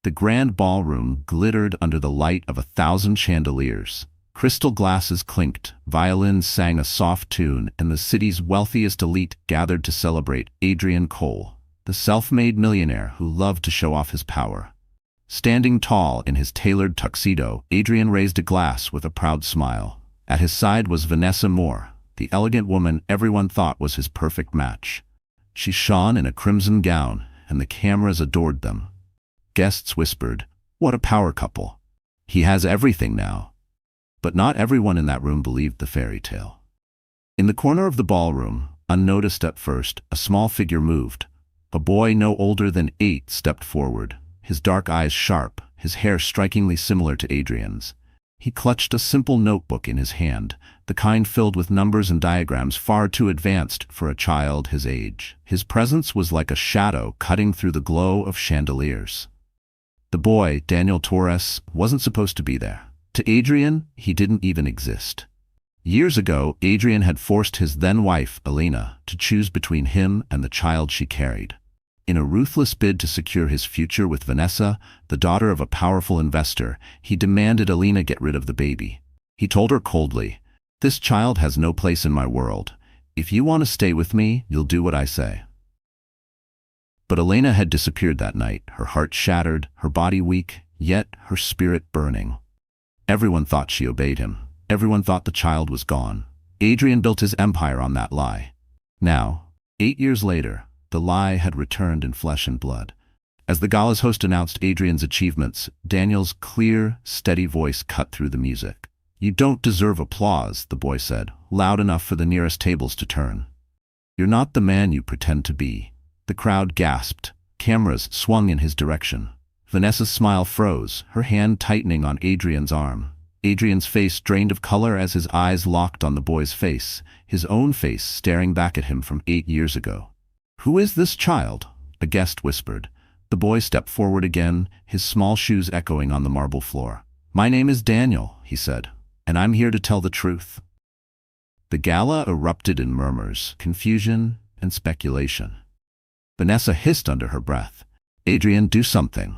The grand ballroom glittered under the light of 1,000 chandeliers. Crystal glasses clinked, violins sang a soft tune, and the city's wealthiest elite gathered to celebrate Adrian Cole, the self-made millionaire who loved to show off his power. Standing tall in his tailored tuxedo, Adrian raised a glass with a proud smile. At his side was Vanessa Moore, the elegant woman everyone thought was his perfect match. She shone in a crimson gown, and the cameras adored them. Guests whispered, "What a power couple. He has everything now." But not everyone in that room believed the fairy tale. In the corner of the ballroom, unnoticed at first, a small figure moved. A boy no older than 8 stepped forward, his dark eyes sharp, his hair strikingly similar to Adrian's. He clutched a simple notebook in his hand, the kind filled with numbers and diagrams far too advanced for a child his age. His presence was like a shadow cutting through the glow of chandeliers. The boy, Daniel Torres, wasn't supposed to be there. To Adrian, he didn't even exist. Years ago, Adrian had forced his then-wife, Elena, to choose between him and the child she carried. In a ruthless bid to secure his future with Vanessa, the daughter of a powerful investor, he demanded Elena get rid of the baby. He told her coldly, "This child has no place in my world. If you want to stay with me, you'll do what I say." But Elena had disappeared that night, her heart shattered, her body weak, yet her spirit burning. Everyone thought she obeyed him. Everyone thought the child was gone. Adrian built his empire on that lie. Now, 8 years later, the lie had returned in flesh and blood. As the gala's host announced Adrian's achievements, Daniel's clear, steady voice cut through the music. "You don't deserve applause," the boy said, loud enough for the nearest tables to turn. "You're not the man you pretend to be." The crowd gasped. Cameras swung in his direction. Vanessa's smile froze, her hand tightening on Adrian's arm. Adrian's face drained of color as his eyes locked on the boy's face, his own face staring back at him from 8 years ago. "Who is this child?" a guest whispered. The boy stepped forward again, his small shoes echoing on the marble floor. "My name is Daniel," he said, "and I'm here to tell the truth." The gala erupted in murmurs, confusion, and speculation. Vanessa hissed under her breath, "Adrian, do something."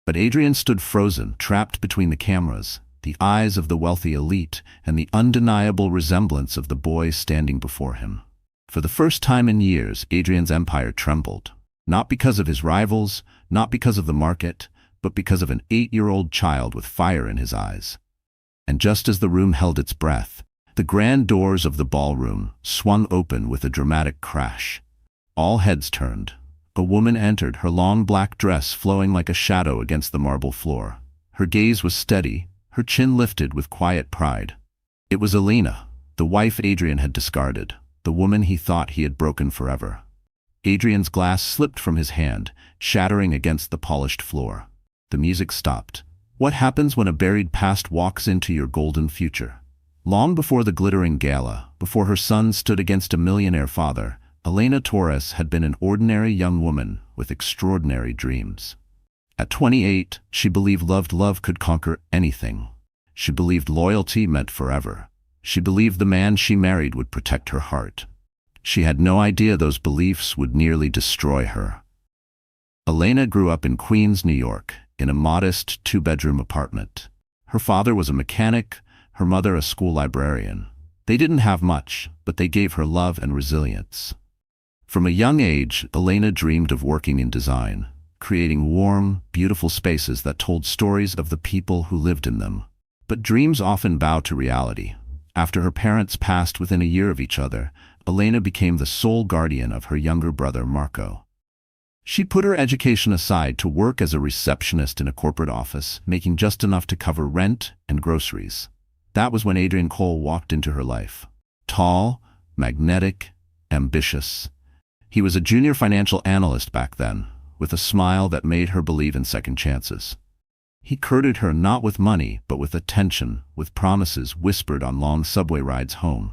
But Adrian stood frozen, trapped between the cameras, the eyes of the wealthy elite, and the undeniable resemblance of the boy standing before him. For the first time in years, Adrian's empire trembled. Not because of his rivals, not because of the market, but because of an 8-year-old child with fire in his eyes. And just as the room held its breath, the grand doors of the ballroom swung open with a dramatic crash. All heads turned. A woman entered, her long black dress flowing like a shadow against the marble floor. Her gaze was steady, her chin lifted with quiet pride. It was Elena, the wife Adrian had discarded, the woman he thought he had broken forever. Adrian's glass slipped from his hand, shattering against the polished floor. The music stopped. What happens when a buried past walks into your golden future? Long before the glittering gala, before her son stood against a millionaire father, Elena Torres had been an ordinary young woman with extraordinary dreams. At 28, she believed love could conquer anything. She believed loyalty meant forever. She believed the man she married would protect her heart. She had no idea those beliefs would nearly destroy her. Elena grew up in Queens, New York, in a modest 2-bedroom apartment. Her father was a mechanic, her mother a school librarian. They didn't have much, but they gave her love and resilience. From a young age, Elena dreamed of working in design, creating warm, beautiful spaces that told stories of the people who lived in them. But dreams often bow to reality. After her parents passed within a year of each other, Elena became the sole guardian of her younger brother, Marco. She put her education aside to work as a receptionist in a corporate office, making just enough to cover rent and groceries. That was when Adrian Cole walked into her life. Tall, magnetic, ambitious. He was a junior financial analyst back then, with a smile that made her believe in second chances. He courted her not with money, but with attention, with promises whispered on long subway rides home.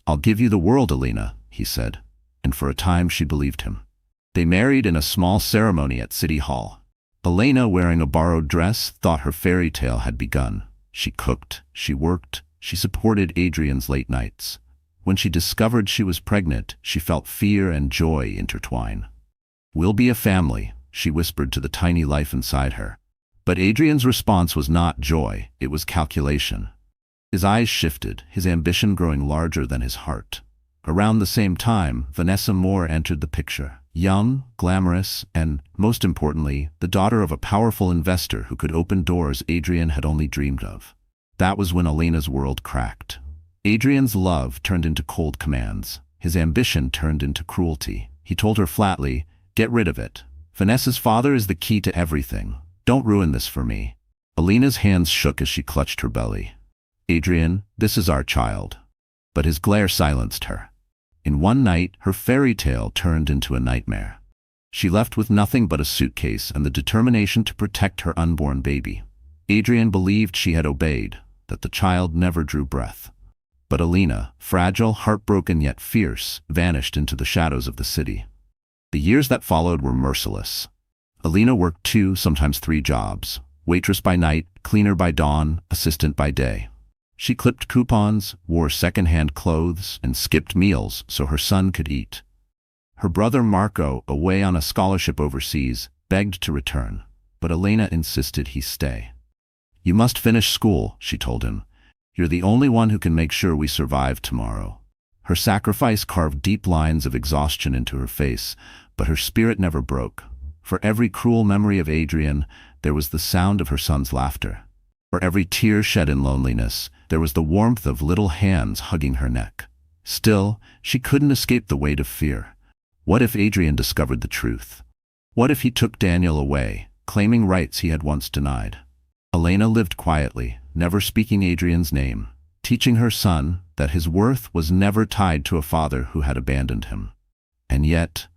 "I'll give you the world, Elena," he said, and for a time she believed him. They married in a small ceremony at City Hall. Elena, wearing a borrowed dress, thought her fairy tale had begun. She cooked, she worked, she supported Adrian's late nights. When she discovered she was pregnant, she felt fear and joy intertwine. "We'll be a family," she whispered to the tiny life inside her. But Adrian's response was not joy, it was calculation. His eyes shifted, his ambition growing larger than his heart. Around the same time, Vanessa Moore entered the picture. Young, glamorous, and, most importantly, the daughter of a powerful investor who could open doors Adrian had only dreamed of. That was when Elena's world cracked. Adrian's love turned into cold commands. His ambition turned into cruelty. He told her flatly, "Get rid of it. Vanessa's father is the key to everything. Don't ruin this for me." Elena's hands shook as she clutched her belly. "Adrian, this is our child." But his glare silenced her. In one night, her fairy tale turned into a nightmare. She left with nothing but a suitcase and the determination to protect her unborn baby. Adrian believed she had obeyed, that the child never drew breath. But Elena, fragile, heartbroken yet fierce, vanished into the shadows of the city. The years that followed were merciless. Elena worked 2, sometimes 3 jobs. Waitress by night, cleaner by dawn, assistant by day. She clipped coupons, wore second-hand clothes, and skipped meals so her son could eat. Her brother Marco, away on a scholarship overseas, begged to return, but Elena insisted he stay. "You must finish school," she told him. "You're the only one who can make sure we survive tomorrow." Her sacrifice carved deep lines of exhaustion into her face, but her spirit never broke. For every cruel memory of Adrian, there was the sound of her son's laughter. For every tear shed in loneliness, there was the warmth of little hands hugging her neck. Still, she couldn't escape the weight of fear. What if Adrian discovered the truth? What if he took Daniel away, claiming rights he had once denied? Elena lived quietly, never speaking Adrian's name, teaching her son that his worth was never tied to a father who had abandoned him. And yet,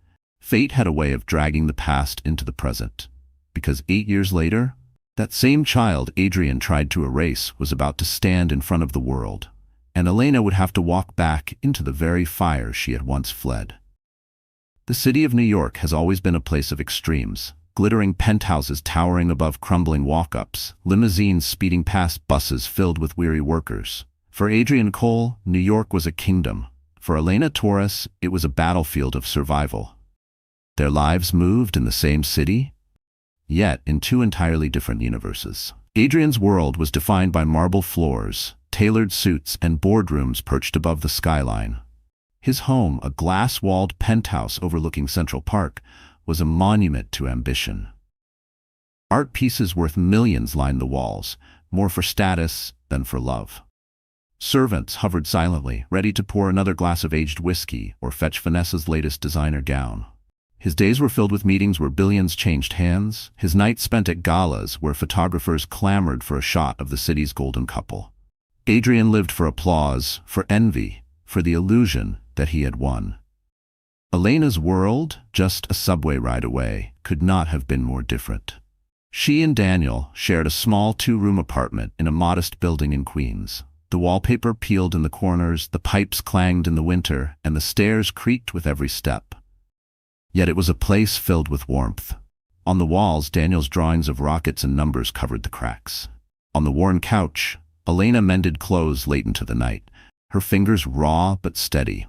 fate had a way of dragging the past into the present. Because 8 years later, that same child Adrian tried to erase was about to stand in front of the world, and Elena would have to walk back into the very fire she had once fled. The city of New York has always been a place of extremes. Glittering penthouses towering above crumbling walk-ups, limousines speeding past buses filled with weary workers. For Adrian Cole, New York was a kingdom. For Elena Torres, it was a battlefield of survival. Their lives moved in the same city, yet in 2 entirely different universes. Adrian's world was defined by marble floors, tailored suits, and boardrooms perched above the skyline. His home, a glass-walled penthouse overlooking Central Park, was a monument to ambition. Art pieces worth millions lined the walls, more for status than for love. Servants hovered silently, ready to pour another glass of aged whiskey or fetch Vanessa's latest designer gown. His days were filled with meetings where billions changed hands, his nights spent at galas where photographers clamored for a shot of the city's golden couple. Adrian lived for applause, for envy, for the illusion that he had won. Elena's world, just a subway ride away, could not have been more different. She and Daniel shared a small 2-room apartment in a modest building in Queens. The wallpaper peeled in the corners, the pipes clanged in the winter, and the stairs creaked with every step. Yet it was a place filled with warmth. On the walls, Daniel's drawings of rockets and numbers covered the cracks. On the worn couch, Elena mended clothes late into the night, her fingers raw but steady.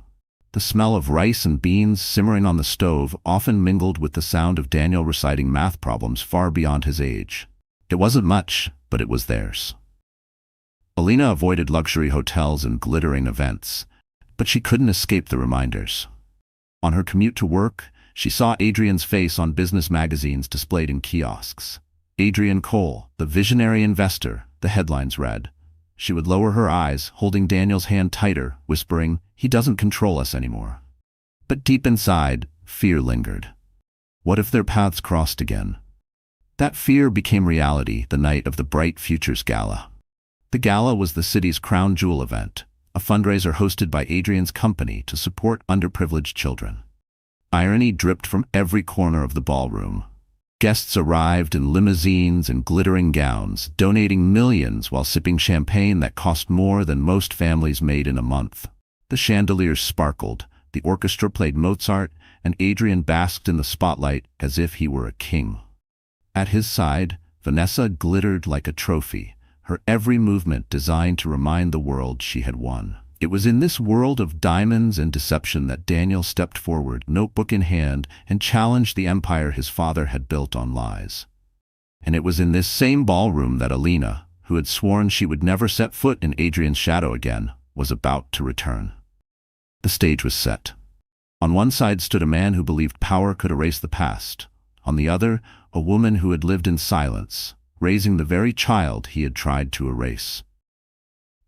The smell of rice and beans simmering on the stove often mingled with the sound of Daniel reciting math problems far beyond his age. It wasn't much, but it was theirs. Elena avoided luxury hotels and glittering events, but she couldn't escape the reminders. On her commute to work, she saw Adrian's face on business magazines displayed in kiosks. Adrian Cole, the visionary investor, the headlines read. She would lower her eyes, holding Daniel's hand tighter, whispering, "He doesn't control us anymore." But deep inside, fear lingered. What if their paths crossed again? That fear became reality the night of the Bright Futures Gala. The gala was the city's crown jewel event, a fundraiser hosted by Adrian's company to support underprivileged children. Irony dripped from every corner of the ballroom. Guests arrived in limousines and glittering gowns, donating millions while sipping champagne that cost more than most families made in a month. The chandeliers sparkled, the orchestra played Mozart, and Adrian basked in the spotlight as if he were a king. At his side, Vanessa glittered like a trophy, her every movement designed to remind the world she had won. It was in this world of diamonds and deception that Daniel stepped forward, notebook in hand, and challenged the empire his father had built on lies. And it was in this same ballroom that Alina, who had sworn she would never set foot in Adrian's shadow again, was about to return. The stage was set. On one side stood a man who believed power could erase the past. On the other, a woman who had lived in silence, raising the very child he had tried to erase.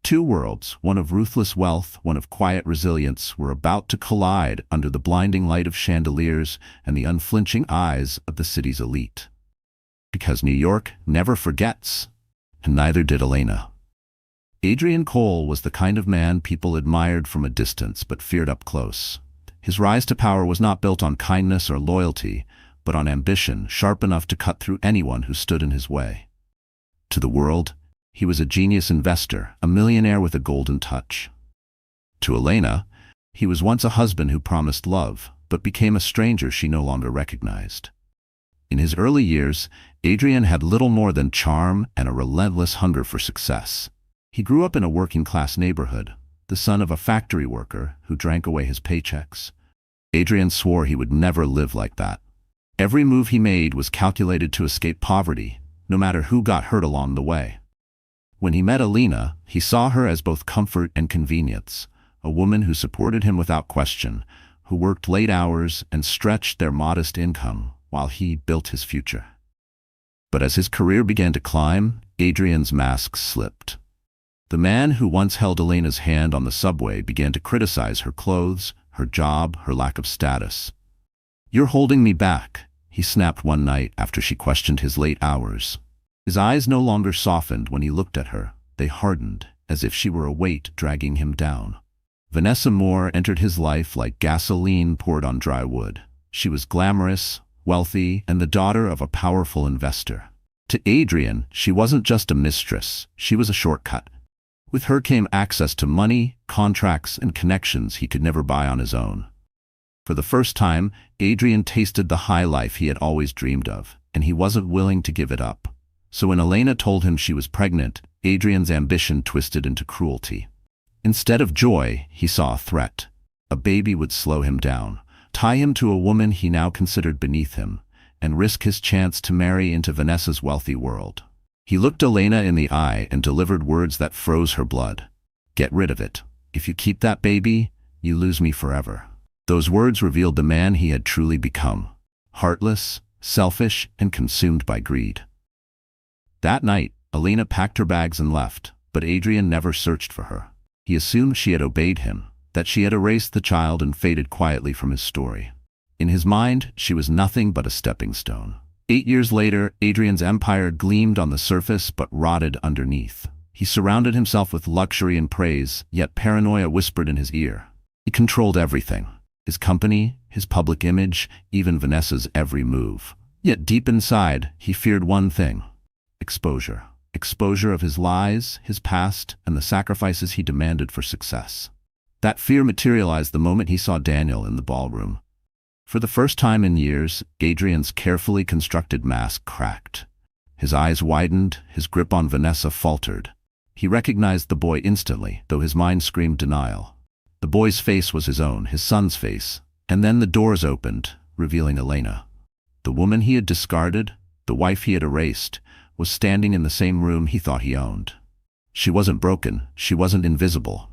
Two worlds, one of ruthless wealth, one of quiet resilience, were about to collide under the blinding light of chandeliers and the unflinching eyes of the city's elite. Because New York never forgets, and neither did Elena. Adrian Cole was the kind of man people admired from a distance but feared up close. His rise to power was not built on kindness or loyalty, but on ambition sharp enough to cut through anyone who stood in his way. To the world, he was a genius investor, a millionaire with a golden touch. To Elena, he was once a husband who promised love, but became a stranger she no longer recognized. In his early years, Adrian had little more than charm and a relentless hunger for success. He grew up in a working-class neighborhood, the son of a factory worker who drank away his paychecks. Adrian swore he would never live like that. Every move he made was calculated to escape poverty, no matter who got hurt along the way. When he met Alina, he saw her as both comfort and convenience, a woman who supported him without question, who worked late hours and stretched their modest income while he built his future. But as his career began to climb, Adrian's mask slipped. The man who once held Elena's hand on the subway began to criticize her clothes, her job, her lack of status. "You're holding me back," he snapped one night after she questioned his late hours. His eyes no longer softened when he looked at her. They hardened, as if she were a weight dragging him down. Vanessa Moore entered his life like gasoline poured on dry wood. She was glamorous, wealthy, and the daughter of a powerful investor. To Adrian, she wasn't just a mistress, she was a shortcut. With her came access to money, contracts, and connections he could never buy on his own. For the first time, Adrian tasted the high life he had always dreamed of, and he wasn't willing to give it up. So when Elena told him she was pregnant, Adrian's ambition twisted into cruelty. Instead of joy, he saw a threat. A baby would slow him down, tie him to a woman he now considered beneath him, and risk his chance to marry into Vanessa's wealthy world. He looked Elena in the eye and delivered words that froze her blood. "Get rid of it. If you keep that baby, you lose me forever." Those words revealed the man he had truly become. Heartless, selfish, and consumed by greed. That night, Elena packed her bags and left, but Adrian never searched for her. He assumed she had obeyed him, that she had erased the child and faded quietly from his story. In his mind, she was nothing but a stepping stone. 8 years later, Adrian's empire gleamed on the surface but rotted underneath. He surrounded himself with luxury and praise, yet paranoia whispered in his ear. He controlled everything. His company, his public image, even Vanessa's every move. Yet deep inside, he feared one thing: exposure. Exposure of his lies, his past, and the sacrifices he demanded for success. That fear materialized the moment he saw Daniel in the ballroom. For the first time in years, Adrian's carefully constructed mask cracked. His eyes widened, his grip on Vanessa faltered. He recognized the boy instantly, though his mind screamed denial. The boy's face was his own, his son's face, and then the doors opened, revealing Elena. The woman he had discarded, the wife he had erased, was standing in the same room he thought he owned. She wasn't broken, she wasn't invisible.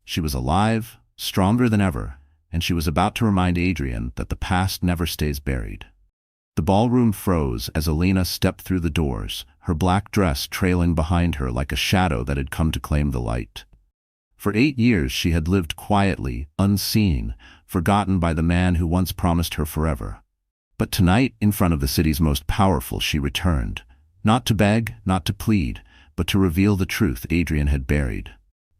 She was alive, stronger than ever, and she was about to remind Adrian that the past never stays buried. The ballroom froze as Elena stepped through the doors, her black dress trailing behind her like a shadow that had come to claim the light. For 8 years she had lived quietly, unseen, forgotten by the man who once promised her forever. But tonight, in front of the city's most powerful, she returned, not to beg, not to plead, but to reveal the truth Adrian had buried.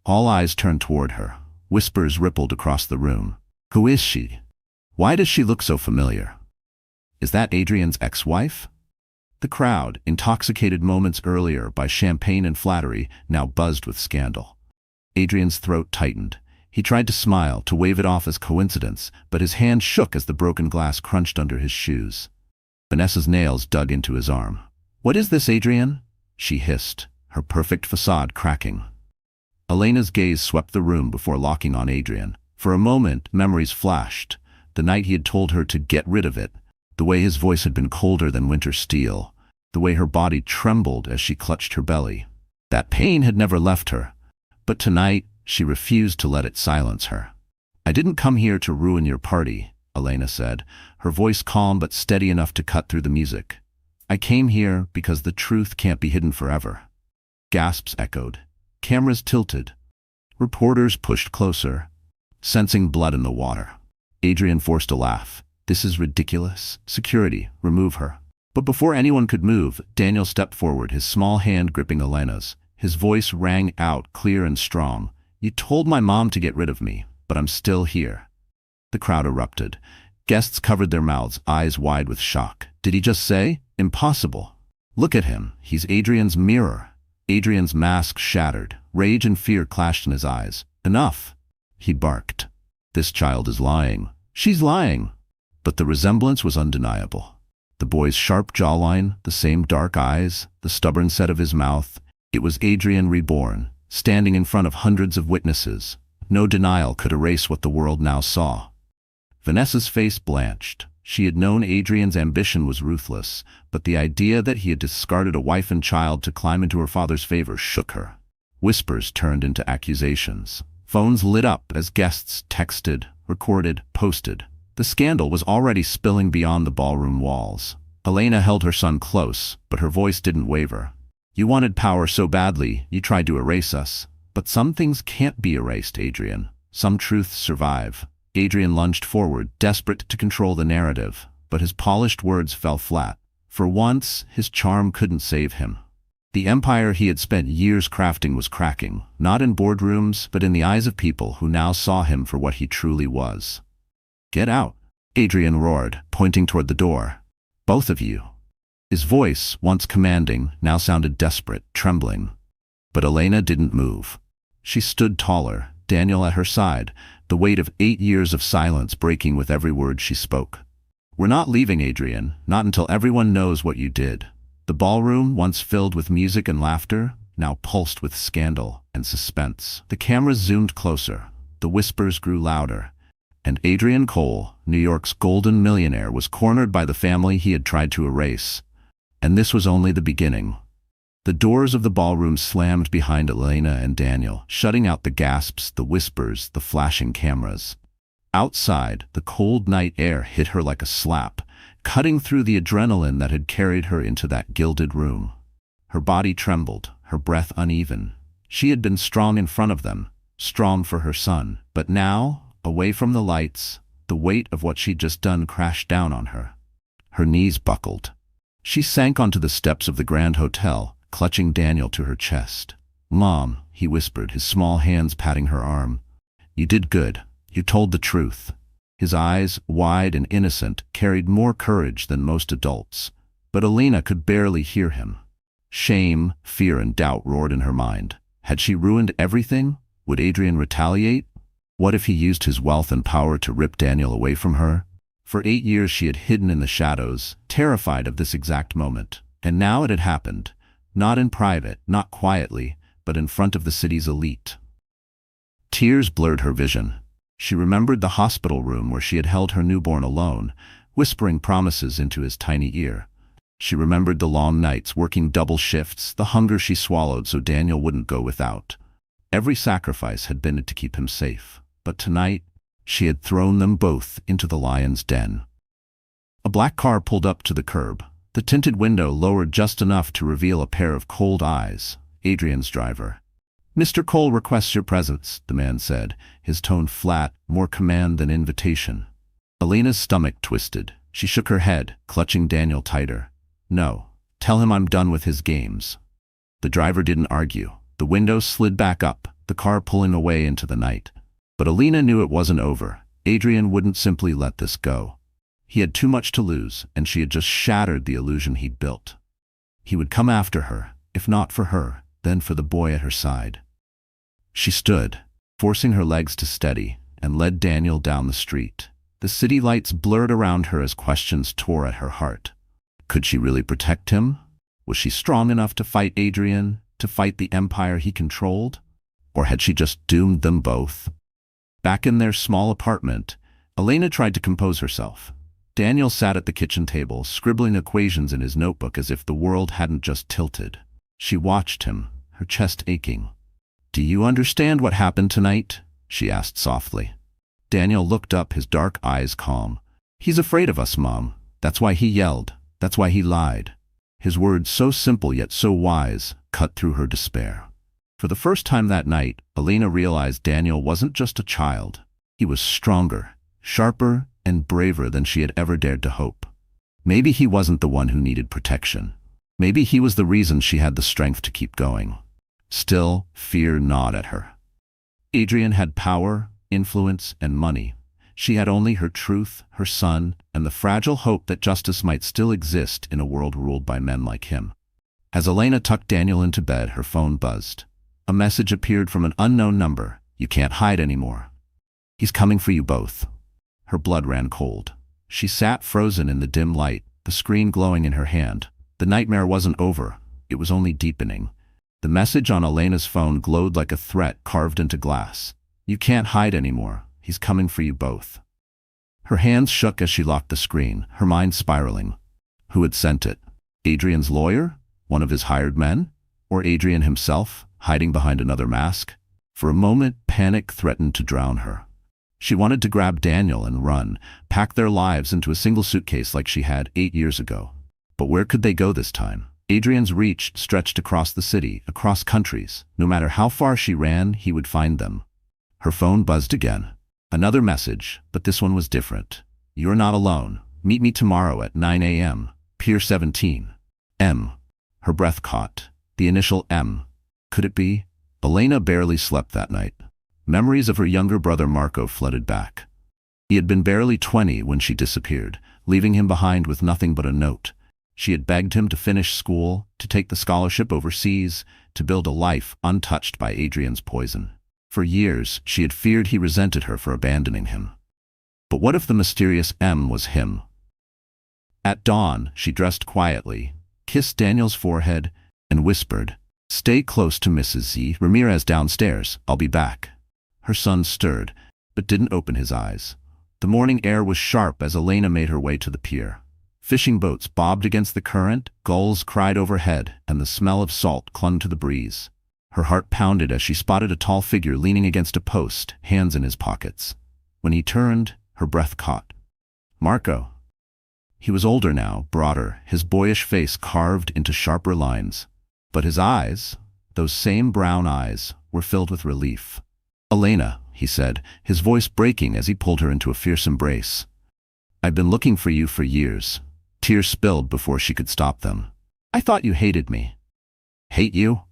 All eyes turned toward her. Whispers rippled across the room. Who is she? Why does she look so familiar? Is that Adrian's ex-wife? The crowd, intoxicated moments earlier by champagne and flattery, now buzzed with scandal. Adrian's throat tightened. He tried to smile, to wave it off as coincidence, but his hand shook as the broken glass crunched under his shoes. Vanessa's nails dug into his arm. "What is this, Adrian?" she hissed, her perfect facade cracking. Elena's gaze swept the room before locking on Adrian. For a moment, memories flashed. The night he had told her to get rid of it, the way his voice had been colder than winter steel, the way her body trembled as she clutched her belly. That pain had never left her, but tonight she refused to let it silence her. "I didn't come here to ruin your party," Elena said, her voice calm but steady enough to cut through the music. "I came here because the truth can't be hidden forever." Gasps echoed. Cameras tilted. Reporters pushed closer, sensing blood in the water. Adrian forced a laugh. "This is ridiculous. Security, remove her." But before anyone could move, Daniel stepped forward, his small hand gripping Elena's. His voice rang out clear and strong. "You told my mom to get rid of me, but I'm still here." The crowd erupted. Guests covered their mouths, eyes wide with shock. Did he just say? Impossible. Look at him. He's Adrian's mirror. Adrian's mask shattered. Rage and fear clashed in his eyes. "Enough," he barked. "This child is lying. She's lying." But the resemblance was undeniable. The boy's sharp jawline, the same dark eyes, the stubborn set of his mouth. It was Adrian reborn, standing in front of hundreds of witnesses. No denial could erase what the world now saw. Vanessa's face blanched. She had known Adrian's ambition was ruthless, but the idea that he had discarded a wife and child to climb into her father's favor shook her. Whispers turned into accusations. Phones lit up as guests texted, recorded, posted. The scandal was already spilling beyond the ballroom walls. Elena held her son close, but her voice didn't waver. "You wanted power so badly, you tried to erase us. But some things can't be erased, Adrian. Some truths survive." Adrian lunged forward, desperate to control the narrative, but his polished words fell flat. For once, his charm couldn't save him. The empire he had spent years crafting was cracking, not in boardrooms, but in the eyes of people who now saw him for what he truly was. "Get out," Adrian roared, pointing toward the door. "Both of you." His voice, once commanding, now sounded desperate, trembling. But Elena didn't move. She stood taller, Daniel at her side, the weight of 8 years of silence breaking with every word she spoke. "We're not leaving, Adrian, not until everyone knows what you did." The ballroom, once filled with music and laughter, now pulsed with scandal and suspense. The cameras zoomed closer, the whispers grew louder, and Adrian Cole, New York's golden millionaire, was cornered by the family he had tried to erase. And this was only the beginning. The doors of the ballroom slammed behind Elena and Daniel, shutting out the gasps, the whispers, the flashing cameras. Outside, the cold night air hit her like a slap, cutting through the adrenaline that had carried her into that gilded room. Her body trembled, her breath uneven. She had been strong in front of them, strong for her son. But now, away from the lights, the weight of what she'd just done crashed down on her. Her knees buckled. She sank onto the steps of the Grand Hotel, clutching Daniel to her chest. "Mom," he whispered, his small hands patting her arm. "You did good. You told the truth." His eyes, wide and innocent, carried more courage than most adults. But Elena could barely hear him. Shame, fear, and doubt roared in her mind. Had she ruined everything? Would Adrian retaliate? What if he used his wealth and power to rip Daniel away from her? For 8 years she had hidden in the shadows, terrified of this exact moment. And now it had happened. Not in private, not quietly, but in front of the city's elite. Tears blurred her vision. She remembered the hospital room where she had held her newborn alone, whispering promises into his tiny ear. She remembered the long nights, working double shifts, the hunger she swallowed so Daniel wouldn't go without. Every sacrifice had been to keep him safe. But tonight, she had thrown them both into the lion's den. A black car pulled up to the curb. The tinted window lowered just enough to reveal a pair of cold eyes. Adrian's driver. "Mr. Cole requests your presence," the man said, his tone flat, more command than invitation. Elena's stomach twisted. She shook her head, clutching Daniel tighter. "No. Tell him I'm done with his games." The driver didn't argue. The window slid back up, the car pulling away into the night. But Elena knew it wasn't over. Adrian wouldn't simply let this go. He had too much to lose, and she had just shattered the illusion he'd built. He would come after her, if not for her, then for the boy at her side. She stood, forcing her legs to steady, and led Daniel down the street. The city lights blurred around her as questions tore at her heart. Could she really protect him? Was she strong enough to fight Adrian, to fight the empire he controlled? Or had she just doomed them both? Back in their small apartment, Elena tried to compose herself. Daniel sat at the kitchen table, scribbling equations in his notebook as if the world hadn't just tilted. She watched him, her chest aching. "Do you understand what happened tonight?" she asked softly. Daniel looked up, his dark eyes calm. "He's afraid of us, Mom. That's why he yelled. That's why he lied." His words, so simple yet so wise, cut through her despair. For the first time that night, Elena realized Daniel wasn't just a child. He was stronger, sharper, and braver than she had ever dared to hope. Maybe he wasn't the one who needed protection. Maybe he was the reason she had the strength to keep going. Still, fear gnawed at her. Adrian had power, influence, and money. She had only her truth, her son, and the fragile hope that justice might still exist in a world ruled by men like him. As Elena tucked Daniel into bed, her phone buzzed. A message appeared from an unknown number. "You can't hide anymore. He's coming for you both." Her blood ran cold. She sat frozen in the dim light, the screen glowing in her hand. The nightmare wasn't over. It was only deepening. The message on Elena's phone glowed like a threat carved into glass. "You can't hide anymore. He's coming for you both." Her hands shook as she locked the screen, her mind spiraling. Who had sent it? Adrian's lawyer? One of his hired men? Or Adrian himself, hiding behind another mask? For a moment, panic threatened to drown her. She wanted to grab Daniel and run, pack their lives into a single suitcase like she had 8 years ago. But where could they go this time? Adrian's reach stretched across the city, across countries. No matter how far she ran, he would find them. Her phone buzzed again. Another message, but this one was different. "You're not alone. Meet me tomorrow at 9 a.m. Pier 17. M." Her breath caught. The initial M. Could it be? Elena barely slept that night. Memories of her younger brother Marco flooded back. He had been barely 20 when she disappeared, leaving him behind with nothing but a note. She had begged him to finish school, to take the scholarship overseas, to build a life untouched by Adrian's poison. For years, she had feared he resented her for abandoning him. But what if the mysterious M was him? At dawn, she dressed quietly, kissed Daniel's forehead, and whispered, "Stay close to Mrs. Z. Ramirez downstairs. I'll be back." Her son stirred, but didn't open his eyes. The morning air was sharp as Elena made her way to the pier. Fishing boats bobbed against the current, gulls cried overhead, and the smell of salt clung to the breeze. Her heart pounded as she spotted a tall figure leaning against a post, hands in his pockets. When he turned, her breath caught. Marco. He was older now, broader, his boyish face carved into sharper lines. But his eyes, those same brown eyes, were filled with relief. "Elena," he said, his voice breaking as he pulled her into a fierce embrace. "I've been looking for you for years." Tears spilled before she could stop them. "I thought you hated me." "Hate you?"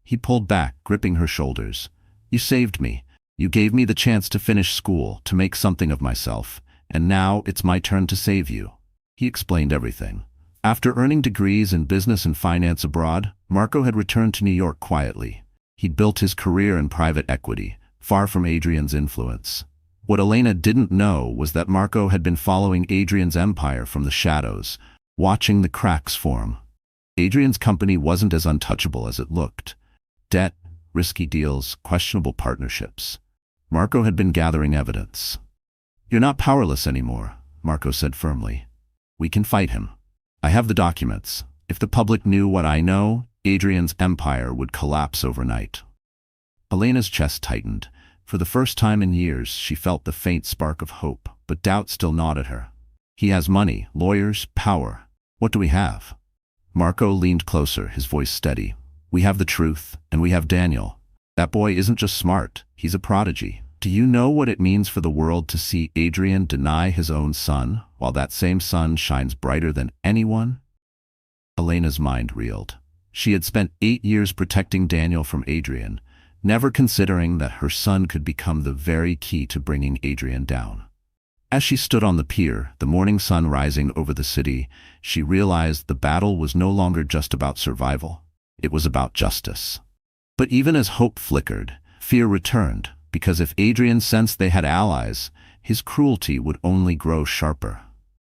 He pulled back, gripping her shoulders. "You saved me. You gave me the chance to finish school, to make something of myself. And now it's my turn to save you." He explained everything. After earning degrees in business and finance abroad, Marco had returned to New York quietly. He'd built his career in private equity, far from Adrian's influence. What Elena didn't know was that Marco had been following Adrian's empire from the shadows, watching the cracks form. Adrian's company wasn't as untouchable as it looked. Debt, risky deals, questionable partnerships. Marco had been gathering evidence. "You're not powerless anymore," Marco said firmly. "We can fight him. I have the documents. If the public knew what I know, Adrian's empire would collapse overnight." Elena's chest tightened. For the first time in years, she felt the faint spark of hope, but doubt still gnawed at her. "He has money, lawyers, power. What do we have?" Marco leaned closer, his voice steady. "We have the truth, and we have Daniel. That boy isn't just smart, he's a prodigy. Do you know what it means for the world to see Adrian deny his own son, while that same sun shines brighter than anyone?" Elena's mind reeled. She had spent 8 years protecting Daniel from Adrian, never considering that her son could become the very key to bringing Adrian down. As she stood on the pier, the morning sun rising over the city, she realized the battle was no longer just about survival. It was about justice. But even as hope flickered, fear returned, because if Adrian sensed they had allies, his cruelty would only grow sharper.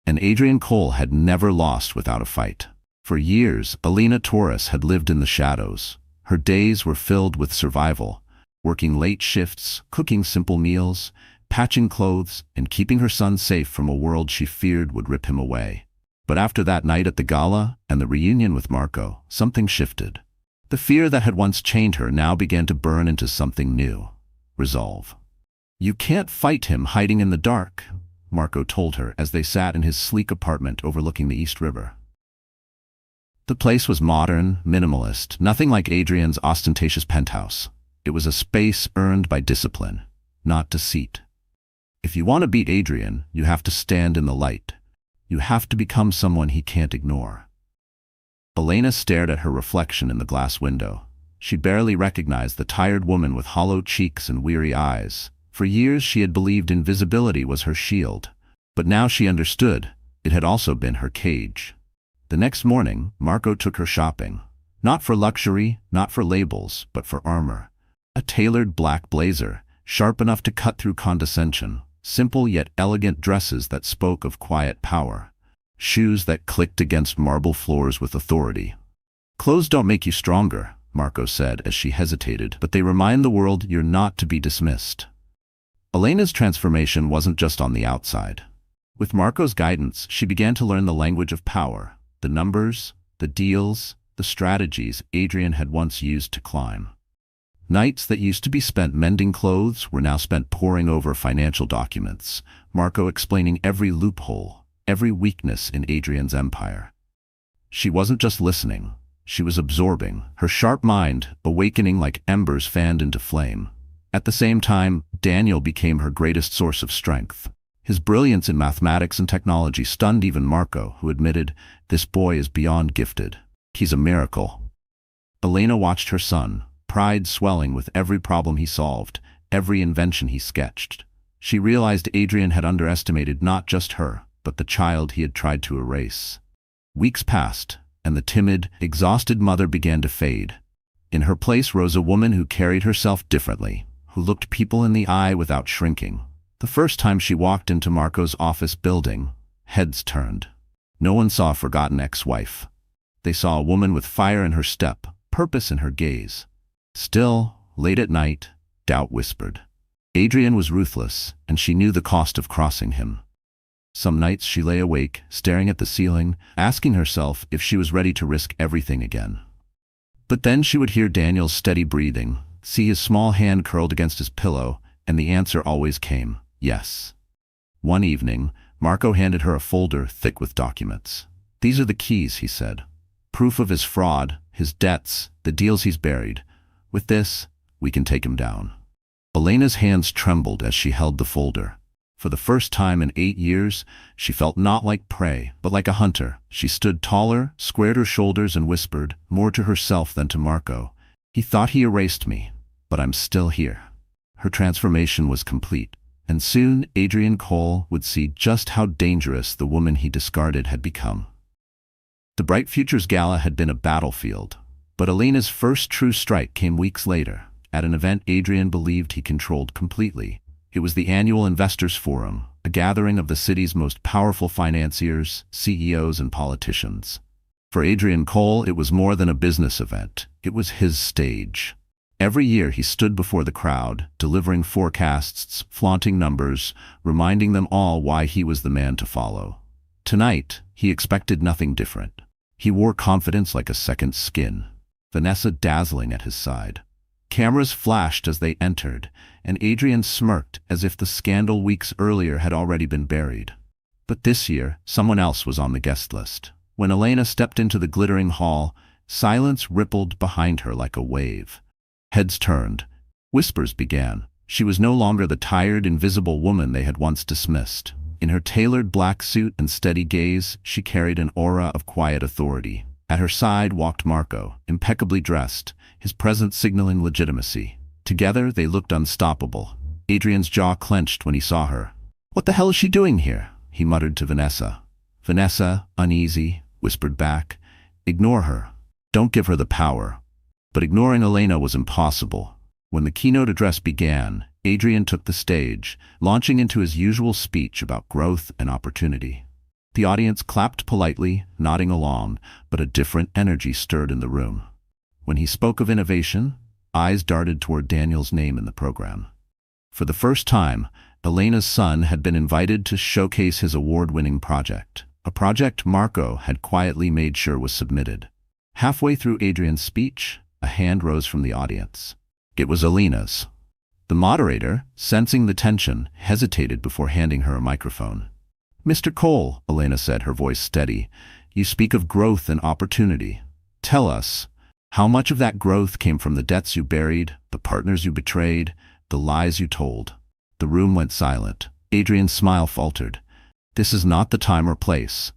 And Adrian Cole had never lost without a fight. For years, Elena Torres had lived in the shadows. Her days were filled with survival, working late shifts, cooking simple meals, patching clothes and keeping her son safe from a world she feared would rip him away. But after that night at the gala and the reunion with Marco, something shifted. The fear that had once chained her now began to burn into something new: resolve. "You can't fight him hiding in the dark," Marco told her as they sat in his sleek apartment overlooking the East River. The place was modern, minimalist, nothing like Adrian's ostentatious penthouse. It was a space earned by discipline, not deceit. If you want to beat Adrian, you have to stand in the light. You have to become someone he can't ignore. Elena stared at her reflection in the glass window. She barely recognized the tired woman with hollow cheeks and weary eyes. For years she had believed invisibility was her shield, but now she understood it had also been her cage. The next morning, Marco took her shopping. Not for luxury, not for labels, but for armor. A tailored black blazer, sharp enough to cut through condescension. Simple yet elegant dresses that spoke of quiet power. Shoes that clicked against marble floors with authority. "Clothes don't make you stronger," Marco said as she hesitated, "but they remind the world you're not to be dismissed." Elena's transformation wasn't just on the outside. With Marco's guidance, she began to learn the language of power. The numbers, the deals, the strategies Adrian had once used to climb. Nights that used to be spent mending clothes were now spent poring over financial documents, Marco explaining every loophole, every weakness in Adrian's empire. She wasn't just listening, she was absorbing, her sharp mind awakening like embers fanned into flame. At the same time, Daniel became her greatest source of strength. His brilliance in mathematics and technology stunned even Marco, who admitted, "This boy is beyond gifted. He's a miracle." Elena watched her son, pride swelling with every problem he solved, every invention he sketched. She realized Adrian had underestimated not just her, but the child he had tried to erase. Weeks passed, and the timid, exhausted mother began to fade. In her place rose a woman who carried herself differently, who looked people in the eye without shrinking. The first time she walked into Marco's office building, heads turned. No one saw a forgotten ex-wife. They saw a woman with fire in her step, purpose in her gaze. Still, late at night, doubt whispered. Adrian was ruthless, and she knew the cost of crossing him. Some nights she lay awake, staring at the ceiling, asking herself if she was ready to risk everything again. But then she would hear Daniel's steady breathing, see his small hand curled against his pillow, and the answer always came, yes. One evening, Marco handed her a folder thick with documents. "These are the keys," he said. "Proof of his fraud, his debts, the deals he's buried. With this, we can take him down." Elena's hands trembled as she held the folder. For the first time in 8 years, she felt not like prey, but like a hunter. She stood taller, squared her shoulders and whispered, more to herself than to Marco, "He thought he erased me, but I'm still here." Her transformation was complete, and soon Adrian Cole would see just how dangerous the woman he discarded had become. The Bright Futures Gala had been a battlefield, but Elena's first true strike came weeks later, at an event Adrian believed he controlled completely. It was the annual Investors Forum, a gathering of the city's most powerful financiers, CEOs, and politicians. For Adrian Cole, it was more than a business event. It was his stage. Every year he stood before the crowd, delivering forecasts, flaunting numbers, reminding them all why he was the man to follow. Tonight, he expected nothing different. He wore confidence like a second skin, Vanessa dazzling at his side. Cameras flashed as they entered, and Adrian smirked as if the scandal weeks earlier had already been buried. But this year, someone else was on the guest list. When Elena stepped into the glittering hall, silence rippled behind her like a wave. Heads turned. Whispers began. She was no longer the tired, invisible woman they had once dismissed. In her tailored black suit and steady gaze, she carried an aura of quiet authority. At her side walked Marco, impeccably dressed, his presence signaling legitimacy. Together, they looked unstoppable. Adrian's jaw clenched when he saw her. "What the hell is she doing here?" he muttered to Vanessa. Vanessa, uneasy, whispered back, "Ignore her. Don't give her the power." But ignoring Elena was impossible. When the keynote address began, Adrian took the stage, launching into his usual speech about growth and opportunity. The audience clapped politely, nodding along, but a different energy stirred in the room. When he spoke of innovation, eyes darted toward Daniel's name in the program. For the first time, Elena's son had been invited to showcase his award-winning project, a project Marco had quietly made sure was submitted. Halfway through Adrian's speech, a hand rose from the audience. It was Elena's. The moderator, sensing the tension, hesitated before handing her a microphone. "Mr. Cole," Elena said, her voice steady, "you speak of growth and opportunity. Tell us, how much of that growth came from the debts you buried, the partners you betrayed, the lies you told?" The room went silent. Adrian's smile faltered. "This is not the time or place."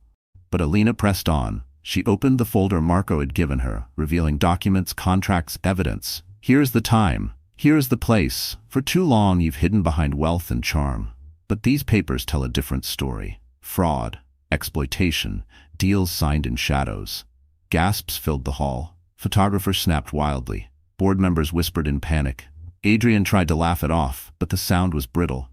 But Elena pressed on. She opened the folder Marco had given her, revealing documents, contracts, evidence. "Here is the time. Here is the place. For too long you've hidden behind wealth and charm. But these papers tell a different story. Fraud, exploitation, deals signed in shadows." Gasps filled the hall. Photographers snapped wildly. Board members whispered in panic. Adrian tried to laugh it off, but the sound was brittle.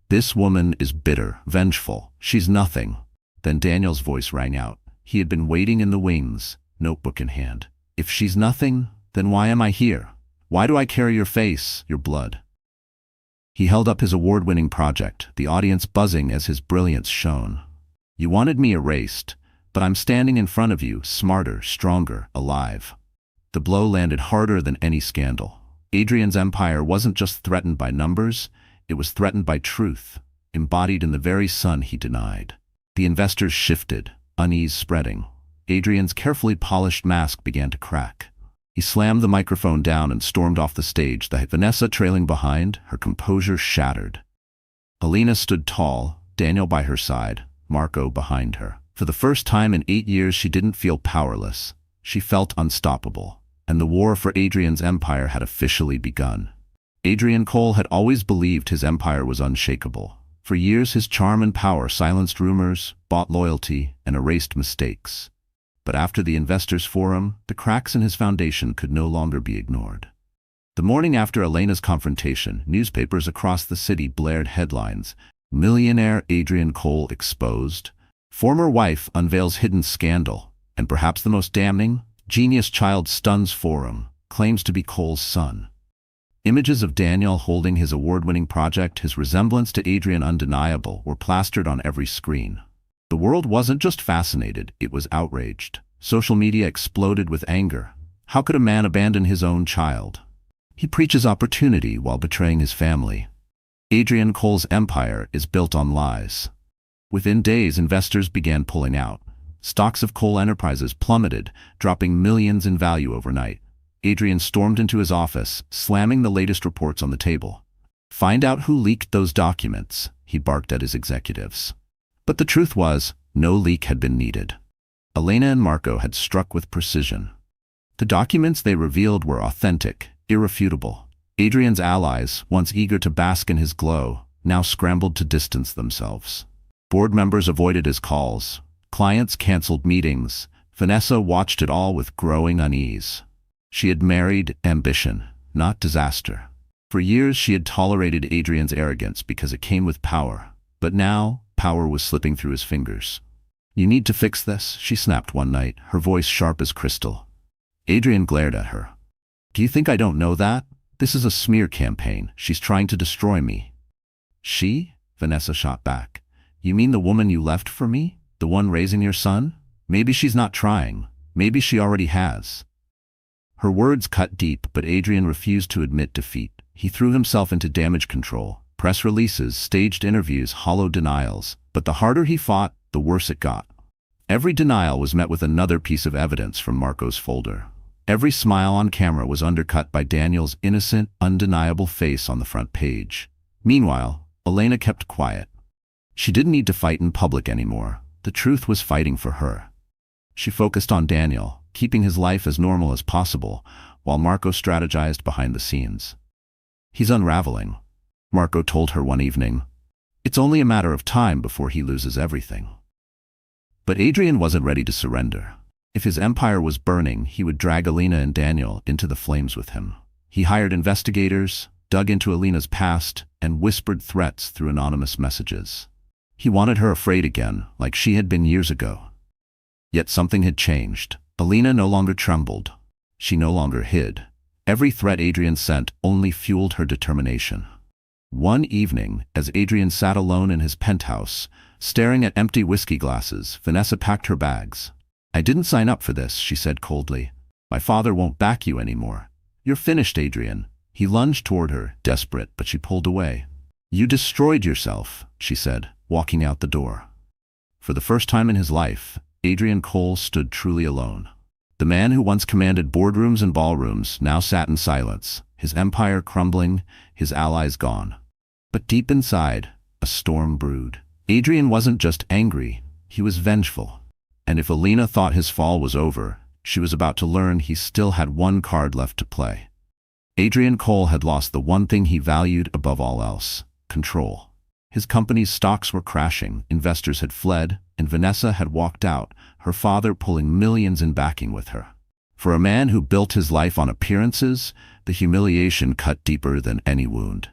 "This woman is bitter, vengeful. She's nothing." Then Daniel's voice rang out. He had been waiting in the wings, notebook in hand. "If she's nothing, then why am I here? Why do I carry your face, your blood?" He held up his award-winning project, the audience buzzing as his brilliance shone. "You wanted me erased, but I'm standing in front of you, smarter, stronger, alive." The blow landed harder than any scandal. Adrian's empire wasn't just threatened by numbers, it was threatened by truth, embodied in the very sun he denied. The investors shifted, unease spreading. Adrian's carefully polished mask began to crack. He slammed the microphone down and stormed off the stage, Vanessa trailing behind, her composure shattered. Elena stood tall, Daniel by her side, Marco behind her. For the first time in 8 years she didn't feel powerless. She felt unstoppable. And the war for Adrian's empire had officially begun. Adrian Cole had always believed his empire was unshakable. For years his charm and power silenced rumors, bought loyalty, and erased mistakes. But after the investors' forum, the cracks in his foundation could no longer be ignored. The morning after Elena's confrontation, newspapers across the city blared headlines. "Millionaire Adrian Cole exposed," "Former wife unveils hidden scandal," and perhaps the most damning, "Genius child stuns forum, claims to be Cole's son." Images of Daniel holding his award-winning project, his resemblance to Adrian undeniable, were plastered on every screen. The world wasn't just fascinated, it was outraged. Social media exploded with anger. How could a man abandon his own child? He preaches opportunity while betraying his family. Adrian Cole's empire is built on lies. Within days, investors began pulling out. Stocks of Cole Enterprises plummeted, dropping millions in value overnight. Adrian stormed into his office, slamming the latest reports on the table. "Find out who leaked those documents," he barked at his executives. But the truth was, no leak had been needed. Elena and Marco had struck with precision. The documents they revealed were authentic, irrefutable. Adrian's allies, once eager to bask in his glow, now scrambled to distance themselves. Board members avoided his calls. Clients canceled meetings. Vanessa watched it all with growing unease. She had married ambition, not disaster. For years she had tolerated Adrian's arrogance because it came with power. But now, power was slipping through his fingers. "You need to fix this," she snapped one night, her voice sharp as crystal. Adrian glared at her. "Do you think I don't know that? This is a smear campaign. She's trying to destroy me." "She?" Vanessa shot back. "You mean the woman you left for me? The one raising your son? Maybe she's not trying. Maybe she already has." Her words cut deep, but Adrian refused to admit defeat. He threw himself into damage control, press releases, staged interviews, hollow denials. But the harder he fought, the worse it got. Every denial was met with another piece of evidence from Marco's folder. Every smile on camera was undercut by Daniel's innocent, undeniable face on the front page. Meanwhile, Elena kept quiet. She didn't need to fight in public anymore. The truth was fighting for her. She focused on Daniel, keeping his life as normal as possible, while Marco strategized behind the scenes. "He's unraveling," Marco told her one evening. "It's only a matter of time before he loses everything." But Adrian wasn't ready to surrender. If his empire was burning, he would drag Elena and Daniel into the flames with him. He hired investigators, dug into Elena's past, and whispered threats through anonymous messages. He wanted her afraid again, like she had been years ago. Yet something had changed. Elena no longer trembled. She no longer hid. Every threat Adrian sent only fueled her determination. One evening, as Adrian sat alone in his penthouse, staring at empty whiskey glasses, Vanessa packed her bags. "I didn't sign up for this," she said coldly. "My father won't back you anymore. You're finished, Adrian." He lunged toward her, desperate, but she pulled away. "You destroyed yourself," she said, walking out the door. For the first time in his life, Adrian Cole stood truly alone. The man who once commanded boardrooms and ballrooms now sat in silence, his empire crumbling, his allies gone. But deep inside, a storm brewed. Adrian wasn't just angry, he was vengeful. And if Alina thought his fall was over, she was about to learn he still had one card left to play. Adrian Cole had lost the one thing he valued above all else: control. His company's stocks were crashing, investors had fled, and Vanessa had walked out, her father pulling millions in backing with her. For a man who built his life on appearances, the humiliation cut deeper than any wound.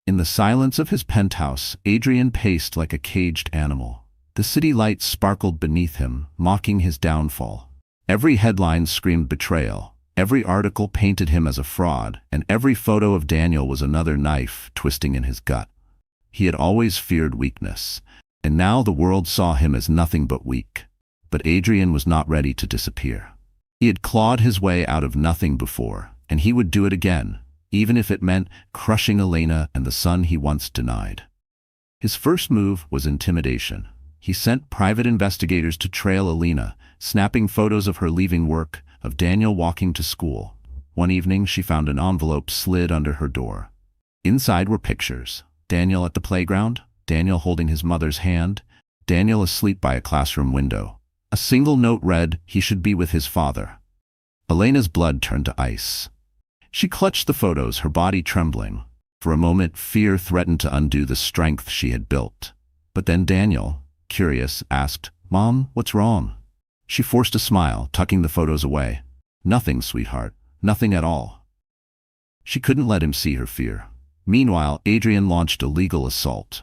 In the silence of his penthouse, Adrian paced like a caged animal. The city lights sparkled beneath him, mocking his downfall. Every headline screamed betrayal. Every article painted him as a fraud, and every photo of Daniel was another knife twisting in his gut. He had always feared weakness, and now the world saw him as nothing but weak. But Adrian was not ready to disappear. He had clawed his way out of nothing before, and he would do it again, even if it meant crushing Elena and the son he once denied. His first move was intimidation. He sent private investigators to trail Elena, snapping photos of her leaving work, of Daniel walking to school. One evening, she found an envelope slid under her door. Inside were pictures. Daniel at the playground, Daniel holding his mother's hand, Daniel asleep by a classroom window. A single note read, "He should be with his father." Elena's blood turned to ice. She clutched the photos, her body trembling. For a moment, fear threatened to undo the strength she had built. But then Daniel, curious, asked, "Mom, what's wrong?" She forced a smile, tucking the photos away. "Nothing, sweetheart. Nothing at all." She couldn't let him see her fear. Meanwhile, Adrian launched a legal assault.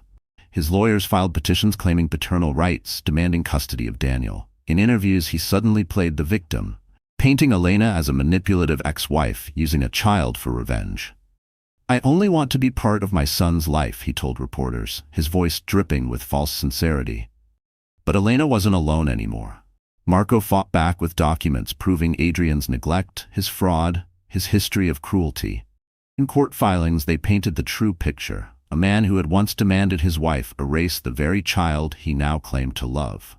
His lawyers filed petitions claiming paternal rights, demanding custody of Daniel. In interviews, he suddenly played the victim, painting Elena as a manipulative ex-wife using a child for revenge. "I only want to be part of my son's life," he told reporters, his voice dripping with false sincerity. But Elena wasn't alone anymore. Marco fought back with documents proving Adrian's neglect, his fraud, his history of cruelty. In court filings, they painted the true picture: a man who had once demanded his wife erase the very child he now claimed to love.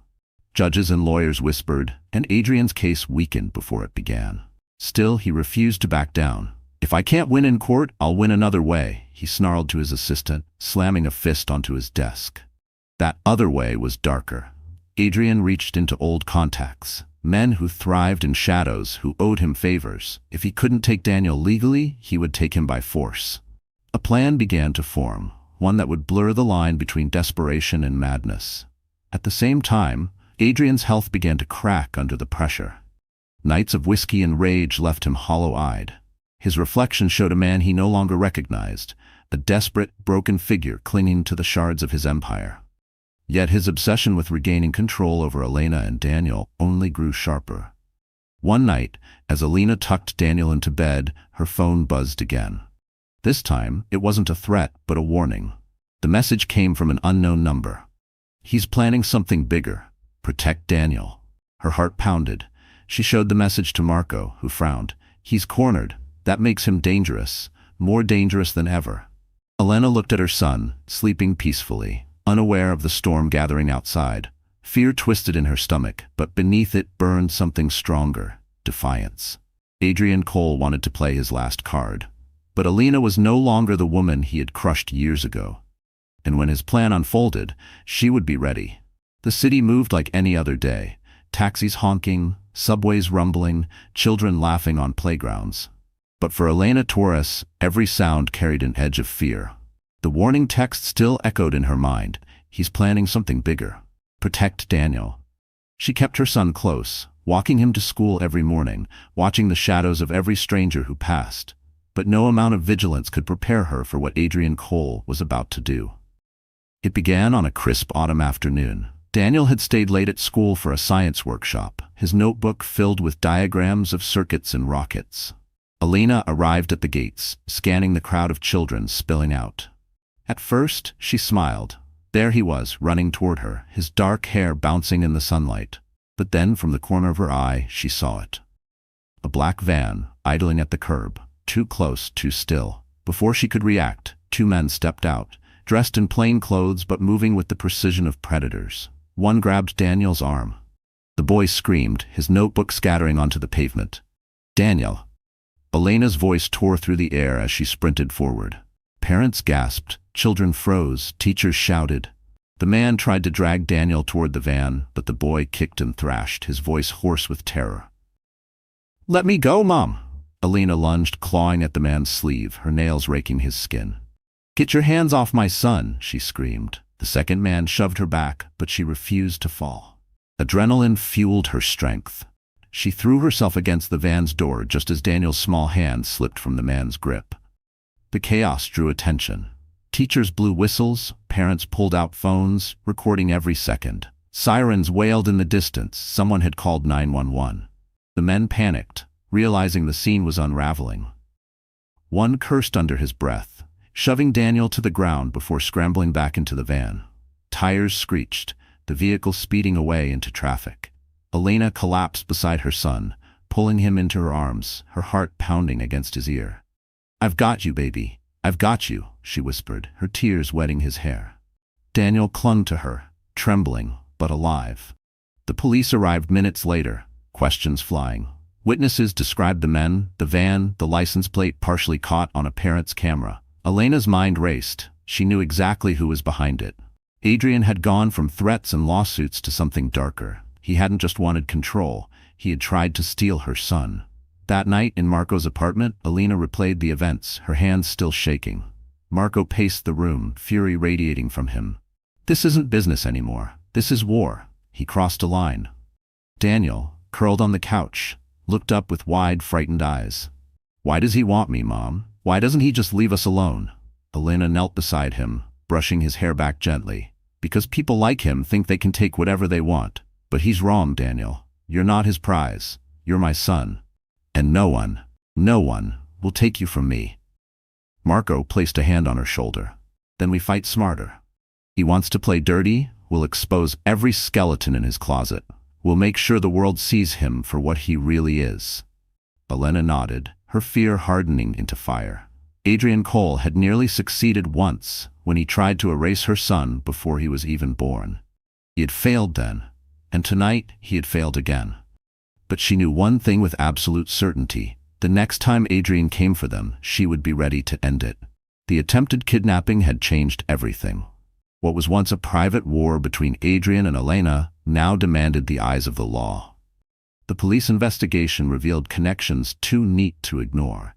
Judges and lawyers whispered, and Adrian's case weakened before it began. Still, he refused to back down. "If I can't win in court, I'll win another way," he snarled to his assistant, slamming a fist onto his desk. That other way was darker. Adrian reached into old contacts. Men who thrived in shadows, who owed him favors. If he couldn't take Daniel legally, he would take him by force. A plan began to form, one that would blur the line between desperation and madness. At the same time, Adrian's health began to crack under the pressure. Nights of whiskey and rage left him hollow-eyed. His reflection showed a man he no longer recognized, a desperate, broken figure clinging to the shards of his empire. Yet his obsession with regaining control over Elena and Daniel only grew sharper. One night, as Elena tucked Daniel into bed, her phone buzzed again. This time, it wasn't a threat, but a warning. The message came from an unknown number. "He's planning something bigger. Protect Daniel." Her heart pounded. She showed the message to Marco, who frowned. "He's cornered. That makes him dangerous, more dangerous than ever." Elena looked at her son, sleeping peacefully, unaware of the storm gathering outside. Fear twisted in her stomach, but beneath it burned something stronger: defiance. Adrian Cole wanted to play his last card. But Elena was no longer the woman he had crushed years ago. And when his plan unfolded, she would be ready. The city moved like any other day. Taxis honking, subways rumbling, children laughing on playgrounds. But for Elena Torres, every sound carried an edge of fear. The warning text still echoed in her mind. He's planning something bigger. Protect Daniel. She kept her son close, walking him to school every morning, watching the shadows of every stranger who passed. But no amount of vigilance could prepare her for what Adrian Cole was about to do. It began on a crisp autumn afternoon. Daniel had stayed late at school for a science workshop, his notebook filled with diagrams of circuits and rockets. Elena arrived at the gates, scanning the crowd of children spilling out. At first, she smiled. There he was, running toward her, his dark hair bouncing in the sunlight. But then, from the corner of her eye, she saw it. A black van, idling at the curb, too close, too still. Before she could react, two men stepped out, dressed in plain clothes but moving with the precision of predators. One grabbed Daniel's arm. The boy screamed, his notebook scattering onto the pavement. "Daniel!" Elena's voice tore through the air as she sprinted forward. Parents gasped, children froze, teachers shouted. The man tried to drag Daniel toward the van, but the boy kicked and thrashed, his voice hoarse with terror. "Let me go, Mom!" Elena lunged, clawing at the man's sleeve, her nails raking his skin. "Get your hands off my son!" she screamed. The second man shoved her back, but she refused to fall. Adrenaline fueled her strength. She threw herself against the van's door just as Daniel's small hand slipped from the man's grip. The chaos drew attention. Teachers blew whistles, parents pulled out phones, recording every second. Sirens wailed in the distance, someone had called 911. The men panicked, realizing the scene was unraveling. One cursed under his breath, shoving Daniel to the ground before scrambling back into the van. Tires screeched, the vehicle speeding away into traffic. Elena collapsed beside her son, pulling him into her arms, her heart pounding against his ear. "I've got you, baby. I've got you," she whispered, her tears wetting his hair. Daniel clung to her, trembling, but alive. The police arrived minutes later, questions flying. Witnesses described the men, the van, the license plate partially caught on a parent's camera. Elena's mind raced. She knew exactly who was behind it. Adrian had gone from threats and lawsuits to something darker. He hadn't just wanted control, he had tried to steal her son. That night in Marco's apartment, Elena replayed the events, her hands still shaking. Marco paced the room, fury radiating from him. "This isn't business anymore. This is war." He crossed a line. Daniel, curled on the couch, looked up with wide, frightened eyes. "Why does he want me, Mom? Why doesn't he just leave us alone?" Elena knelt beside him, brushing his hair back gently. "Because people like him think they can take whatever they want. But he's wrong, Daniel. You're not his prize. You're my son. And no one will take you from me." Marco placed a hand on her shoulder. "Then we fight smarter. He wants to play dirty, we'll expose every skeleton in his closet. We'll make sure the world sees him for what he really is." Elena nodded, her fear hardening into fire. Adrian Cole had nearly succeeded once when he tried to erase her son before he was even born. He had failed then, and tonight he had failed again. But she knew one thing with absolute certainty. The next time Adrian came for them, she would be ready to end it. The attempted kidnapping had changed everything. What was once a private war between Adrian and Elena now demanded the eyes of the law. The police investigation revealed connections too neat to ignore.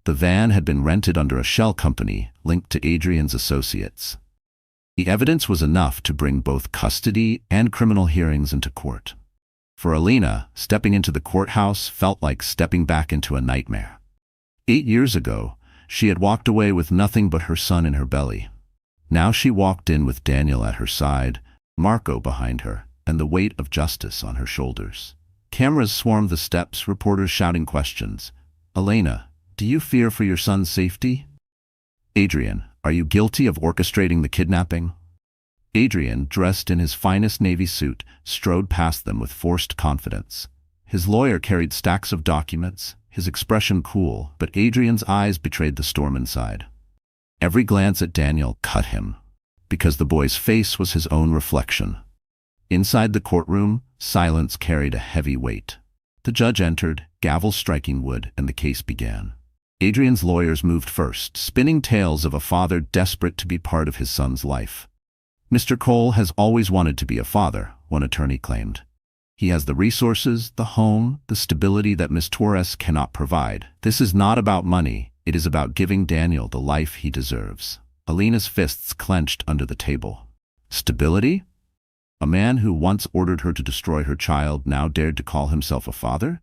The van had been rented under a shell company linked to Adrian's associates. The evidence was enough to bring both custody and criminal hearings into court. For Elena, stepping into the courthouse felt like stepping back into a nightmare. 8 years ago, she had walked away with nothing but her son in her belly. Now she walked in with Daniel at her side, Marco behind her, and the weight of justice on her shoulders. Cameras swarmed the steps, reporters shouting questions. "Elena, do you fear for your son's safety?" "Adrian, are you guilty of orchestrating the kidnapping?" Adrian, dressed in his finest navy suit, strode past them with forced confidence. His lawyer carried stacks of documents, his expression cool, but Adrian's eyes betrayed the storm inside. Every glance at Daniel cut him, because the boy's face was his own reflection. Inside the courtroom, silence carried a heavy weight. The judge entered, gavel striking wood, and the case began. Adrian's lawyers moved first, spinning tales of a father desperate to be part of his son's life. "Mr. Cole has always wanted to be a father," one attorney claimed. "He has the resources, the home, the stability that Miss Torres cannot provide. This is not about money, it is about giving Daniel the life he deserves." Elena's fists clenched under the table. Stability? A man who once ordered her to destroy her child now dared to call himself a father?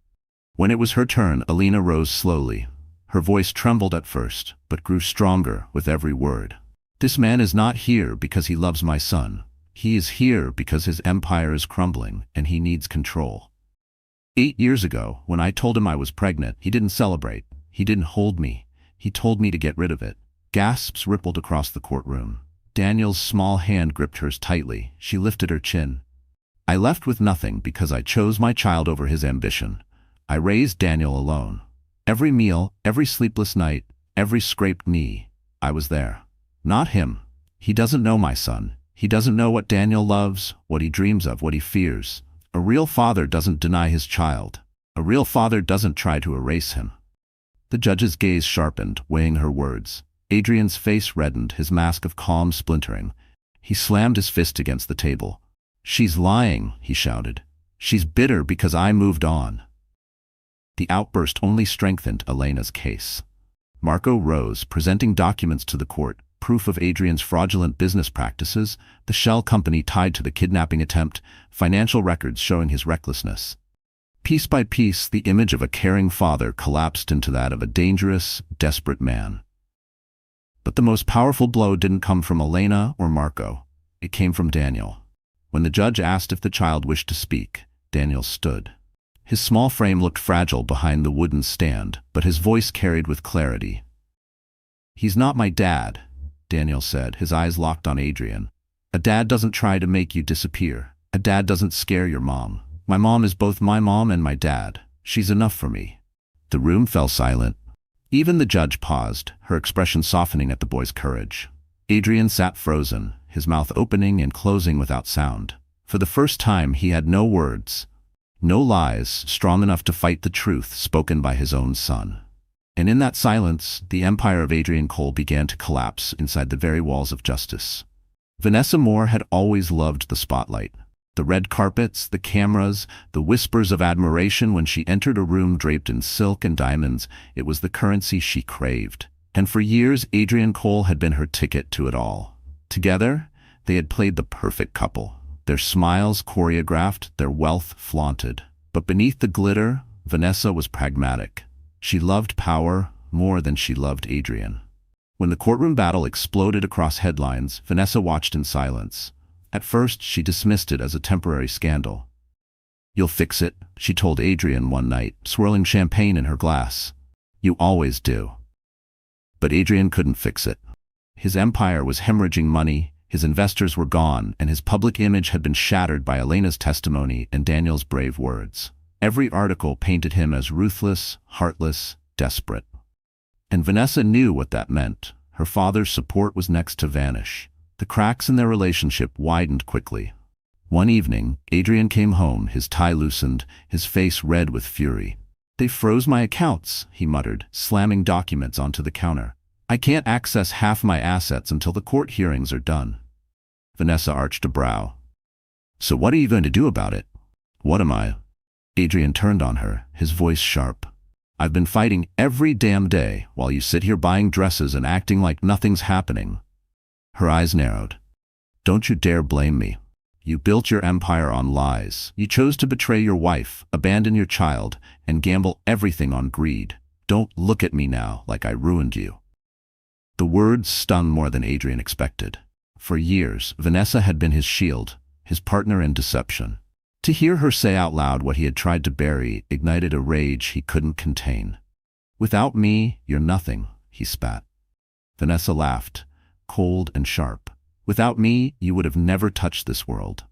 When it was her turn, Elena rose slowly. Her voice trembled at first, but grew stronger with every word. "This man is not here because he loves my son. He is here because his empire is crumbling and he needs control. 8 years ago, when I told him I was pregnant, he didn't celebrate. He didn't hold me. He told me to get rid of it. Gasps rippled across the courtroom. Daniel's small hand gripped hers tightly. She lifted her chin. I left with nothing because I chose my child over his ambition. I raised Daniel alone. Every meal, every sleepless night, every scraped knee, I was there. Not him. He doesn't know my son. He doesn't know what Daniel loves, what he dreams of, what he fears. A real father doesn't deny his child. A real father doesn't try to erase him. The judge's gaze sharpened, weighing her words. Adrian's face reddened, his mask of calm splintering. He slammed his fist against the table. She's lying, he shouted. She's bitter because I moved on. The outburst only strengthened Elena's case. Marco rose, presenting documents to the court, proof of Adrian's fraudulent business practices, the shell company tied to the kidnapping attempt, financial records showing his recklessness. Piece by piece, the image of a caring father collapsed into that of a dangerous, desperate man. But the most powerful blow didn't come from Elena or Marco. It came from Daniel. When the judge asked if the child wished to speak, Daniel stood. His small frame looked fragile behind the wooden stand, but his voice carried with clarity. He's not my dad, Daniel said, his eyes locked on Adrian. A dad doesn't try to make you disappear. A dad doesn't scare your mom. My mom is both my mom and my dad. She's enough for me. The room fell silent. Even the judge paused, her expression softening at the boy's courage. Adrian sat frozen, his mouth opening and closing without sound. For the first time he had no words, no lies strong enough to fight the truth spoken by his own son. And in that silence, the empire of Adrian Cole began to collapse inside the very walls of justice. Vanessa Moore had always loved the spotlight. The red carpets, the cameras, the whispers of admiration when she entered a room draped in silk and diamonds, it was the currency she craved. And for years, Adrian Cole had been her ticket to it all. Together, they had played the perfect couple. Their smiles choreographed, their wealth flaunted. But beneath the glitter, Vanessa was pragmatic. She loved power more than she loved Adrian. When the courtroom battle exploded across headlines, Vanessa watched in silence. At first, she dismissed it as a temporary scandal. "You'll fix it," she told Adrian one night, swirling champagne in her glass. "You always do." But Adrian couldn't fix it. His empire was hemorrhaging money, his investors were gone, and his public image had been shattered by Elena's testimony and Daniel's brave words. Every article painted him as ruthless, heartless, desperate. And Vanessa knew what that meant. Her father's support was next to vanish. The cracks in their relationship widened quickly. One evening, Adrian came home, his tie loosened, his face red with fury. "They froze my accounts," he muttered, slamming documents onto the counter. "I can't access half my assets until the court hearings are done." Vanessa arched a brow. "So what are you going to do about it?" "What am I?" Adrian turned on her, his voice sharp. "I've been fighting every damn day while you sit here buying dresses and acting like nothing's happening." Her eyes narrowed. "Don't you dare blame me. You built your empire on lies. You chose to betray your wife, abandon your child, and gamble everything on greed. Don't look at me now like I ruined you." The words stung more than Adrian expected. For years, Vanessa had been his shield, his partner in deception. To hear her say out loud what he had tried to bury ignited a rage he couldn't contain. "Without me, you're nothing," he spat. Vanessa laughed, cold and sharp. "Without me, you would have never touched this world.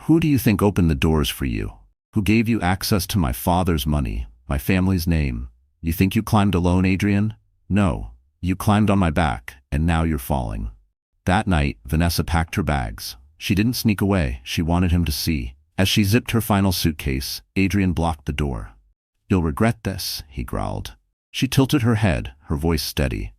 Who do you think opened the doors for you? Who gave you access to my father's money, my family's name? You think you climbed alone, Adrian? No, you climbed on my back, and now you're falling." That night, Vanessa packed her bags. She didn't sneak away, she wanted him to see. As she zipped her final suitcase, Adrian blocked the door. "You'll regret this," he growled. She tilted her head, her voice steady.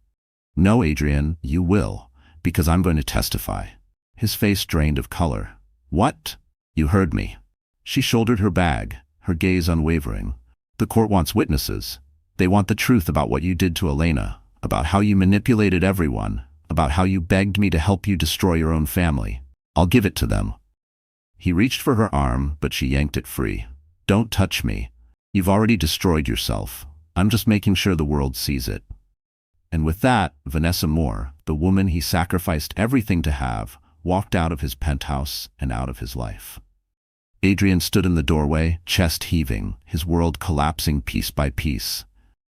"No, Adrian, you will, because I'm going to testify." His face drained of color. "What?" "You heard me." She shouldered her bag, her gaze unwavering. "The court wants witnesses. They want the truth about what you did to Elena, about how you manipulated everyone, about how you begged me to help you destroy your own family. I'll give it to them." He reached for her arm, but she yanked it free. "Don't touch me. You've already destroyed yourself. I'm just making sure the world sees it." And with that, Vanessa Moore, the woman he sacrificed everything to have, walked out of his penthouse and out of his life. Adrian stood in the doorway, chest heaving, his world collapsing piece by piece.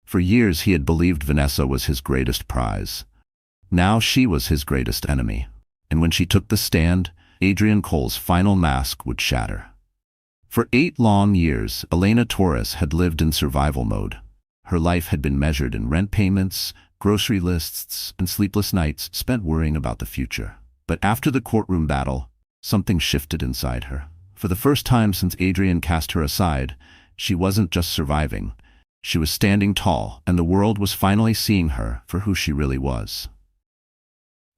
For years he had believed Vanessa was his greatest prize. Now she was his greatest enemy. And when she took the stand, Adrian Cole's final mask would shatter. For 8 long years, Elena Torres had lived in survival mode. Her life had been measured in rent payments, grocery lists, and sleepless nights spent worrying about the future. But after the courtroom battle, something shifted inside her. For the first time since Adrian cast her aside, she wasn't just surviving. She was standing tall, and the world was finally seeing her for who she really was.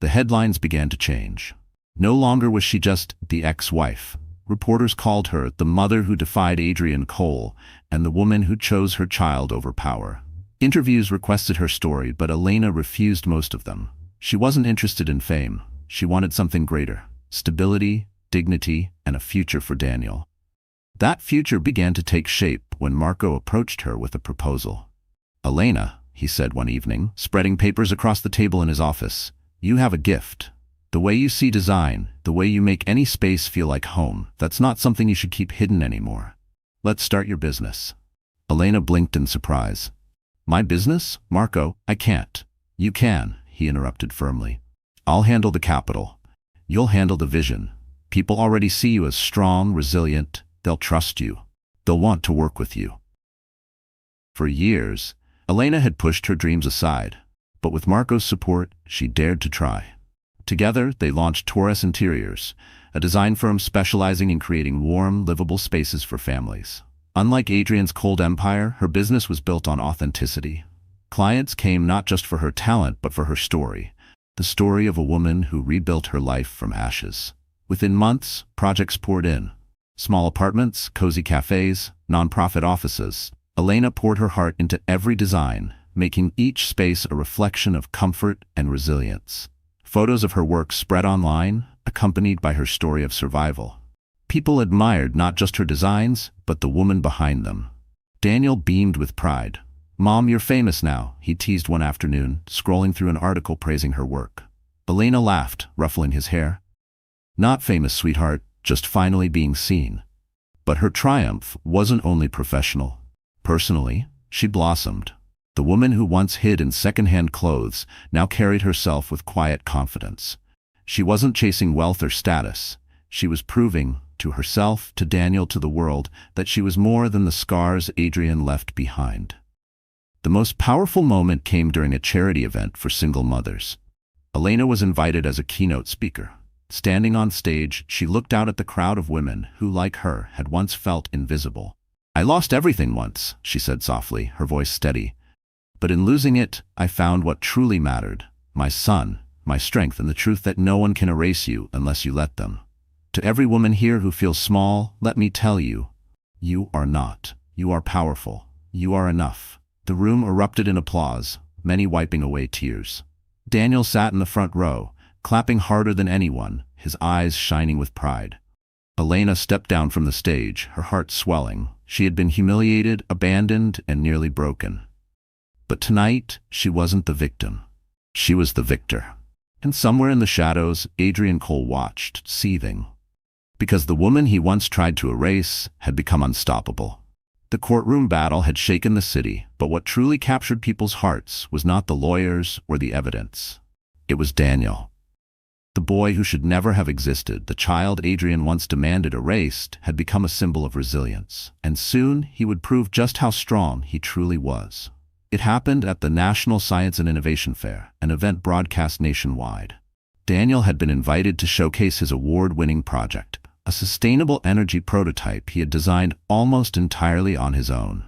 The headlines began to change. No longer was she just the ex-wife. Reporters called her the mother who defied Adrian Cole and the woman who chose her child over power. Interviews requested her story, but Elena refused most of them. She wasn't interested in fame. She wanted something greater: stability, dignity, and a future for Daniel. That future began to take shape when Marco approached her with a proposal. "Elena," he said one evening, spreading papers across the table in his office, "you have a gift. The way you see design, the way you make any space feel like home, that's not something you should keep hidden anymore. Let's start your business." Elena blinked in surprise. "My business? Marco, I can't." "You can," he interrupted firmly. "I'll handle the capital. You'll handle the vision. People already see you as strong, resilient. They'll trust you. They'll want to work with you." For years, Elena had pushed her dreams aside, but with Marco's support, she dared to try. Together, they launched Torres Interiors, a design firm specializing in creating warm, livable spaces for families. Unlike Adrian's cold empire, her business was built on authenticity. Clients came not just for her talent, but for her story, the story of a woman who rebuilt her life from ashes. Within months, projects poured in. Small apartments, cozy cafes, nonprofit offices. Elena poured her heart into every design, making each space a reflection of comfort and resilience. Photos of her work spread online, accompanied by her story of survival. People admired not just her designs, but the woman behind them. Daniel beamed with pride. "Mom, you're famous now," he teased one afternoon, scrolling through an article praising her work. Elena laughed, ruffling his hair. "Not famous, sweetheart, just finally being seen." But her triumph wasn't only professional. Personally, she blossomed. The woman who once hid in second-hand clothes now carried herself with quiet confidence. She wasn't chasing wealth or status. She was proving, to herself, to Daniel, to the world, that she was more than the scars Adrian left behind. The most powerful moment came during a charity event for single mothers. Elena was invited as a keynote speaker. Standing on stage, she looked out at the crowd of women who, like her, had once felt invisible. "I lost everything once," she said softly, her voice steady. "But in losing it, I found what truly mattered: my son, my strength, and the truth that no one can erase you unless you let them. To every woman here who feels small, let me tell you, you are not. You are powerful. You are enough." The room erupted in applause, many wiping away tears. Daniel sat in the front row, clapping harder than anyone, his eyes shining with pride. Elena stepped down from the stage, her heart swelling. She had been humiliated, abandoned, and nearly broken. But tonight, she wasn't the victim. She was the victor. And somewhere in the shadows, Adrian Cole watched, seething. Because the woman he once tried to erase had become unstoppable. The courtroom battle had shaken the city, but what truly captured people's hearts was not the lawyers or the evidence. It was Daniel. The boy who should never have existed, the child Adrian once demanded erased, had become a symbol of resilience. And soon he would prove just how strong he truly was. It happened at the National Science and Innovation Fair, an event broadcast nationwide. Daniel had been invited to showcase his award-winning project, a sustainable energy prototype he had designed almost entirely on his own.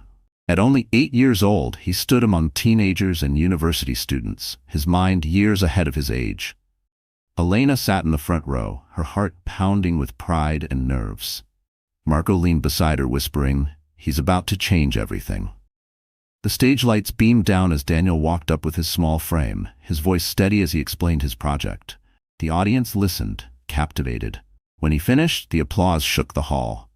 At only 8 years old, he stood among teenagers and university students, his mind years ahead of his age. Elena sat in the front row, her heart pounding with pride and nerves. Marco leaned beside her, whispering, "He's about to change everything." The stage lights beamed down as Daniel walked up with his small frame, his voice steady as he explained his project. The audience listened, captivated. When he finished, the applause shook the hall.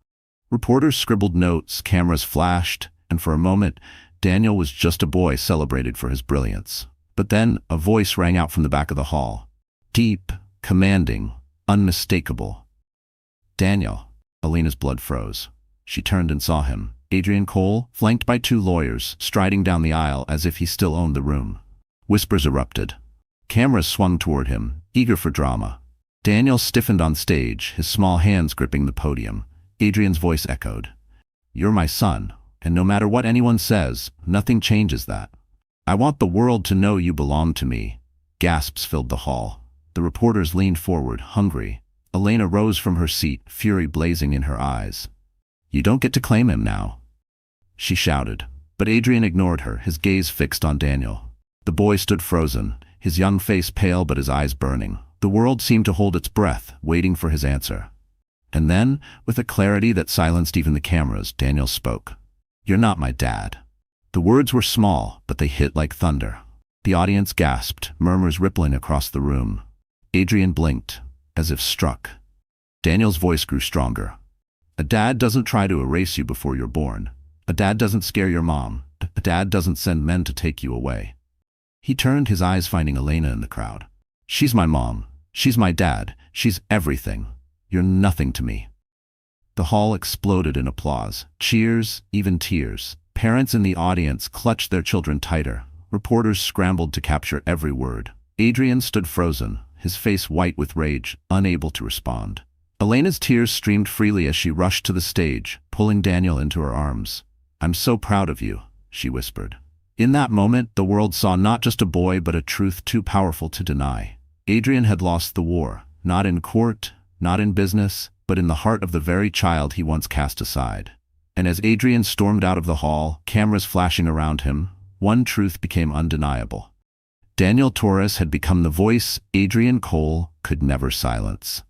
Reporters scribbled notes, cameras flashed, and for a moment, Daniel was just a boy celebrated for his brilliance. But then, a voice rang out from the back of the hall. Deep, commanding, unmistakable. "Daniel." Elena's blood froze. She turned and saw him, Adrian Cole, flanked by 2 lawyers, striding down the aisle as if he still owned the room. Whispers erupted. Cameras swung toward him, eager for drama. Daniel stiffened on stage, his small hands gripping the podium. Adrian's voice echoed. "You're my son, and no matter what anyone says, nothing changes that. I want the world to know you belong to me." Gasps filled the hall. The reporters leaned forward, hungry. Elena rose from her seat, fury blazing in her eyes. "You don't get to claim him now," she shouted. But Adrian ignored her, his gaze fixed on Daniel. The boy stood frozen, his young face pale but his eyes burning. The world seemed to hold its breath, waiting for his answer. And then, with a clarity that silenced even the cameras, Daniel spoke. "You're not my dad." The words were small, but they hit like thunder. The audience gasped, murmurs rippling across the room. Adrian blinked, as if struck. Daniel's voice grew stronger. "A dad doesn't try to erase you before you're born. A dad doesn't scare your mom. A dad doesn't send men to take you away." He turned, his eyes finding Elena in the crowd. "She's my mom. She's my dad. She's everything. You're nothing to me." The hall exploded in applause, cheers, even tears. Parents in the audience clutched their children tighter. Reporters scrambled to capture every word. Adrian stood frozen, his face white with rage, unable to respond. Elena's tears streamed freely as she rushed to the stage, pulling Daniel into her arms. "I'm so proud of you," she whispered. In that moment, the world saw not just a boy but a truth too powerful to deny. Adrian had lost the war, not in court, not in business, but in the heart of the very child he once cast aside. And as Adrian stormed out of the hall, cameras flashing around him, one truth became undeniable. Daniel Torres had become the voice Adrian Cole could never silence.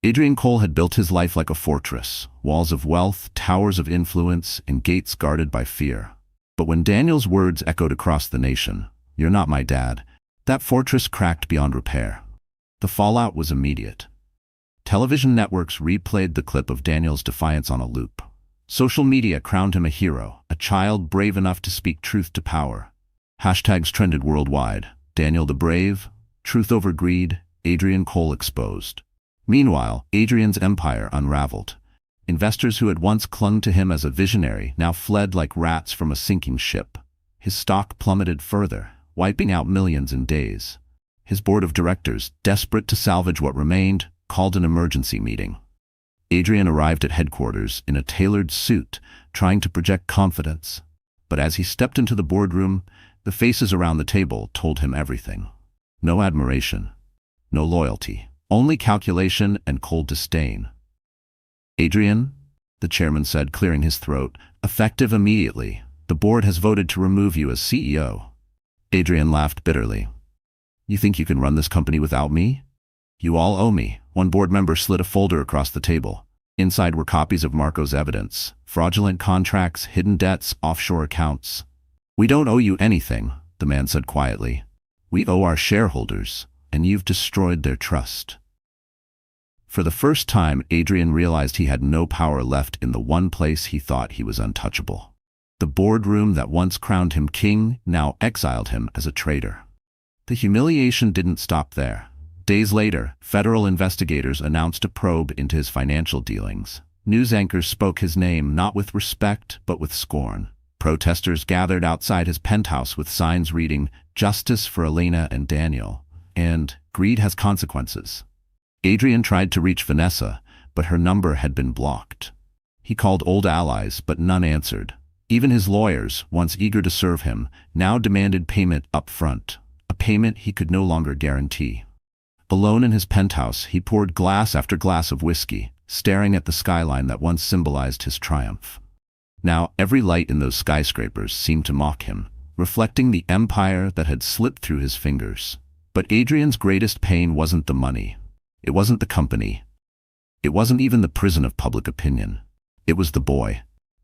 Adrian Cole had built his life like a fortress, walls of wealth, towers of influence, and gates guarded by fear. But when Daniel's words echoed across the nation, "You're not my dad," that fortress cracked beyond repair. The fallout was immediate. Television networks replayed the clip of Daniel's defiance on a loop. Social media crowned him a hero, a child brave enough to speak truth to power. Hashtags trended worldwide. Daniel the Brave, Truth Over Greed, Adrian Cole Exposed. Meanwhile, Adrian's empire unraveled. Investors who had once clung to him as a visionary now fled like rats from a sinking ship. His stock plummeted further, wiping out millions in days. His board of directors, desperate to salvage what remained, called an emergency meeting. Adrian arrived at headquarters in a tailored suit, trying to project confidence. But as he stepped into the boardroom, the faces around the table told him everything. No admiration, no loyalty, only calculation and cold disdain. "Adrian," the chairman said, clearing his throat, "effective immediately. The board has voted to remove you as CEO." Adrian laughed bitterly. "You think you can run this company without me? You all owe me." One board member slid a folder across the table. Inside were copies of Marco's evidence, fraudulent contracts, hidden debts, offshore accounts. "We don't owe you anything," the man said quietly. "We owe our shareholders, and you've destroyed their trust." For the first time, Adrian realized he had no power left in the one place he thought he was untouchable. The boardroom that once crowned him king now exiled him as a traitor. The humiliation didn't stop there. Days later, federal investigators announced a probe into his financial dealings. News anchors spoke his name not with respect but with scorn. Protesters gathered outside his penthouse with signs reading, "Justice for Elena and Daniel," and "Greed has consequences." Adrian tried to reach Vanessa, but her number had been blocked. He called old allies, but none answered. Even his lawyers, once eager to serve him, now demanded payment up front, a payment he could no longer guarantee. Alone in his penthouse, he poured glass after glass of whiskey, staring at the skyline that once symbolized his triumph. Now every light in those skyscrapers seemed to mock him, reflecting the empire that had slipped through his fingers. But Adrian's greatest pain wasn't the money. It wasn't the company. It wasn't even the prison of public opinion. It was the boy.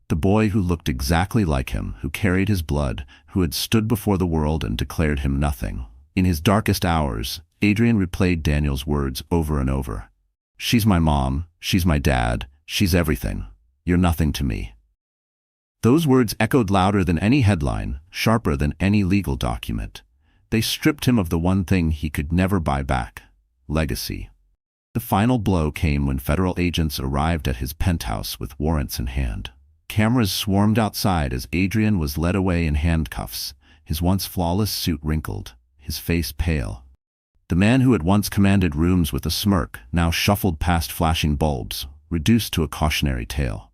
The boy who looked exactly like him, who carried his blood, who had stood before the world and declared him nothing. In his darkest hours, Adrian replayed Daniel's words over and over. "She's my mom, she's my dad, she's everything. You're nothing to me." Those words echoed louder than any headline, sharper than any legal document. They stripped him of the one thing he could never buy back: legacy. The final blow came when federal agents arrived at his penthouse with warrants in hand. Cameras swarmed outside as Adrian was led away in handcuffs, his once flawless suit wrinkled, his face pale. The man who had once commanded rooms with a smirk now shuffled past flashing bulbs, reduced to a cautionary tale.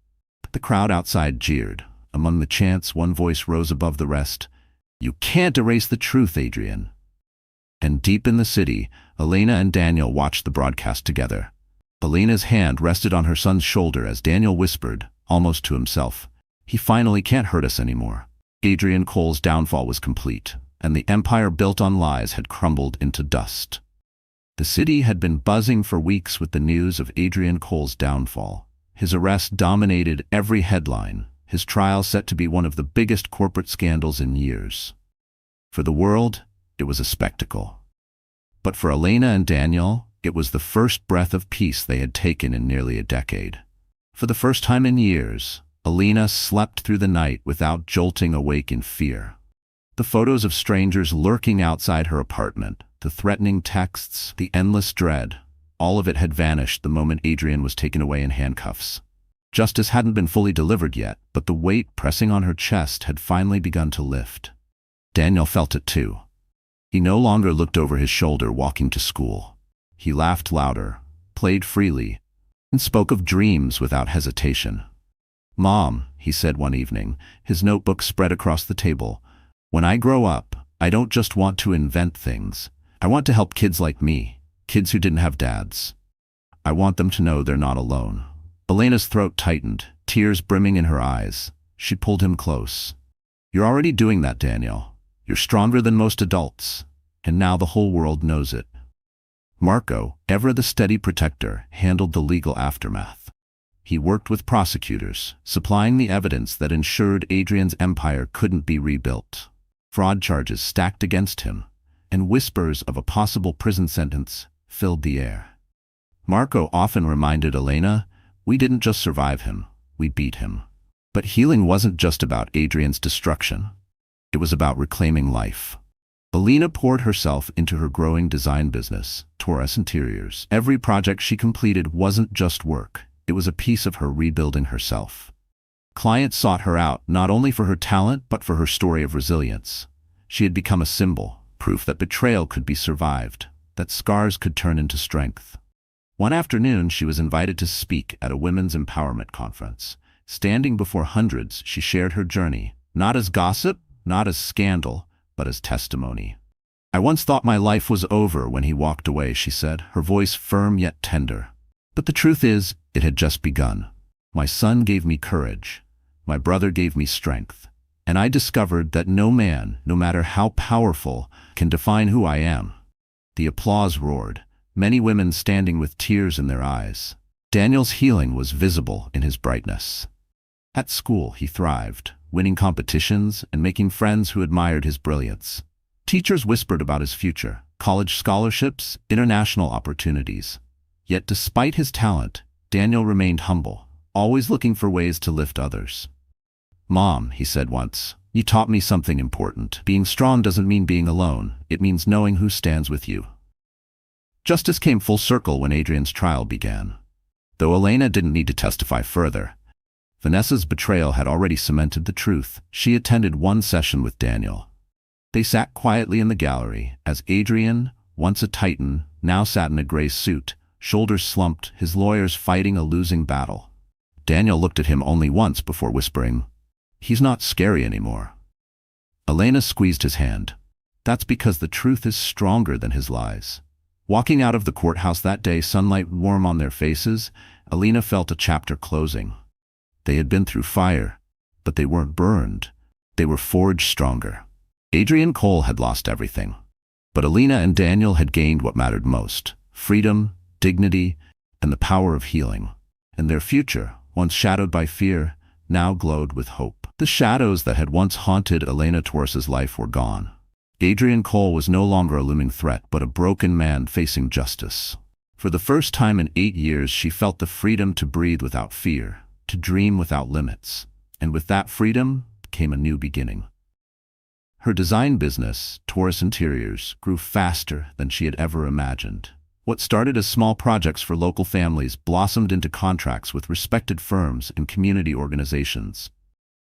The crowd outside jeered. Among the chants, one voice rose above the rest. "You can't erase the truth, Adrian." And deep in the city, Elena and Daniel watched the broadcast together. Elena's hand rested on her son's shoulder as Daniel whispered, almost to himself, "He finally can't hurt us anymore." Adrian Cole's downfall was complete, and the empire built on lies had crumbled into dust. The city had been buzzing for weeks with the news of Adrian Cole's downfall. His arrest dominated every headline, his trial set to be one of the biggest corporate scandals in years. For the world, it was a spectacle. But for Elena and Daniel, it was the first breath of peace they had taken in nearly a decade. For the first time in years, Elena slept through the night without jolting awake in fear. The photos of strangers lurking outside her apartment, the threatening texts, the endless dread, all of it had vanished the moment Adrian was taken away in handcuffs. Justice hadn't been fully delivered yet, but the weight pressing on her chest had finally begun to lift. Daniel felt it too. He no longer looked over his shoulder walking to school. He laughed louder, played freely, and spoke of dreams without hesitation. "Mom," he said one evening, his notebook spread across the table, "when I grow up, I don't just want to invent things. I want to help kids like me, kids who didn't have dads. I want them to know they're not alone." Elena's throat tightened, tears brimming in her eyes. She pulled him close. "You're already doing that, Daniel. You're stronger than most adults, and now the whole world knows it." Marco, ever the steady protector, handled the legal aftermath. He worked with prosecutors, supplying the evidence that ensured Adrian's empire couldn't be rebuilt. Fraud charges stacked against him, and whispers of a possible prison sentence filled the air. Marco often reminded Elena, "We didn't just survive him, we beat him." But healing wasn't just about Adrian's destruction. It was about reclaiming life. Elena poured herself into her growing design business, Taurus Interiors. Every project she completed wasn't just work. It was a piece of her rebuilding herself. Clients sought her out not only for her talent but for her story of resilience. She had become a symbol, proof that betrayal could be survived, that scars could turn into strength. One afternoon, she was invited to speak at a women's empowerment conference. Standing before hundreds, she shared her journey, not as gossip, not as scandal, but as testimony. "I once thought my life was over when he walked away," she said, her voice firm yet tender. "But the truth is, it had just begun. My son gave me courage. My brother gave me strength. And I discovered that no man, no matter how powerful, can define who I am." The applause roared, many women standing with tears in their eyes. Daniel's healing was visible in his brightness. At school, he thrived, winning competitions and making friends who admired his brilliance. Teachers whispered about his future, college scholarships, international opportunities. Yet despite his talent, Daniel remained humble, always looking for ways to lift others. "Mom," he said once, "you taught me something important. Being strong doesn't mean being alone. It means knowing who stands with you." Justice came full circle when Adrian's trial began. Though Elena didn't need to testify further, Vanessa's betrayal had already cemented the truth. She attended one session with Daniel. They sat quietly in the gallery as Adrian, once a titan, now sat in a gray suit, shoulders slumped, his lawyers fighting a losing battle. Daniel looked at him only once before whispering, "He's not scary anymore." Elena squeezed his hand. "That's because the truth is stronger than his lies." Walking out of the courthouse that day, sunlight warm on their faces, Elena felt a chapter closing. They had been through fire, but they weren't burned. They were forged stronger. Adrian Cole had lost everything, but Elena and Daniel had gained what mattered most: freedom, dignity, and the power of healing. And their future, once shadowed by fear, now glowed with hope. The shadows that had once haunted Elena Torres's life were gone. Adrian Cole was no longer a looming threat, but a broken man facing justice. For the first time in 8 years, she felt the freedom to breathe without fear, to dream without limits. And with that freedom came a new beginning. Her design business, Taurus Interiors, grew faster than she had ever imagined. What started as small projects for local families blossomed into contracts with respected firms and community organizations.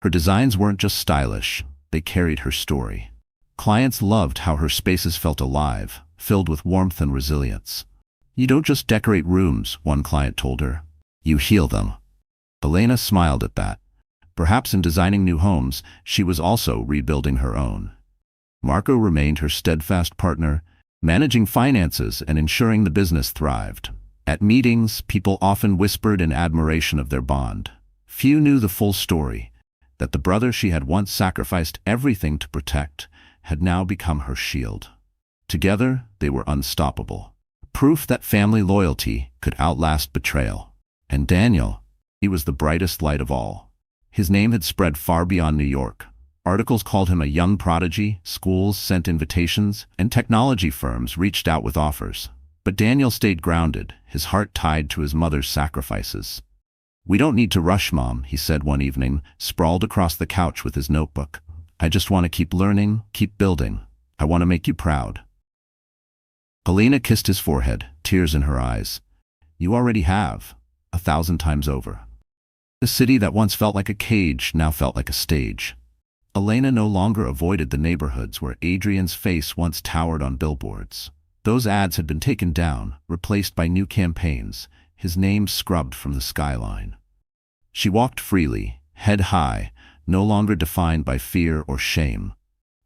Her designs weren't just stylish, they carried her story. Clients loved how her spaces felt alive, filled with warmth and resilience. "You don't just decorate rooms," one client told her. "You heal them." Elena smiled at that. Perhaps in designing new homes, she was also rebuilding her own. Marco remained her steadfast partner, managing finances and ensuring the business thrived. At meetings, people often whispered in admiration of their bond. Few knew the full story, that the brother she had once sacrificed everything to protect had now become her shield. Together, they were unstoppable. Proof that family loyalty could outlast betrayal. And Daniel, he was the brightest light of all. His name had spread far beyond New York. Articles called him a young prodigy, schools sent invitations, and technology firms reached out with offers. But Daniel stayed grounded, his heart tied to his mother's sacrifices. "We don't need to rush, Mom," he said one evening, sprawled across the couch with his notebook. "I just want to keep learning, keep building. I want to make you proud." Elena kissed his forehead, tears in her eyes. "You already have, 1,000 times over." The city that once felt like a cage now felt like a stage. Elena no longer avoided the neighborhoods where Adrian's face once towered on billboards. Those ads had been taken down, replaced by new campaigns, his name scrubbed from the skyline. She walked freely, head high, no longer defined by fear or shame.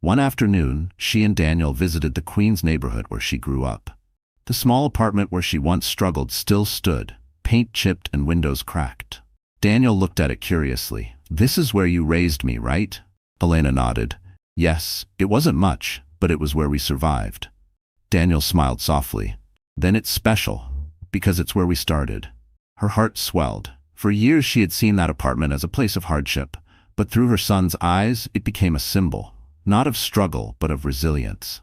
One afternoon, she and Daniel visited the Queens neighborhood where she grew up. The small apartment where she once struggled still stood, paint chipped and windows cracked. Daniel looked at it curiously. "This is where you raised me, right?" Elena nodded. "Yes, it wasn't much, but it was where we survived." Daniel smiled softly. "Then it's special, because it's where we started." Her heart swelled. For years she had seen that apartment as a place of hardship, but through her son's eyes it became a symbol, not of struggle but of resilience.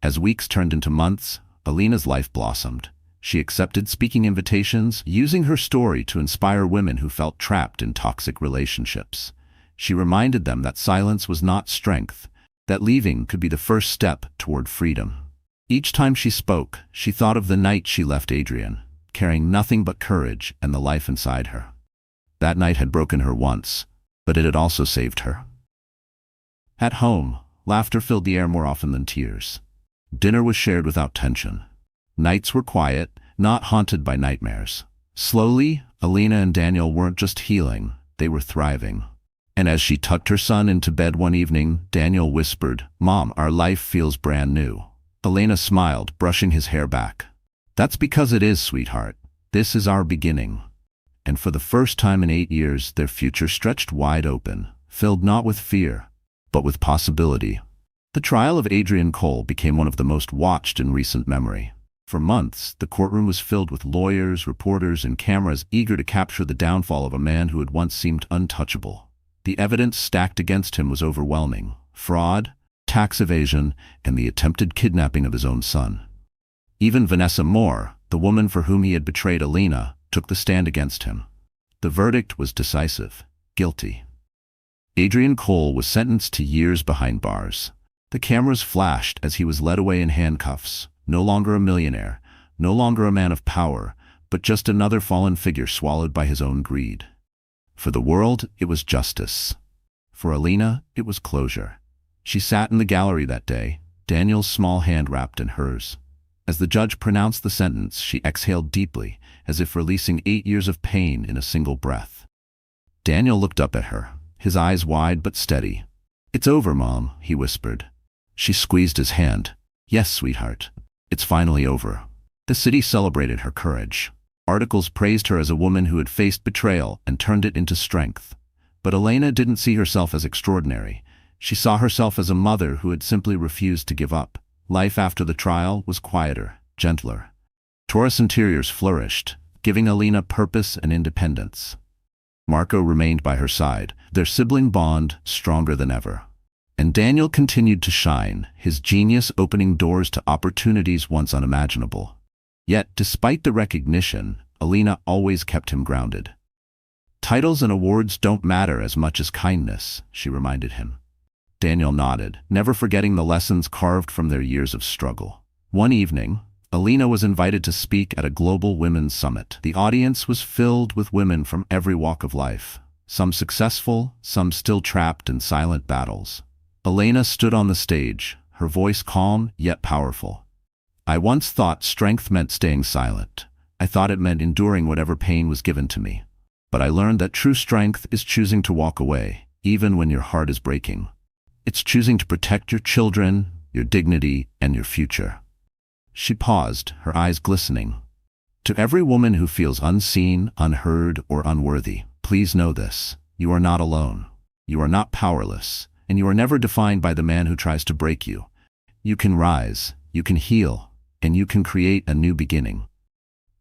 As weeks turned into months, Elena's life blossomed. She accepted speaking invitations, using her story to inspire women who felt trapped in toxic relationships. She reminded them that silence was not strength, that leaving could be the first step toward freedom. Each time she spoke, she thought of the night she left Adrian, carrying nothing but courage and the life inside her. That night had broken her once, but it had also saved her. At home, laughter filled the air more often than tears. Dinner was shared without tension. Nights were quiet, not haunted by nightmares. Slowly, Elena and Daniel weren't just healing, they were thriving. And as she tucked her son into bed one evening, Daniel whispered, "Mom, our life feels brand new." Elena smiled, brushing his hair back. "That's because it is, sweetheart. This is our beginning." And for the first time in 8 years, their future stretched wide open, filled not with fear, but with possibility. The trial of Adrian Cole became one of the most watched in recent memory. For months, the courtroom was filled with lawyers, reporters, and cameras eager to capture the downfall of a man who had once seemed untouchable. The evidence stacked against him was overwhelming: fraud, tax evasion, and the attempted kidnapping of his own son. Even Vanessa Moore, the woman for whom he had betrayed Elena, took the stand against him. The verdict was decisive: guilty. Adrian Cole was sentenced to years behind bars. The cameras flashed as he was led away in handcuffs, no longer a millionaire, no longer a man of power, but just another fallen figure swallowed by his own greed. For the world, it was justice. For Elena, it was closure. She sat in the gallery that day, Daniel's small hand wrapped in hers. As the judge pronounced the sentence, she exhaled deeply, as if releasing 8 years of pain in a single breath. Daniel looked up at her, his eyes wide but steady. "It's over, Mom," he whispered. She squeezed his hand. "Yes, sweetheart. It's finally over." The city celebrated her courage. Articles praised her as a woman who had faced betrayal and turned it into strength. But Elena didn't see herself as extraordinary. She saw herself as a mother who had simply refused to give up. Life after the trial was quieter, gentler. Taurus interiors flourished, giving Elena purpose and independence. Marco remained by her side, their sibling bond stronger than ever. And Daniel continued to shine, his genius opening doors to opportunities once unimaginable. Yet, despite the recognition, Elena always kept him grounded. "Titles and awards don't matter as much as kindness," she reminded him. Daniel nodded, never forgetting the lessons carved from their years of struggle. One evening, Elena was invited to speak at a global women's summit. The audience was filled with women from every walk of life, some successful, some still trapped in silent battles. Elena stood on the stage, her voice calm yet powerful. I once thought strength meant staying silent. I thought it meant enduring whatever pain was given to me. But I learned that true strength is choosing to walk away, even when your heart is breaking. It's choosing to protect your children, your dignity, and your future. She paused, her eyes glistening. To every woman who feels unseen, unheard, or unworthy, please know this: you are not alone. You are not powerless, and you are never defined by the man who tries to break you. You can rise, you can heal, and you can create a new beginning.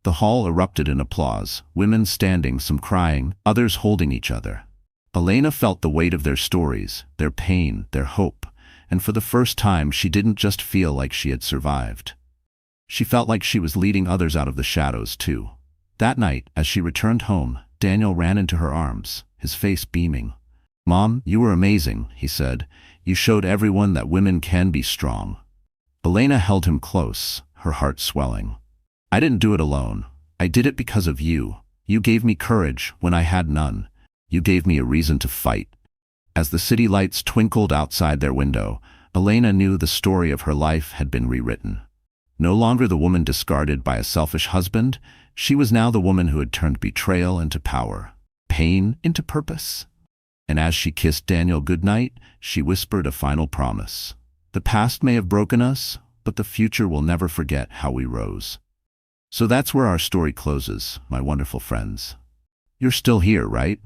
The hall erupted in applause, women standing, some crying, others holding each other. Elena felt the weight of their stories, their pain, their hope, and for the first time she didn't just feel like she had survived. She felt like she was leading others out of the shadows too. That night, as she returned home, Daniel ran into her arms, his face beaming. "Mom, you were amazing," he said. "You showed everyone that women can be strong." Elena held him close, her heart swelling. "I didn't do it alone. I did it because of you. You gave me courage when I had none. You gave me a reason to fight." As the city lights twinkled outside their window, Elena knew the story of her life had been rewritten. No longer the woman discarded by a selfish husband, she was now the woman who had turned betrayal into power, pain into purpose. And as she kissed Daniel goodnight, she whispered a final promise. "The past may have broken us, but the future will never forget how we rose." So that's where our story closes, my wonderful friends. You're still here, right?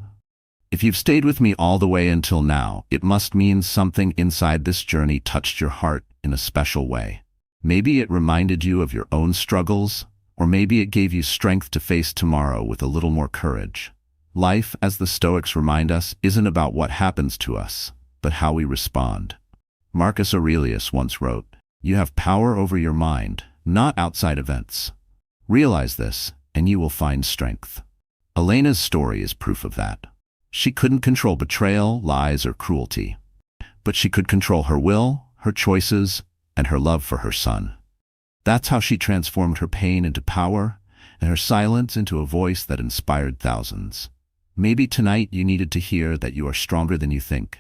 If you've stayed with me all the way until now, it must mean something inside this journey touched your heart in a special way. Maybe it reminded you of your own struggles, or maybe it gave you strength to face tomorrow with a little more courage. Life, as the Stoics remind us, isn't about what happens to us, but how we respond. Marcus Aurelius once wrote, "You have power over your mind, not outside events. Realize this, and you will find strength." Elena's story is proof of that. She couldn't control betrayal, lies, or cruelty. But she could control her will, her choices, and her love for her son. That's how she transformed her pain into power, and her silence into a voice that inspired thousands. Maybe tonight you needed to hear that you are stronger than you think.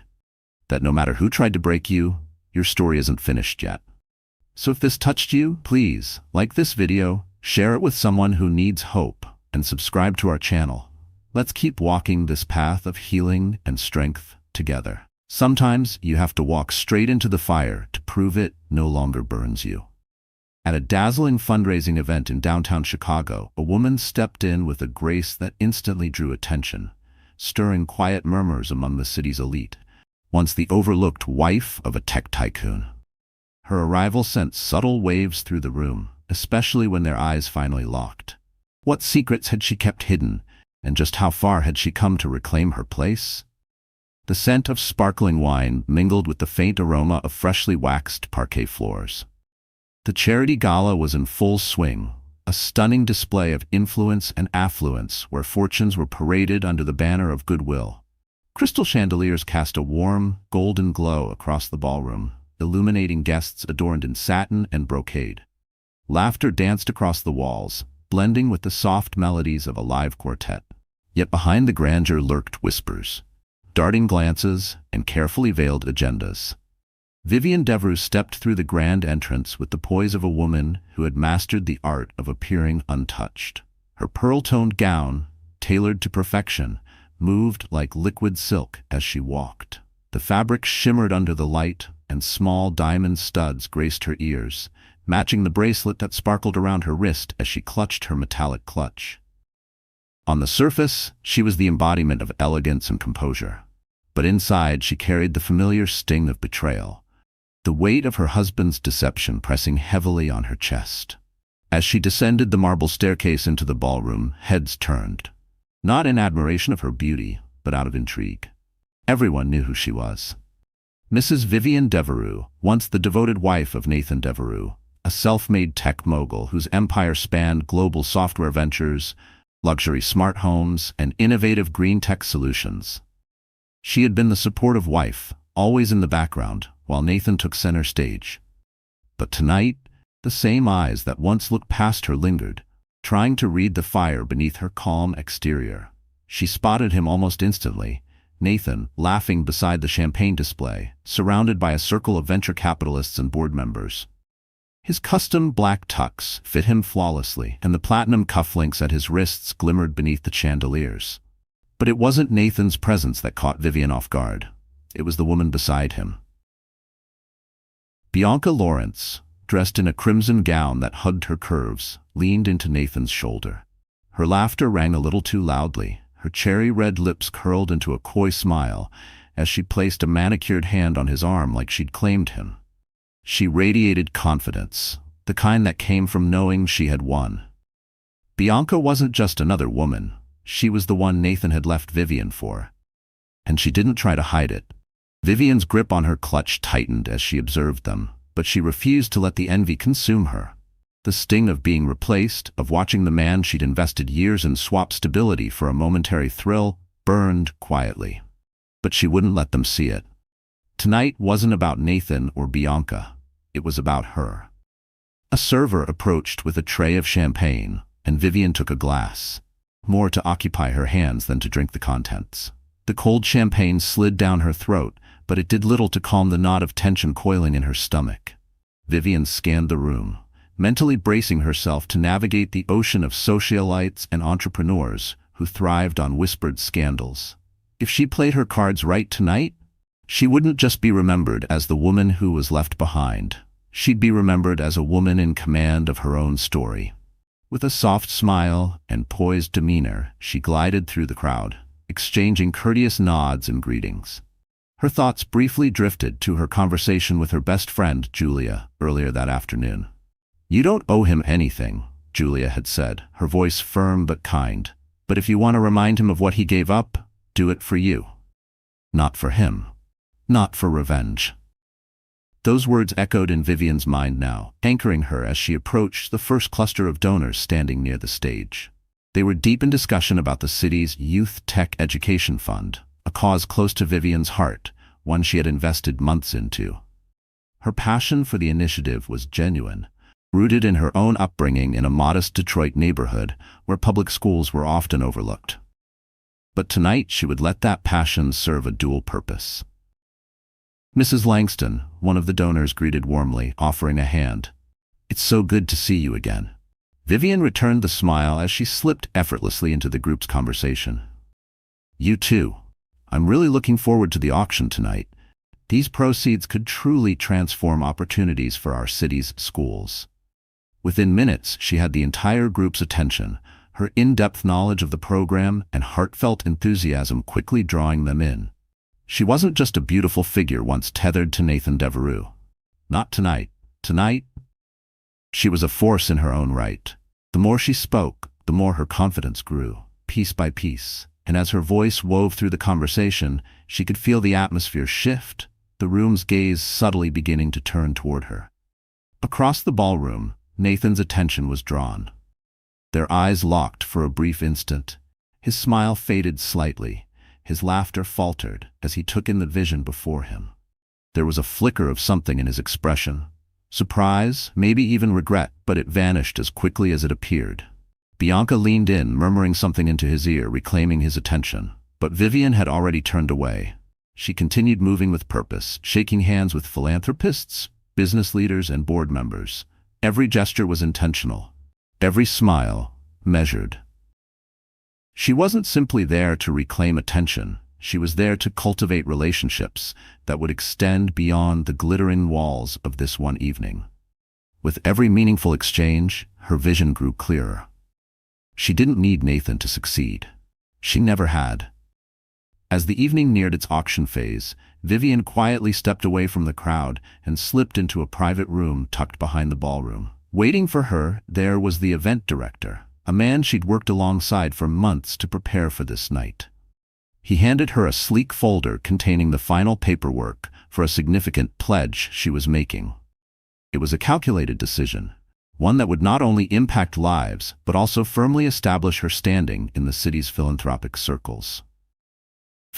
That no matter who tried to break you, your story isn't finished yet. So if this touched you, please like this video, share it with someone who needs hope, and subscribe to our channel. Let's keep walking this path of healing and strength together. Sometimes you have to walk straight into the fire to prove it no longer burns you. At a dazzling fundraising event in downtown Chicago, a woman stepped in with a grace that instantly drew attention, stirring quiet murmurs among the city's elite. Once the overlooked wife of a tech tycoon. Her arrival sent subtle waves through the room, especially when their eyes finally locked. What secrets had she kept hidden, and just how far had she come to reclaim her place? The scent of sparkling wine mingled with the faint aroma of freshly waxed parquet floors. The charity gala was in full swing, a stunning display of influence and affluence where fortunes were paraded under the banner of goodwill. Crystal chandeliers cast a warm, golden glow across the ballroom, illuminating guests adorned in satin and brocade. Laughter danced across the walls, blending with the soft melodies of a live quartet. Yet behind the grandeur lurked whispers, darting glances, and carefully veiled agendas. Vivienne Devereux stepped through the grand entrance with the poise of a woman who had mastered the art of appearing untouched. Her pearl-toned gown, tailored to perfection, moved like liquid silk as she walked. The fabric shimmered under the light, and small diamond studs graced her ears, matching the bracelet that sparkled around her wrist as she clutched her metallic clutch. On the surface, she was the embodiment of elegance and composure. But inside, she carried the familiar sting of betrayal, the weight of her husband's deception pressing heavily on her chest. As she descended the marble staircase into the ballroom, heads turned, not in admiration of her beauty, but out of intrigue. Everyone knew who she was. Mrs. Vivienne Devereux, once the devoted wife of Nathan Devereux, a self-made tech mogul whose empire spanned global software ventures, luxury smart homes, and innovative green tech solutions. She had been the supportive wife, always in the background, while Nathan took center stage. But tonight, the same eyes that once looked past her lingered, trying to read the fire beneath her calm exterior. She spotted him almost instantly, Nathan, laughing beside the champagne display, surrounded by a circle of venture capitalists and board members. His custom black tux fit him flawlessly, and the platinum cufflinks at his wrists glimmered beneath the chandeliers. But it wasn't Nathan's presence that caught Vivian off guard. It was the woman beside him. Bianca Lawrence, dressed in a crimson gown that hugged her curves, leaned into Nathan's shoulder. Her laughter rang a little too loudly. Her cherry-red lips curled into a coy smile as she placed a manicured hand on his arm like she'd claimed him. She radiated confidence, the kind that came from knowing she had won. Bianca wasn't just another woman. She was the one Nathan had left Vivian for. And she didn't try to hide it. Vivian's grip on her clutch tightened as she observed them, but she refused to let the envy consume her. The sting of being replaced, of watching the man she'd invested years in swap stability for a momentary thrill, burned quietly. But she wouldn't let them see it. Tonight wasn't about Nathan or Bianca. It was about her. A server approached with a tray of champagne, and Vivian took a glass, more to occupy her hands than to drink the contents. The cold champagne slid down her throat, but it did little to calm the knot of tension coiling in her stomach. Vivian scanned the room, mentally bracing herself to navigate the ocean of socialites and entrepreneurs who thrived on whispered scandals. If she played her cards right tonight, she wouldn't just be remembered as the woman who was left behind. She'd be remembered as a woman in command of her own story. With a soft smile and poised demeanor, she glided through the crowd, exchanging courteous nods and greetings. Her thoughts briefly drifted to her conversation with her best friend, Julia, earlier that afternoon. "You don't owe him anything," Julia had said, her voice firm but kind. "But if you want to remind him of what he gave up, do it for you. Not for him. Not for revenge." Those words echoed in Vivian's mind now, anchoring her as she approached the first cluster of donors standing near the stage. They were deep in discussion about the city's Youth Tech Education Fund, a cause close to Vivian's heart, one she had invested months into. Her passion for the initiative was genuine, rooted in her own upbringing in a modest Detroit neighborhood where public schools were often overlooked. But tonight she would let that passion serve a dual purpose. Mrs. Langston, one of the donors, greeted warmly, offering a hand. "It's so good to see you again." Vivian returned the smile as she slipped effortlessly into the group's conversation. "You too. I'm really looking forward to the auction tonight. These proceeds could truly transform opportunities for our city's schools." Within minutes, she had the entire group's attention, her in-depth knowledge of the program and heartfelt enthusiasm quickly drawing them in. She wasn't just a beautiful figure once tethered to Nathan Devereux. Not tonight. Tonight, she was a force in her own right. The more she spoke, the more her confidence grew, piece by piece. And as her voice wove through the conversation, she could feel the atmosphere shift, the room's gaze subtly beginning to turn toward her. Across the ballroom, Nathan's attention was drawn. Their eyes locked for a brief instant. His smile faded slightly. His laughter faltered as he took in the vision before him. There was a flicker of something in his expression. Surprise, maybe even regret, but it vanished as quickly as it appeared. Bianca leaned in, murmuring something into his ear, reclaiming his attention. But Vivian had already turned away. She continued moving with purpose, shaking hands with philanthropists, business leaders, and board members. Every gesture was intentional. Every smile measured. She wasn't simply there to reclaim attention. She was there to cultivate relationships that would extend beyond the glittering walls of this one evening. With every meaningful exchange, her vision grew clearer. She didn't need Nathan to succeed. She never had. As the evening neared its auction phase, Vivian quietly stepped away from the crowd and slipped into a private room tucked behind the ballroom. Waiting for her, there was the event director, a man she'd worked alongside for months to prepare for this night. He handed her a sleek folder containing the final paperwork for a significant pledge she was making. It was a calculated decision, one that would not only impact lives, but also firmly establish her standing in the city's philanthropic circles.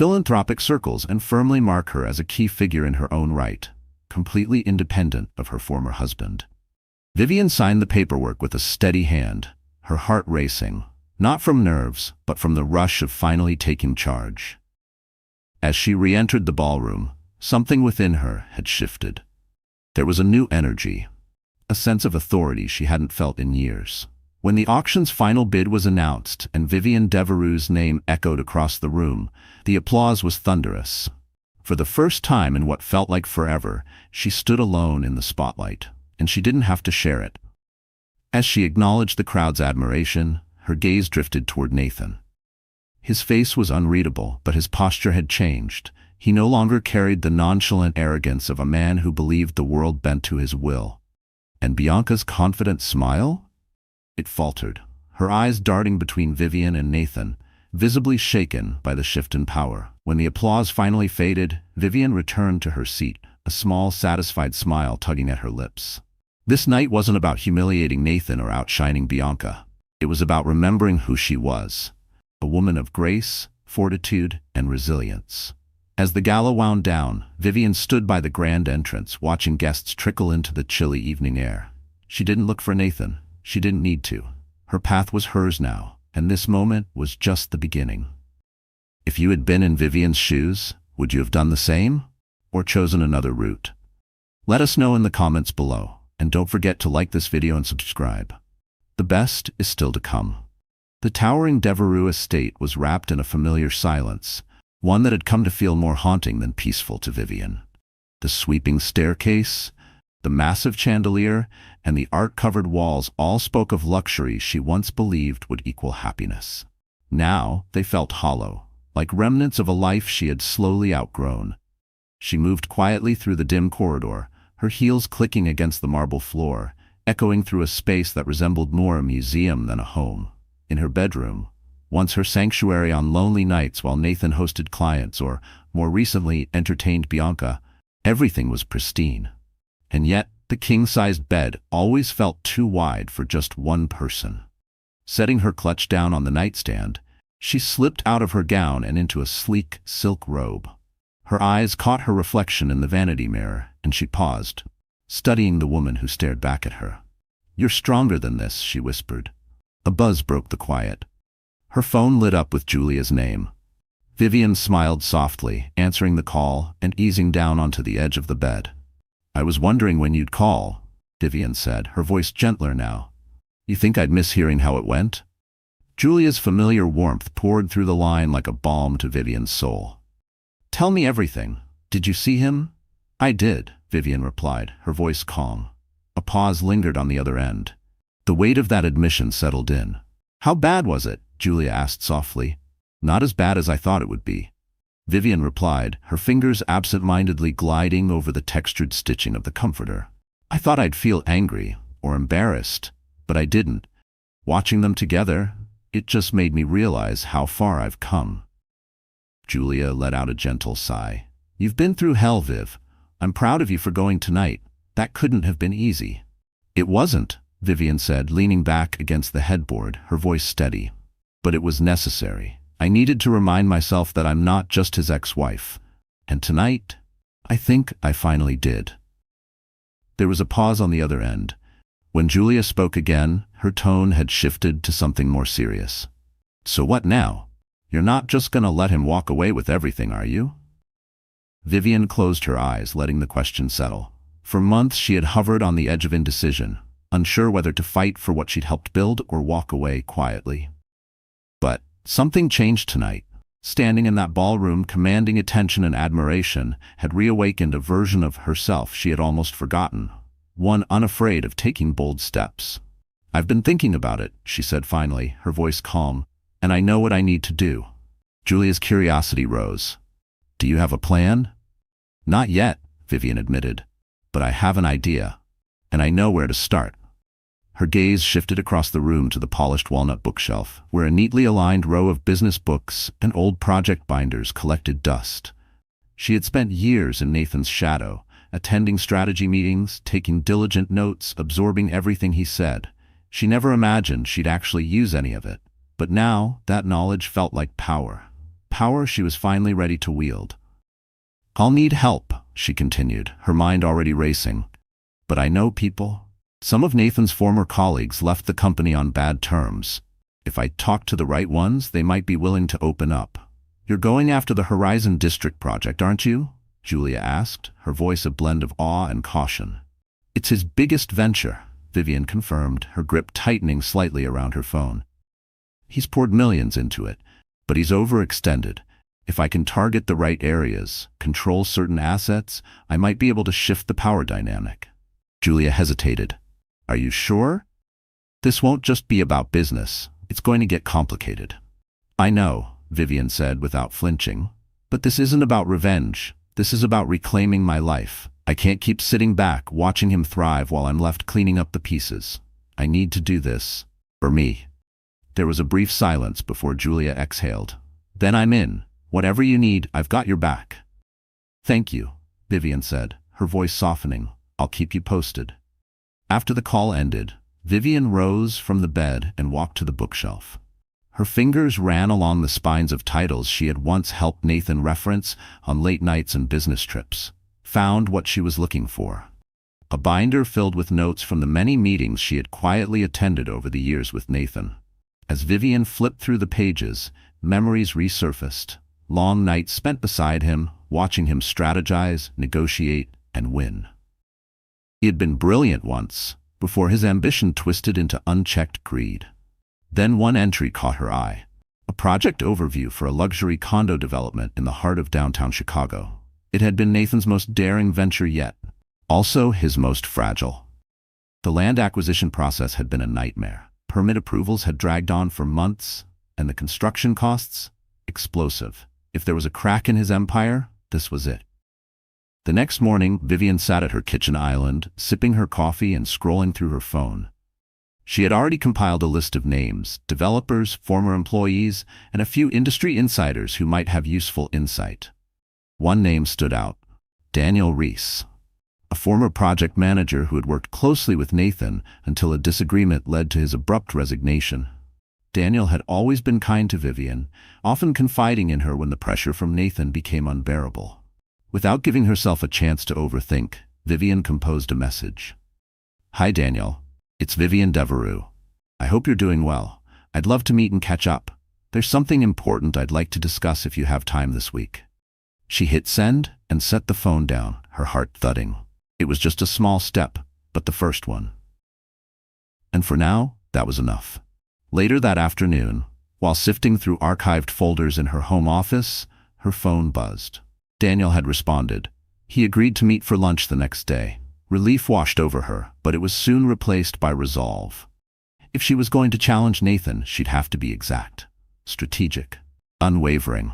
And firmly mark her as a key figure in her own right, completely independent of her former husband. Vivian signed the paperwork with a steady hand, her heart racing, not from nerves, but from the rush of finally taking charge. As she re-entered the ballroom, something within her had shifted. There was a new energy, a sense of authority she hadn't felt in years. When the auction's final bid was announced and Vivienne Devereux's name echoed across the room, the applause was thunderous. For the first time in what felt like forever, she stood alone in the spotlight, and she didn't have to share it. As she acknowledged the crowd's admiration, her gaze drifted toward Nathan. His face was unreadable, but his posture had changed. He no longer carried the nonchalant arrogance of a man who believed the world bent to his will. And Bianca's confident smile? It faltered, her eyes darting between Vivienne and Nathan, visibly shaken by the shift in power. When the applause finally faded, Vivienne returned to her seat, a small, satisfied smile tugging at her lips. This night wasn't about humiliating Nathan or outshining Bianca. It was about remembering who she was, a woman of grace, fortitude, and resilience. As the gala wound down, Vivienne stood by the grand entrance, watching guests trickle into the chilly evening air. She didn't look for Nathan. She didn't need to. Her path was hers now, and this moment was just the beginning. If you had been in Vivienne's shoes, would you have done the same? Or chosen another route? Let us know in the comments below, and don't forget to like this video and subscribe. The best is still to come. The towering Devereux estate was wrapped in a familiar silence, one that had come to feel more haunting than peaceful to Vivienne. The sweeping staircase, the massive chandelier, and the art-covered walls all spoke of luxury she once believed would equal happiness. Now they felt hollow, like remnants of a life she had slowly outgrown. She moved quietly through the dim corridor, her heels clicking against the marble floor, echoing through a space that resembled more a museum than a home. In her bedroom, once her sanctuary on lonely nights while Nathan hosted clients or, more recently, entertained Bianca, everything was pristine. And yet, the king-sized bed always felt too wide for just one person. Setting her clutch down on the nightstand, she slipped out of her gown and into a sleek silk robe. Her eyes caught her reflection in the vanity mirror, and she paused, studying the woman who stared back at her. "You're stronger than this," she whispered. A buzz broke the quiet. Her phone lit up with Julia's name. Vivienne smiled softly, answering the call and easing down onto the edge of the bed. "I was wondering when you'd call," Vivienne said, her voice gentler now. "You think I'd miss hearing how it went?" Julia's familiar warmth poured through the line like a balm to Vivienne's soul. "Tell me everything. Did you see him?" "I did," Vivienne replied, her voice calm. A pause lingered on the other end. The weight of that admission settled in. "How bad was it?" Julia asked softly. "Not as bad as I thought it would be," Vivienne replied, her fingers absent-mindedly gliding over the textured stitching of the comforter. "I thought I'd feel angry or embarrassed, but I didn't. Watching them together, it just made me realize how far I've come." Julia let out a gentle sigh. "You've been through hell, Viv. I'm proud of you for going tonight. That couldn't have been easy." "It wasn't," Vivienne said, leaning back against the headboard, her voice steady. "But it was necessary. I needed to remind myself that I'm not just his ex-wife. And tonight, I think I finally did." There was a pause on the other end. When Julia spoke again, her tone had shifted to something more serious. "So what now? You're not just gonna let him walk away with everything, are you?" Vivienne closed her eyes, letting the question settle. For months she had hovered on the edge of indecision, unsure whether to fight for what she'd helped build or walk away quietly. But something changed tonight. Standing in that ballroom, commanding attention and admiration, had reawakened a version of herself she had almost forgotten, one unafraid of taking bold steps. "I've been thinking about it," she said finally, her voice calm, "and I know what I need to do." Julia's curiosity rose. "Do you have a plan?" "Not yet," Vivienne admitted, "but I have an idea, and I know where to start." Her gaze shifted across the room to the polished walnut bookshelf, where a neatly aligned row of business books and old project binders collected dust. She had spent years in Nathan's shadow, attending strategy meetings, taking diligent notes, absorbing everything he said. She never imagined she'd actually use any of it. But now, that knowledge felt like power. Power she was finally ready to wield. "I'll need help," she continued, her mind already racing. "But I know people. Some of Nathan's former colleagues left the company on bad terms. If I talk to the right ones, they might be willing to open up. You're going after the Horizon District project, aren't you? Julia asked, her voice a blend of awe and caution. It's his biggest venture, Vivian confirmed, her grip tightening slightly around her phone. He's poured millions into it, but he's overextended. If I can target the right areas, control certain assets, I might be able to shift the power dynamic. Julia hesitated. Are you sure? This won't just be about business. It's going to get complicated. I know, Vivian said without flinching. But this isn't about revenge. This is about reclaiming my life. I can't keep sitting back, watching him thrive while I'm left cleaning up the pieces. I need to do this. For me. There was a brief silence before Julia exhaled. Then I'm in. Whatever you need, I've got your back. Thank you, Vivian said, her voice softening. I'll keep you posted. After the call ended, Vivian rose from the bed and walked to the bookshelf. Her fingers ran along the spines of titles she had once helped Nathan reference on late nights and business trips. Found what she was looking for. A binder filled with notes from the many meetings she had quietly attended over the years with Nathan. As Vivian flipped through the pages, memories resurfaced. Long nights spent beside him, watching him strategize, negotiate, and win. He had been brilliant once, before his ambition twisted into unchecked greed. Then one entry caught her eye. A project overview for a luxury condo development in the heart of downtown Chicago. It had been Nathan's most daring venture yet, also his most fragile. The land acquisition process had been a nightmare. Permit approvals had dragged on for months, and the construction costs? Explosive. If there was a crack in his empire, this was it. The next morning, Vivian sat at her kitchen island, sipping her coffee and scrolling through her phone. She had already compiled a list of names, developers, former employees, and a few industry insiders who might have useful insight. One name stood out: Daniel Reese, a former project manager who had worked closely with Nathan until a disagreement led to his abrupt resignation. Daniel had always been kind to Vivian, often confiding in her when the pressure from Nathan became unbearable. Without giving herself a chance to overthink, Vivian composed a message. Hi Daniel, it's Vivian Devereux. I hope you're doing well. I'd love to meet and catch up. There's something important I'd like to discuss if you have time this week. She hit send and set the phone down, her heart thudding. It was just a small step, but the first one. And for now, that was enough. Later that afternoon, while sifting through archived folders in her home office, her phone buzzed. Daniel had responded. He agreed to meet for lunch the next day. Relief washed over her, but it was soon replaced by resolve. If she was going to challenge Nathan, she'd have to be exact, strategic, unwavering.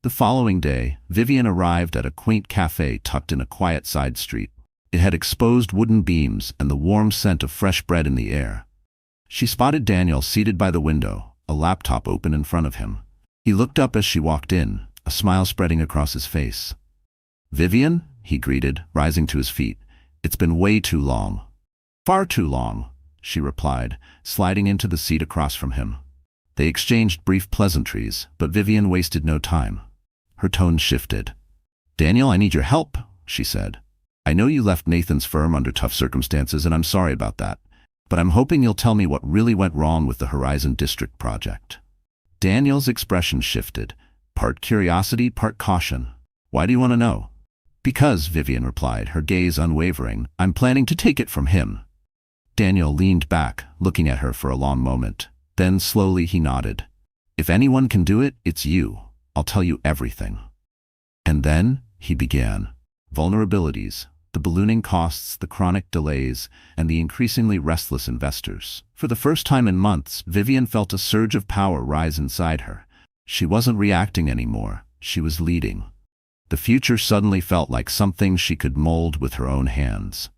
The following day, Vivian arrived at a quaint cafe tucked in a quiet side street. It had exposed wooden beams and the warm scent of fresh bread in the air. She spotted Daniel seated by the window, a laptop open in front of him. He looked up as she walked in, a smile spreading across his face. Vivian, he greeted, rising to his feet. It's been way too long. Far too long, she replied, sliding into the seat across from him. They exchanged brief pleasantries, but Vivian wasted no time. Her tone shifted. Daniel, I need your help, she said. I know you left Nathan's firm under tough circumstances, and I'm sorry about that. But I'm hoping you'll tell me what really went wrong with the Horizon District project. Daniel's expression shifted, part curiosity, part caution. Why do you want to know? Because, Vivian replied, her gaze unwavering, I'm planning to take it from him. Daniel leaned back, looking at her for a long moment. Then slowly he nodded. If anyone can do it, it's you. I'll tell you everything. And then, he began. Vulnerabilities. The ballooning costs, the chronic delays, and the increasingly restless investors. For the first time in months, Vivian felt a surge of power rise inside her. She wasn't reacting anymore, she was leading. The future suddenly felt like something she could mold with her own hands.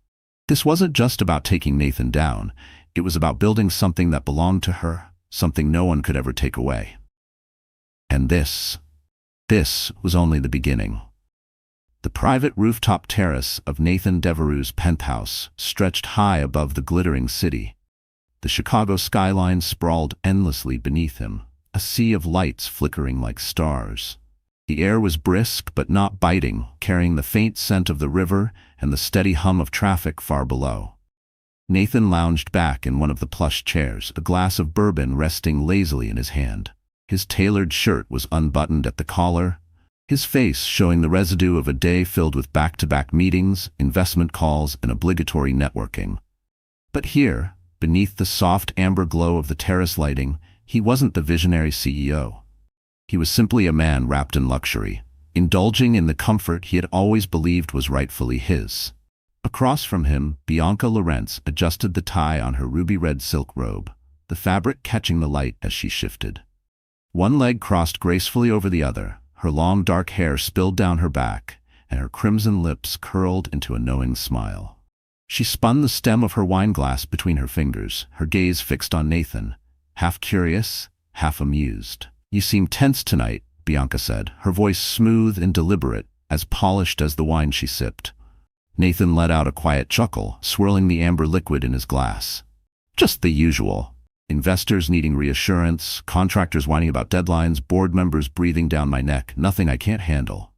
This wasn't just about taking Nathan down, it was about building something that belonged to her, something no one could ever take away. And this was only the beginning. The private rooftop terrace of Nathan Devereux's penthouse stretched high above the glittering city. The Chicago skyline sprawled endlessly beneath him, a sea of lights flickering like stars. The air was brisk but not biting, carrying the faint scent of the river and the steady hum of traffic far below. Nathan lounged back in one of the plush chairs, a glass of bourbon resting lazily in his hand. His tailored shirt was unbuttoned at the collar, his face showing the residue of a day filled with back-to-back meetings, investment calls, and obligatory networking. But here, beneath the soft amber glow of the terrace lighting, he wasn't the visionary CEO. He was simply a man wrapped in luxury, indulging in the comfort he had always believed was rightfully his. Across from him, Bianca Lorentz adjusted the tie on her ruby-red silk robe, the fabric catching the light as she shifted. One leg crossed gracefully over the other, her long dark hair spilled down her back, and her crimson lips curled into a knowing smile. She spun the stem of her wineglass between her fingers, her gaze fixed on Nathan, half curious, half amused. "You seem tense tonight," Bianca said, her voice smooth and deliberate, as polished as the wine she sipped. Nathan let out a quiet chuckle, swirling the amber liquid in his glass. "Just the usual. Investors needing reassurance, contractors whining about deadlines, board members breathing down my neck, nothing I can't handle."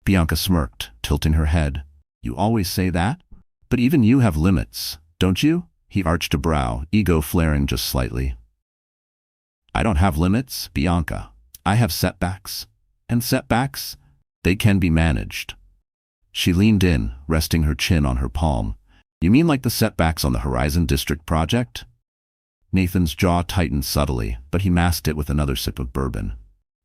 Bianca smirked, tilting her head. "You always say that? But even you have limits, don't you?" He arched a brow, ego flaring just slightly. "I don't have limits, Bianca. I have setbacks. And setbacks, they can be managed." She leaned in, resting her chin on her palm. "You mean like the setbacks on the Horizon District project?" Nathan's jaw tightened subtly, but he masked it with another sip of bourbon.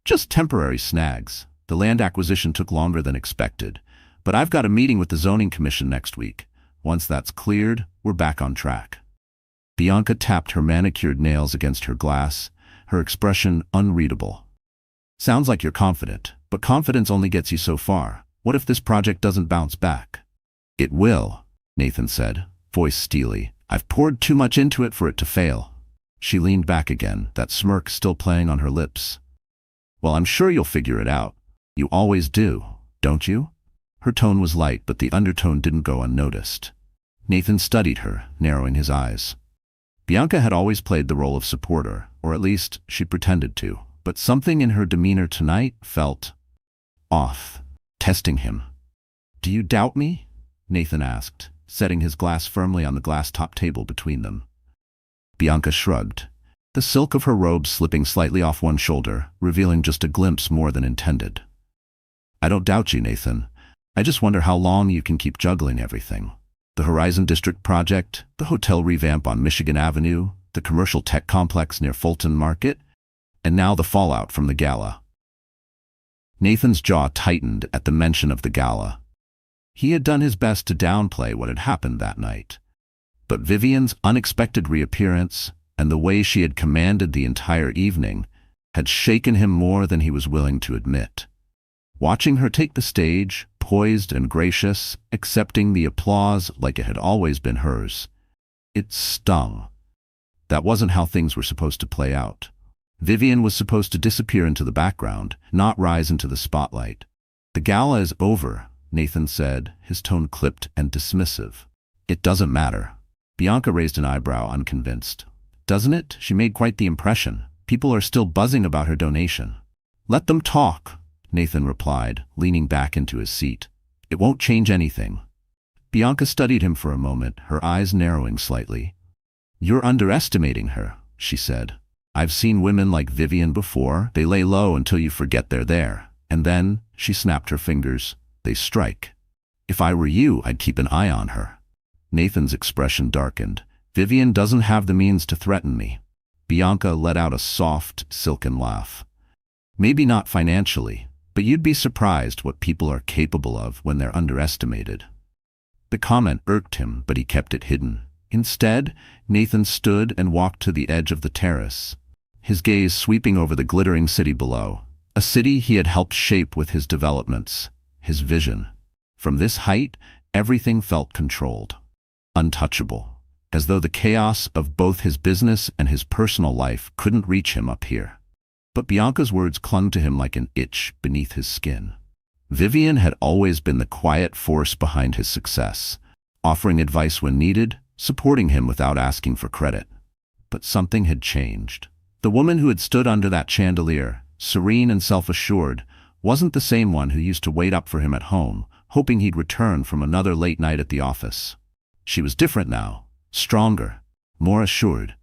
"Just temporary snags. The land acquisition took longer than expected, but I've got a meeting with the zoning commission next week. Once that's cleared, we're back on track." Bianca tapped her manicured nails against her glass, her expression unreadable. "Sounds like you're confident, but confidence only gets you so far. What if this project doesn't bounce back?" "It will," Nathan said, voice steely. "I've poured too much into it for it to fail." She leaned back again, that smirk still playing on her lips. "Well, I'm sure you'll figure it out. You always do, don't you?" Her tone was light, but the undertone didn't go unnoticed. Nathan studied her, narrowing his eyes. Bianca had always played the role of supporter, or at least she pretended to, but something in her demeanor tonight felt off, testing him. "Do you doubt me?" Nathan asked, setting his glass firmly on the glass-top table between them. Bianca shrugged, the silk of her robe slipping slightly off one shoulder, revealing just a glimpse more than intended. "I don't doubt you, Nathan. I just wonder how long you can keep juggling everything. The Horizon District project, the hotel revamp on Michigan Avenue, the commercial tech complex near Fulton Market, and now the fallout from the gala." Nathan's jaw tightened at the mention of the gala. He had done his best to downplay what had happened that night. But Vivian's unexpected reappearance, and the way she had commanded the entire evening, had shaken him more than he was willing to admit. Watching her take the stage, poised and gracious, accepting the applause like it had always been hers, it stung. That wasn't how things were supposed to play out. Vivian was supposed to disappear into the background, not rise into the spotlight. "The gala is over," Nathan said, his tone clipped and dismissive. "It doesn't matter." Bianca raised an eyebrow, unconvinced. "Doesn't it? She made quite the impression. People are still buzzing about her donation." "Let them talk," Nathan replied, leaning back into his seat. "It won't change anything." Bianca studied him for a moment, her eyes narrowing slightly. "You're underestimating her," she said. "I've seen women like Vivian before. They lay low until you forget they're there. And then," she snapped her fingers, "they strike. If I were you, I'd keep an eye on her." Nathan's expression darkened. "Vivian doesn't have the means to threaten me." Bianca let out a soft, silken laugh. "Maybe not financially, but you'd be surprised what people are capable of when they're underestimated." The comment irked him, but he kept it hidden. Instead, Nathan stood and walked to the edge of the terrace, his gaze sweeping over the glittering city below, a city he had helped shape with his developments, his vision. From this height, everything felt controlled, untouchable, as though the chaos of both his business and his personal life couldn't reach him up here. But Bianca's words clung to him like an itch beneath his skin. Vivian had always been the quiet force behind his success, offering advice when needed, supporting him without asking for credit. But something had changed. The woman who had stood under that chandelier, serene and self-assured, wasn't the same one who used to wait up for him at home, hoping he'd return from another late night at the office. She was different now, stronger, more assured,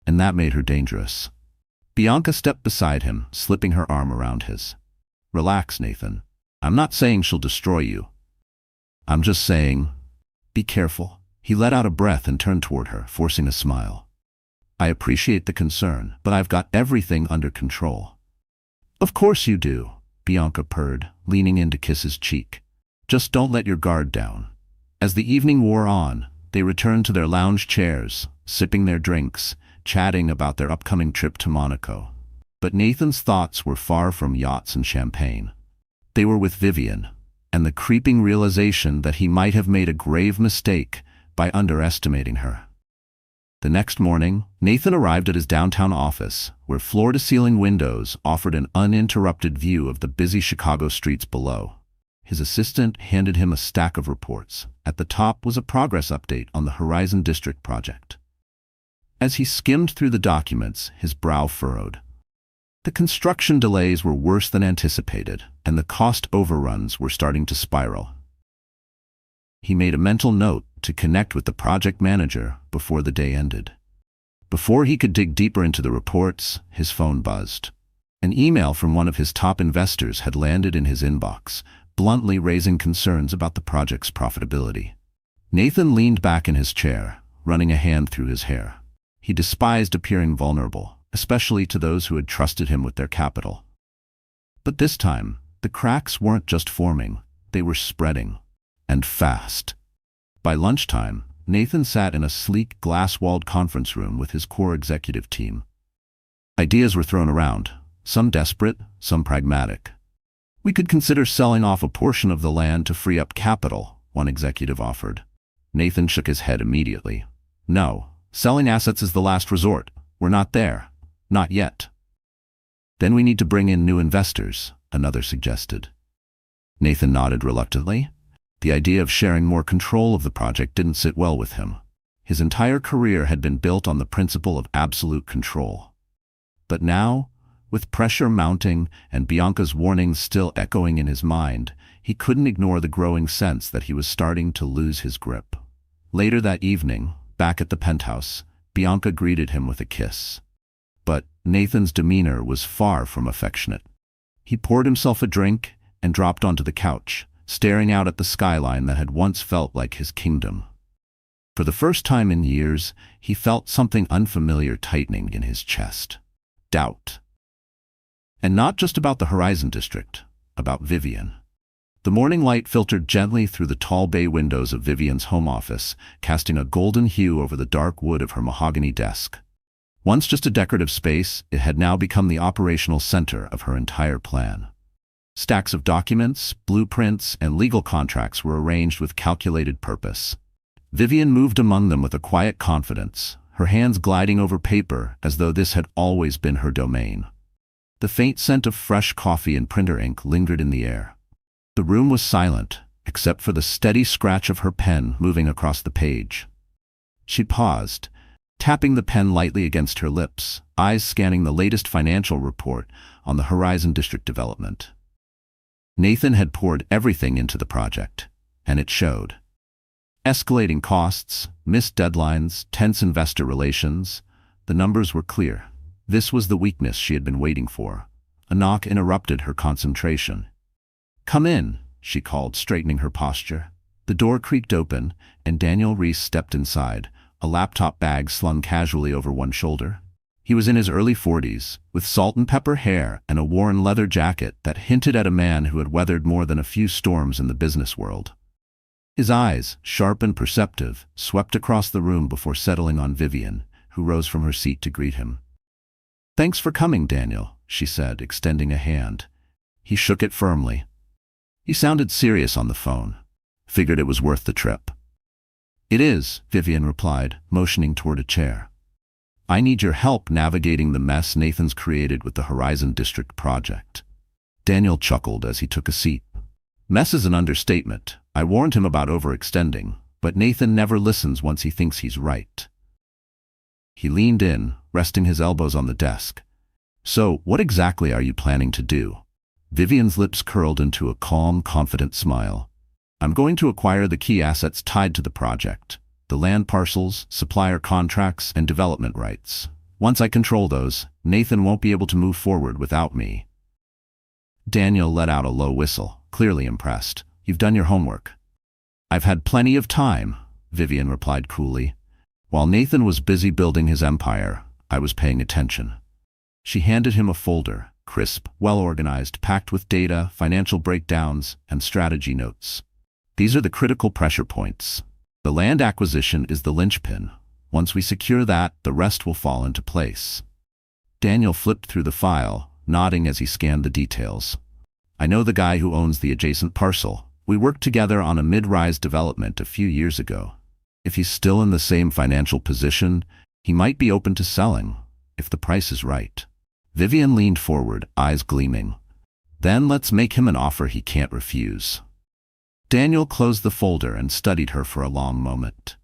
and that made her dangerous. Bianca stepped beside him, slipping her arm around his. Relax, Nathan. I'm not saying she'll destroy you. I'm just saying, be careful. He let out a breath and turned toward her, forcing a smile. I appreciate the concern, but I've got everything under control. Of course you do, Bianca purred, leaning in to kiss his cheek. Just don't let your guard down. As the evening wore on, they returned to their lounge chairs, sipping their drinks, chatting about their upcoming trip to Monaco. But Nathan's thoughts were far from yachts and champagne. They were with Vivian, and the creeping realization that he might have made a grave mistake by underestimating her. The next morning, Nathan arrived at his downtown office, where floor-to-ceiling windows offered an uninterrupted view of the busy Chicago streets below. His assistant handed him a stack of reports. At the top was a progress update on the Horizon District project. As he skimmed through the documents, his brow furrowed. The construction delays were worse than anticipated, and the cost overruns were starting to spiral. He made a mental note to connect with the project manager before the day ended. Before he could dig deeper into the reports, his phone buzzed. An email from one of his top investors had landed in his inbox, bluntly raising concerns about the project's profitability. Nathan leaned back in his chair, running a hand through his hair. He despised appearing vulnerable, especially to those who had trusted him with their capital. But this time, the cracks weren't just forming, they were spreading. And fast. By lunchtime, Nathan sat in a sleek, glass-walled conference room with his core executive team. Ideas were thrown around, some desperate, some pragmatic. We could consider selling off a portion of the land to free up capital, one executive offered. Nathan shook his head immediately. No, selling assets is the last resort. We're not there. Not yet. Then we need to bring in new investors, another suggested. Nathan nodded reluctantly. The idea of sharing more control of the project didn't sit well with him. His entire career had been built on the principle of absolute control. But now, with pressure mounting and Bianca's warnings still echoing in his mind, he couldn't ignore the growing sense that he was starting to lose his grip. Later that evening, back at the penthouse, Bianca greeted him with a kiss. But Nathan's demeanor was far from affectionate. He poured himself a drink and dropped onto the couch, staring out at the skyline that had once felt like his kingdom. For the first time in years, he felt something unfamiliar tightening in his chest. Doubt. And not just about the Horizon District, about Vivian. The morning light filtered gently through the tall bay windows of Vivian's home office, casting a golden hue over the dark wood of her mahogany desk. Once just a decorative space, it had now become the operational center of her entire plan. Stacks of documents, blueprints, and legal contracts were arranged with calculated purpose. Vivian moved among them with a quiet confidence, her hands gliding over paper as though this had always been her domain. The faint scent of fresh coffee and printer ink lingered in the air. The room was silent, except for the steady scratch of her pen moving across the page. She paused, tapping the pen lightly against her lips, eyes scanning the latest financial report on the Horizon District development. Nathan had poured everything into the project, and it showed. Escalating costs, missed deadlines, tense investor relations, the numbers were clear. This was the weakness she had been waiting for. A knock interrupted her concentration. "Come in," she called, straightening her posture. The door creaked open, and Daniel Reese stepped inside, a laptop bag slung casually over one shoulder. He was in his early 40s, with salt and pepper hair and a worn leather jacket that hinted at a man who had weathered more than a few storms in the business world. His eyes, sharp and perceptive, swept across the room before settling on Vivian, who rose from her seat to greet him. "Thanks for coming, Daniel," she said, extending a hand. He shook it firmly. He sounded serious on the phone. Figured it was worth the trip. "It is," Vivian replied, motioning toward a chair. "I need your help navigating the mess Nathan's created with the Horizon District project." Daniel chuckled as he took a seat. "Mess is an understatement. I warned him about overextending, but Nathan never listens once he thinks he's right." He leaned in, resting his elbows on the desk. "So, what exactly are you planning to do?" Vivian's lips curled into a calm, confident smile. "I'm going to acquire the key assets tied to the project. The land parcels, supplier contracts, and development rights. Once I control those, Nathan won't be able to move forward without me." Daniel let out a low whistle, clearly impressed. "You've done your homework." "I've had plenty of time," Vivian replied coolly. While Nathan was busy building his empire, I was paying attention. She handed him a folder, crisp, well-organized, packed with data, financial breakdowns, and strategy notes. "These are the critical pressure points. The land acquisition is the linchpin. Once we secure that, the rest will fall into place." Daniel flipped through the file, nodding as he scanned the details. "I know the guy who owns the adjacent parcel. We worked together on a mid-rise development a few years ago. If he's still in the same financial position, he might be open to selling, if the price is right." Vivian leaned forward, eyes gleaming. "Then let's make him an offer he can't refuse." Daniel closed the folder and studied her for a long moment.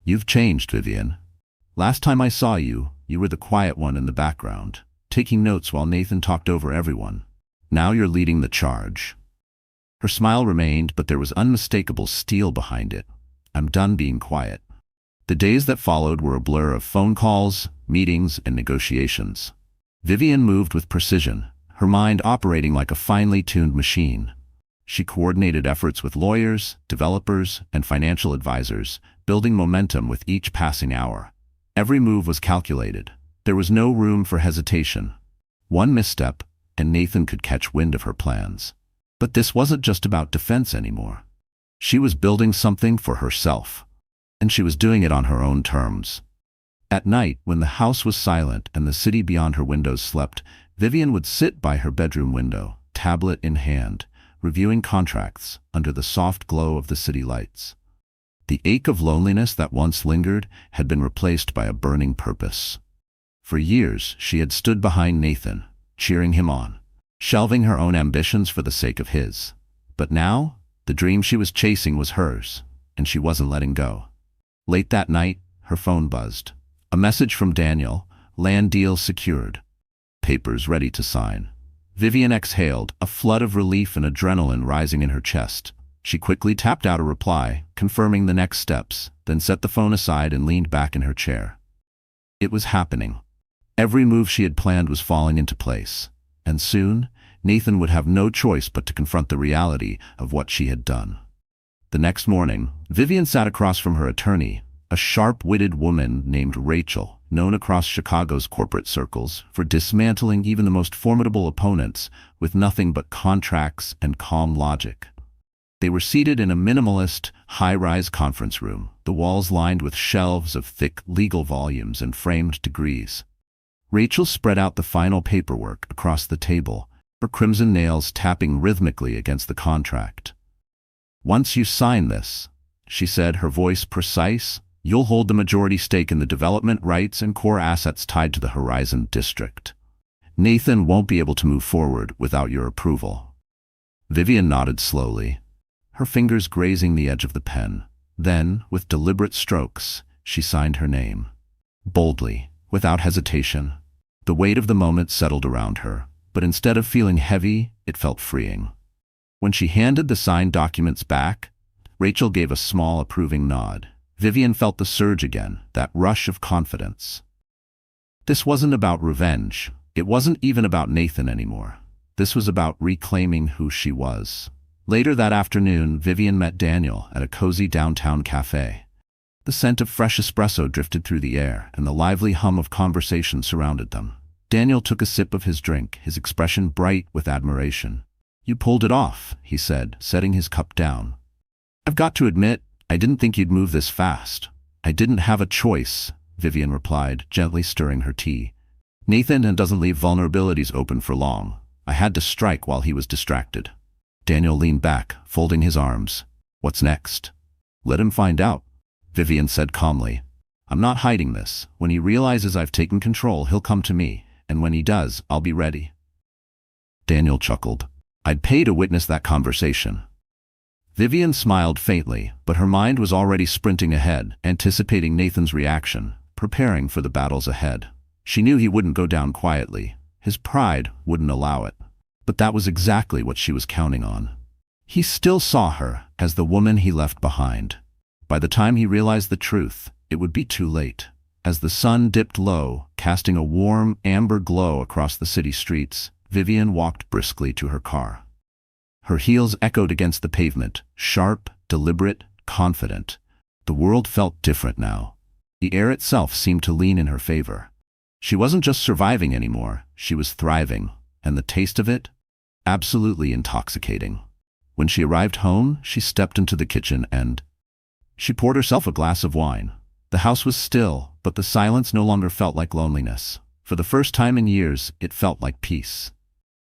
"You've changed, Vivian. Last time I saw you, you were the quiet one in the background, taking notes while Nathan talked over everyone. Now you're leading the charge." Her smile remained, but there was unmistakable steel behind it. "I'm done being quiet." The days that followed were a blur of phone calls, meetings, and negotiations. Vivian moved with precision, her mind operating like a finely tuned machine. She coordinated efforts with lawyers, developers, and financial advisors, building momentum with each passing hour. Every move was calculated. There was no room for hesitation. One misstep, and Nathan could catch wind of her plans. But this wasn't just about defense anymore. She was building something for herself, and she was doing it on her own terms. At night, when the house was silent and the city beyond her windows slept, Vivian would sit by her bedroom window, tablet in hand, reviewing contracts under the soft glow of the city lights. The ache of loneliness that once lingered had been replaced by a burning purpose. For years, she had stood behind Nathan, cheering him on, shelving her own ambitions for the sake of his. But now, the dream she was chasing was hers, and she wasn't letting go. Late that night, her phone buzzed. A message from Daniel: "Land deal secured. Papers ready to sign." Vivian exhaled, a flood of relief and adrenaline rising in her chest. She quickly tapped out a reply, confirming the next steps, then set the phone aside and leaned back in her chair. It was happening. Every move she had planned was falling into place, and soon, Nathan would have no choice but to confront the reality of what she had done. The next morning, Vivian sat across from her attorney, a sharp-witted woman named Rachel, known across Chicago's corporate circles for dismantling even the most formidable opponents with nothing but contracts and calm logic. They were seated in a minimalist, high-rise conference room, the walls lined with shelves of thick legal volumes and framed degrees. Rachel spread out the final paperwork across the table, her crimson nails tapping rhythmically against the contract. "Once you sign this," she said, her voice precise, "you'll hold the majority stake in the development rights and core assets tied to the Horizon District. Nathan won't be able to move forward without your approval." Vivian nodded slowly, her fingers grazing the edge of the pen. Then, with deliberate strokes, she signed her name. Boldly, without hesitation. The weight of the moment settled around her, but instead of feeling heavy, it felt freeing. When she handed the signed documents back, Rachel gave a small approving nod. Vivian felt the surge again, that rush of confidence. This wasn't about revenge. It wasn't even about Nathan anymore. This was about reclaiming who she was. Later that afternoon, Vivian met Daniel at a cozy downtown cafe. The scent of fresh espresso drifted through the air, and the lively hum of conversation surrounded them. Daniel took a sip of his drink, his expression bright with admiration. "You pulled it off," he said, setting his cup down. "I've got to admit, I didn't think you'd move this fast." "I didn't have a choice," Vivian replied, gently stirring her tea. "Nathan doesn't leave vulnerabilities open for long. I had to strike while he was distracted." Daniel leaned back, folding his arms. "What's next?" "Let him find out," Vivian said calmly. "I'm not hiding this. When he realizes I've taken control, he'll come to me, and when he does, I'll be ready." Daniel chuckled. "I'd pay to witness that conversation." Vivian smiled faintly, but her mind was already sprinting ahead, anticipating Nathan's reaction, preparing for the battles ahead. She knew he wouldn't go down quietly. His pride wouldn't allow it. But that was exactly what she was counting on. He still saw her as the woman he left behind. By the time he realized the truth, it would be too late. As the sun dipped low, casting a warm, amber glow across the city streets, Vivian walked briskly to her car. Her heels echoed against the pavement, sharp, deliberate, confident. The world felt different now. The air itself seemed to lean in her favor. She wasn't just surviving anymore, she was thriving, and the taste of it? Absolutely intoxicating. When she arrived home, she stepped into the kitchen and she poured herself a glass of wine. The house was still, but the silence no longer felt like loneliness. For the first time in years, it felt like peace.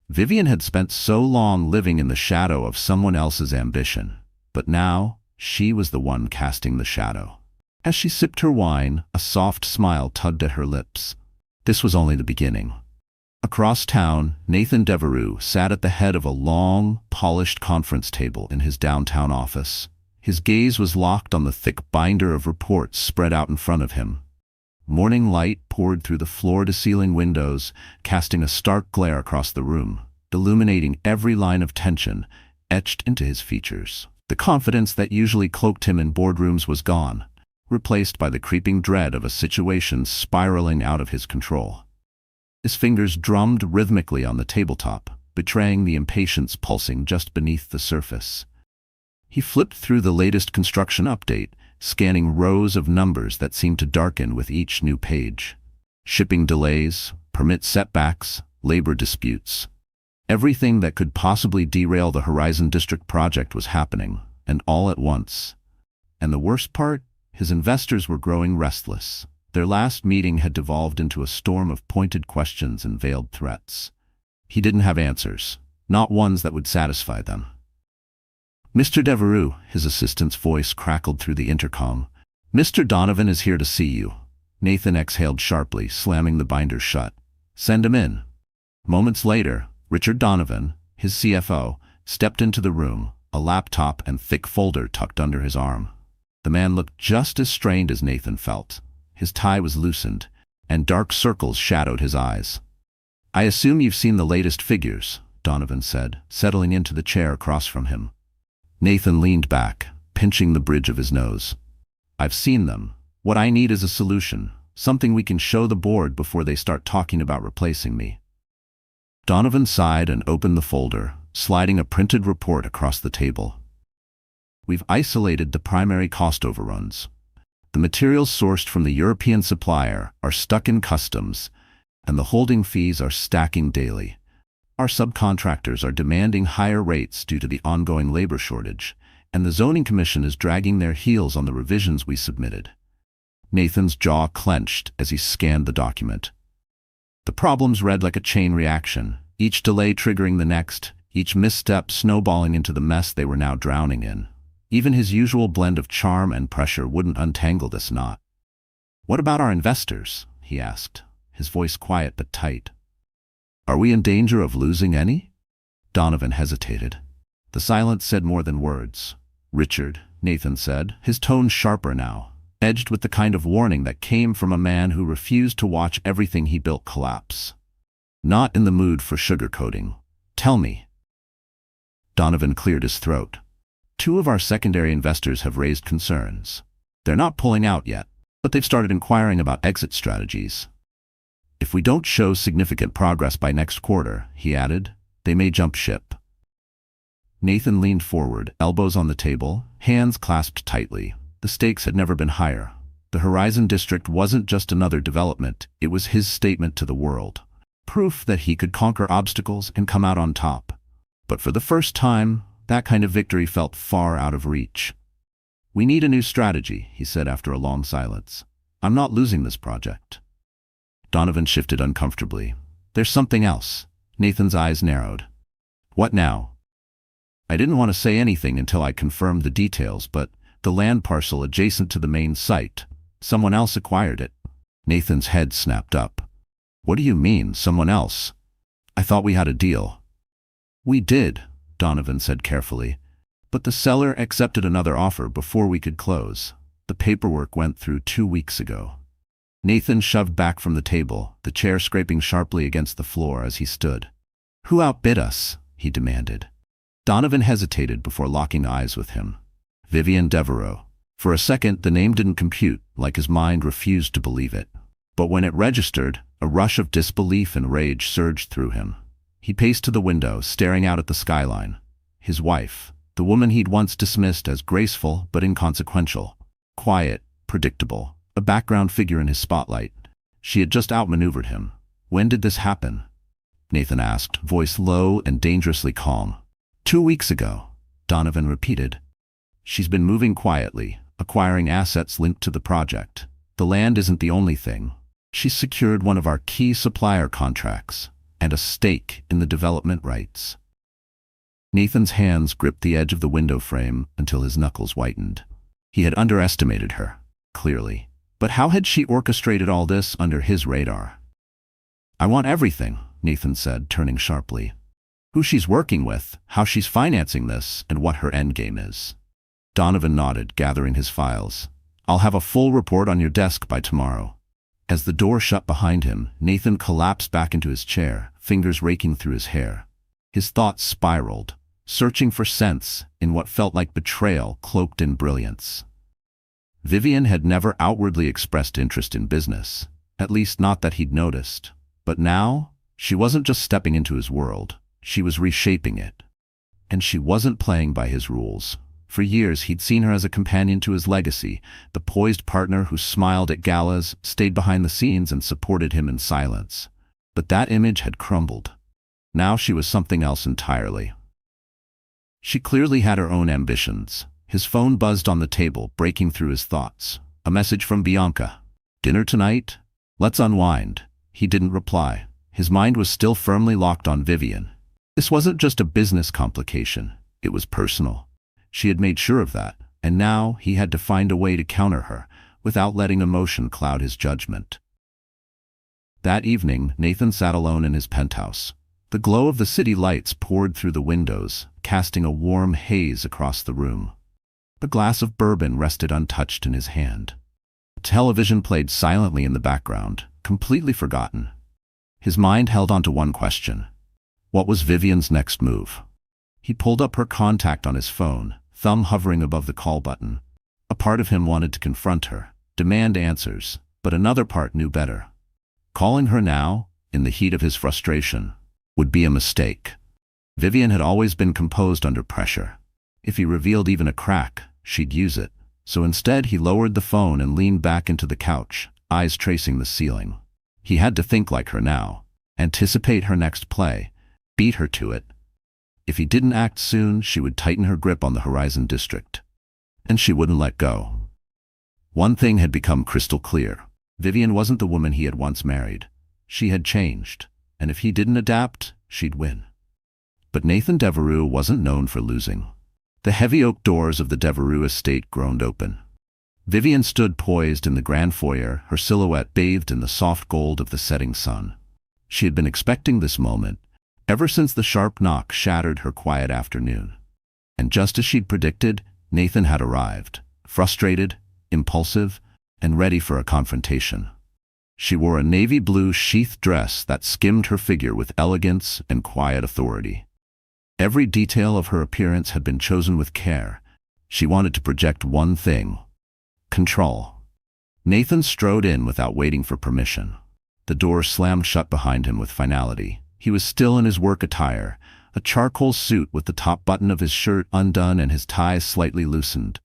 Vivian had spent so long living in the shadow of someone else's ambition, but now she was the one casting the shadow. As she sipped her wine, a soft smile tugged at her lips. This was only the beginning. Across town, Nathan Devereux sat at the head of a long, polished conference table in his downtown office. His gaze was locked on the thick binder of reports spread out in front of him. Morning light poured through the floor-to-ceiling windows, casting a stark glare across the room, illuminating every line of tension etched into his features. The confidence that usually cloaked him in boardrooms was gone, replaced by the creeping dread of a situation spiraling out of his control. His fingers drummed rhythmically on the tabletop, betraying the impatience pulsing just beneath the surface. He flipped through the latest construction update, scanning rows of numbers that seemed to darken with each new page. Shipping delays, permit setbacks, labor disputes. Everything that could possibly derail the Horizon District project was happening, and all at once. And the worst part? His investors were growing restless. Their last meeting had devolved into a storm of pointed questions and veiled threats. He didn't have answers, not ones that would satisfy them. "Mr. Devereux," his assistant's voice crackled through the intercom. "Mr. Donovan is here to see you." Nathan exhaled sharply, slamming the binder shut. "Send him in." Moments later, Richard Donovan, his CFO, stepped into the room, a laptop and thick folder tucked under his arm. The man looked just as strained as Nathan felt. His tie was loosened, and dark circles shadowed his eyes. "I assume you've seen the latest figures," Donovan said, settling into the chair across from him. Nathan leaned back, pinching the bridge of his nose. "I've seen them. What I need is a solution, something we can show the board before they start talking about replacing me." Donovan sighed and opened the folder, sliding a printed report across the table. "We've isolated the primary cost overruns. The materials sourced from the European supplier are stuck in customs, and the holding fees are stacking daily. Our subcontractors are demanding higher rates due to the ongoing labor shortage, and the zoning commission is dragging their heels on the revisions we submitted." Nathan's jaw clenched as he scanned the document. The problems read like a chain reaction, each delay triggering the next, each misstep snowballing into the mess they were now drowning in. Even his usual blend of charm and pressure wouldn't untangle this knot. "What about our investors?" he asked, his voice quiet but tight. "Are we in danger of losing any?" Donovan hesitated. The silence said more than words. "Richard," Nathan said, his tone sharper now, edged with the kind of warning that came from a man who refused to watch everything he built collapse. "Not in the mood for sugarcoating. Tell me." Donovan cleared his throat. "Two of our secondary investors have raised concerns. They're not pulling out yet, but they've started inquiring about exit strategies. If we don't show significant progress by next quarter," he added, "they may jump ship." Nathan leaned forward, elbows on the table, hands clasped tightly. The stakes had never been higher. The Horizon District wasn't just another development, it was his statement to the world. Proof that he could conquer obstacles and come out on top. But for the first time, that kind of victory felt far out of reach. "We need a new strategy," he said after a long silence. "I'm not losing this project." Donovan shifted uncomfortably. "There's something else." Nathan's eyes narrowed. "What now?" "I didn't want to say anything until I confirmed the details, but the land parcel adjacent to the main site, someone else acquired it." Nathan's head snapped up. "What do you mean, someone else? I thought we had a deal." "We did," Donovan said carefully, "but the seller accepted another offer before we could close. The paperwork went through 2 weeks ago." Nathan shoved back from the table, the chair scraping sharply against the floor as he stood. "Who outbid us?" he demanded. Donovan hesitated before locking eyes with him. "Vivian Devereux." For a second, the name didn't compute, like his mind refused to believe it. But when it registered, a rush of disbelief and rage surged through him. He paced to the window, staring out at the skyline. His wife, the woman he'd once dismissed as graceful but inconsequential, quiet, predictable, a background figure in his spotlight. She had just outmaneuvered him. When did this happen? Nathan asked, voice low and dangerously calm. 2 weeks ago, Donovan repeated. She's been moving quietly, acquiring assets linked to the project. The land isn't the only thing. She's secured one of our key supplier contracts and a stake in the development rights. Nathan's hands gripped the edge of the window frame until his knuckles whitened. He had underestimated her, clearly. But how had she orchestrated all this under his radar? I want everything, Nathan said, turning sharply. Who she's working with, how she's financing this, and what her endgame is. Donovan nodded, gathering his files. I'll have a full report on your desk by tomorrow. As the door shut behind him, Nathan collapsed back into his chair, fingers raking through his hair. His thoughts spiraled, searching for sense in what felt like betrayal cloaked in brilliance. Vivian had never outwardly expressed interest in business, at least not that he'd noticed. But now, she wasn't just stepping into his world, she was reshaping it. And she wasn't playing by his rules. For years, he'd seen her as a companion to his legacy, the poised partner who smiled at galas, stayed behind the scenes, and supported him in silence. But that image had crumbled. Now she was something else entirely. She clearly had her own ambitions. His phone buzzed on the table, breaking through his thoughts. A message from Bianca. Dinner tonight? Let's unwind. He didn't reply. His mind was still firmly locked on Vivian. This wasn't just a business complication. It was personal. She had made sure of that, and now he had to find a way to counter her, without letting emotion cloud his judgment. That evening, Nathan sat alone in his penthouse. The glow of the city lights poured through the windows, casting a warm haze across the room. The glass of bourbon rested untouched in his hand. Television played silently in the background, completely forgotten. His mind held on to one question. What was Vivian's next move? He pulled up her contact on his phone, thumb hovering above the call button. A part of him wanted to confront her, demand answers, but another part knew better. Calling her now, in the heat of his frustration, would be a mistake. Vivian had always been composed under pressure. If he revealed even a crack, she'd use it. So instead he lowered the phone and leaned back into the couch, eyes tracing the ceiling. He had to think like her now, anticipate her next play, beat her to it. If he didn't act soon, she would tighten her grip on the Horizon District. And she wouldn't let go. One thing had become crystal clear. Vivian wasn't the woman he had once married. She had changed, and if he didn't adapt, she'd win. But Nathan Devereux wasn't known for losing. The heavy oak doors of the Devereux estate groaned open. Vivian stood poised in the grand foyer, her silhouette bathed in the soft gold of the setting sun. She had been expecting this moment, ever since the sharp knock shattered her quiet afternoon. And just as she'd predicted, Nathan had arrived, frustrated, impulsive, and ready for a confrontation. She wore a navy blue sheath dress that skimmed her figure with elegance and quiet authority. Every detail of her appearance had been chosen with care. She wanted to project one thing: control. Nathan strode in without waiting for permission. The door slammed shut behind him with finality. He was still in his work attire, a charcoal suit with the top button of his shirt undone and his tie slightly loosened.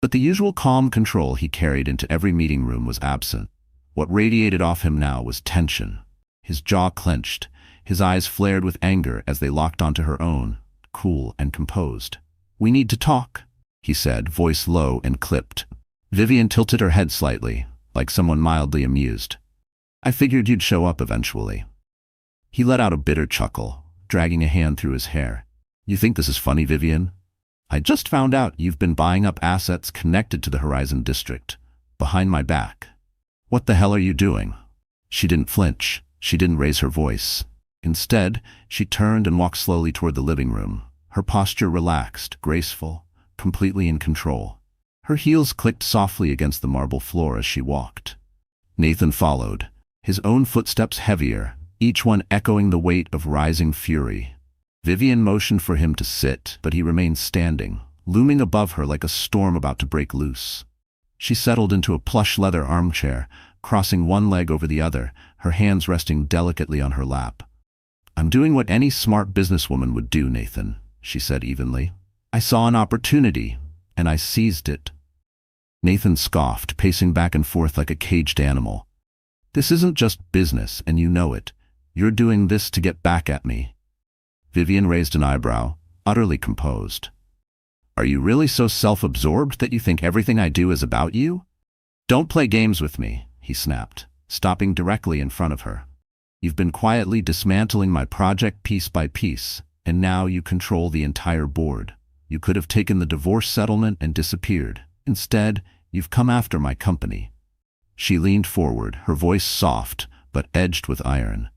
But the usual calm control he carried into every meeting room was absent. What radiated off him now was tension. His jaw clenched, his eyes flared with anger as they locked onto her own, cool and composed. "We need to talk," he said, voice low and clipped. Vivian tilted her head slightly, like someone mildly amused. "I figured you'd show up eventually." He let out a bitter chuckle, dragging a hand through his hair. "You think this is funny, Vivian? I just found out you've been buying up assets connected to the Horizon District, behind my back. What the hell are you doing?" She didn't flinch. She didn't raise her voice. Instead, she turned and walked slowly toward the living room, her posture relaxed, graceful, completely in control. Her heels clicked softly against the marble floor as she walked. Nathan followed, his own footsteps heavier, each one echoing the weight of rising fury. Vivian motioned for him to sit, but he remained standing, looming above her like a storm about to break loose. She settled into a plush leather armchair, crossing one leg over the other, her hands resting delicately on her lap. "I'm doing what any smart businesswoman would do, Nathan," she said evenly. "I saw an opportunity, and I seized it." Nathan scoffed, pacing back and forth like a caged animal. "This isn't just business, and you know it. You're doing this to get back at me." Vivian raised an eyebrow, utterly composed. "Are you really so self-absorbed that you think everything I do is about you?" "Don't play games with me," he snapped, stopping directly in front of her. "You've been quietly dismantling my project piece by piece, and now you control the entire board. You could have taken the divorce settlement and disappeared. Instead, you've come after my company." She leaned forward, her voice soft, but edged with iron.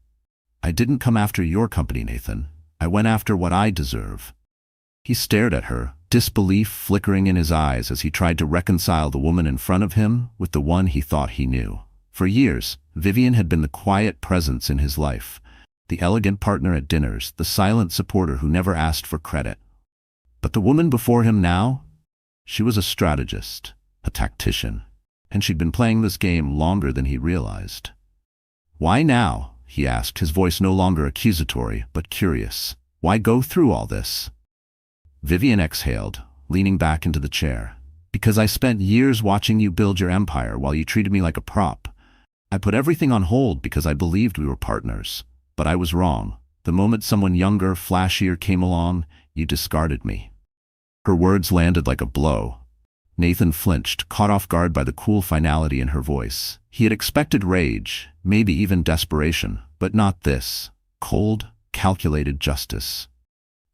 "I didn't come after your company, Nathan. I went after what I deserve." He stared at her, disbelief flickering in his eyes as he tried to reconcile the woman in front of him with the one he thought he knew. For years, Vivian had been the quiet presence in his life, the elegant partner at dinners, the silent supporter who never asked for credit. But the woman before him now? She was a strategist, a tactician, and she'd been playing this game longer than he realized. "Why now?" he asked, his voice no longer accusatory, but curious. "Why go through all this?" Vivian exhaled, leaning back into the chair. "Because I spent years watching you build your empire while you treated me like a prop. I put everything on hold because I believed we were partners. But I was wrong. The moment someone younger, flashier came along, you discarded me." Her words landed like a blow. Nathan flinched, caught off guard by the cool finality in her voice. He had expected rage, maybe even desperation, but not this. Cold, calculated justice.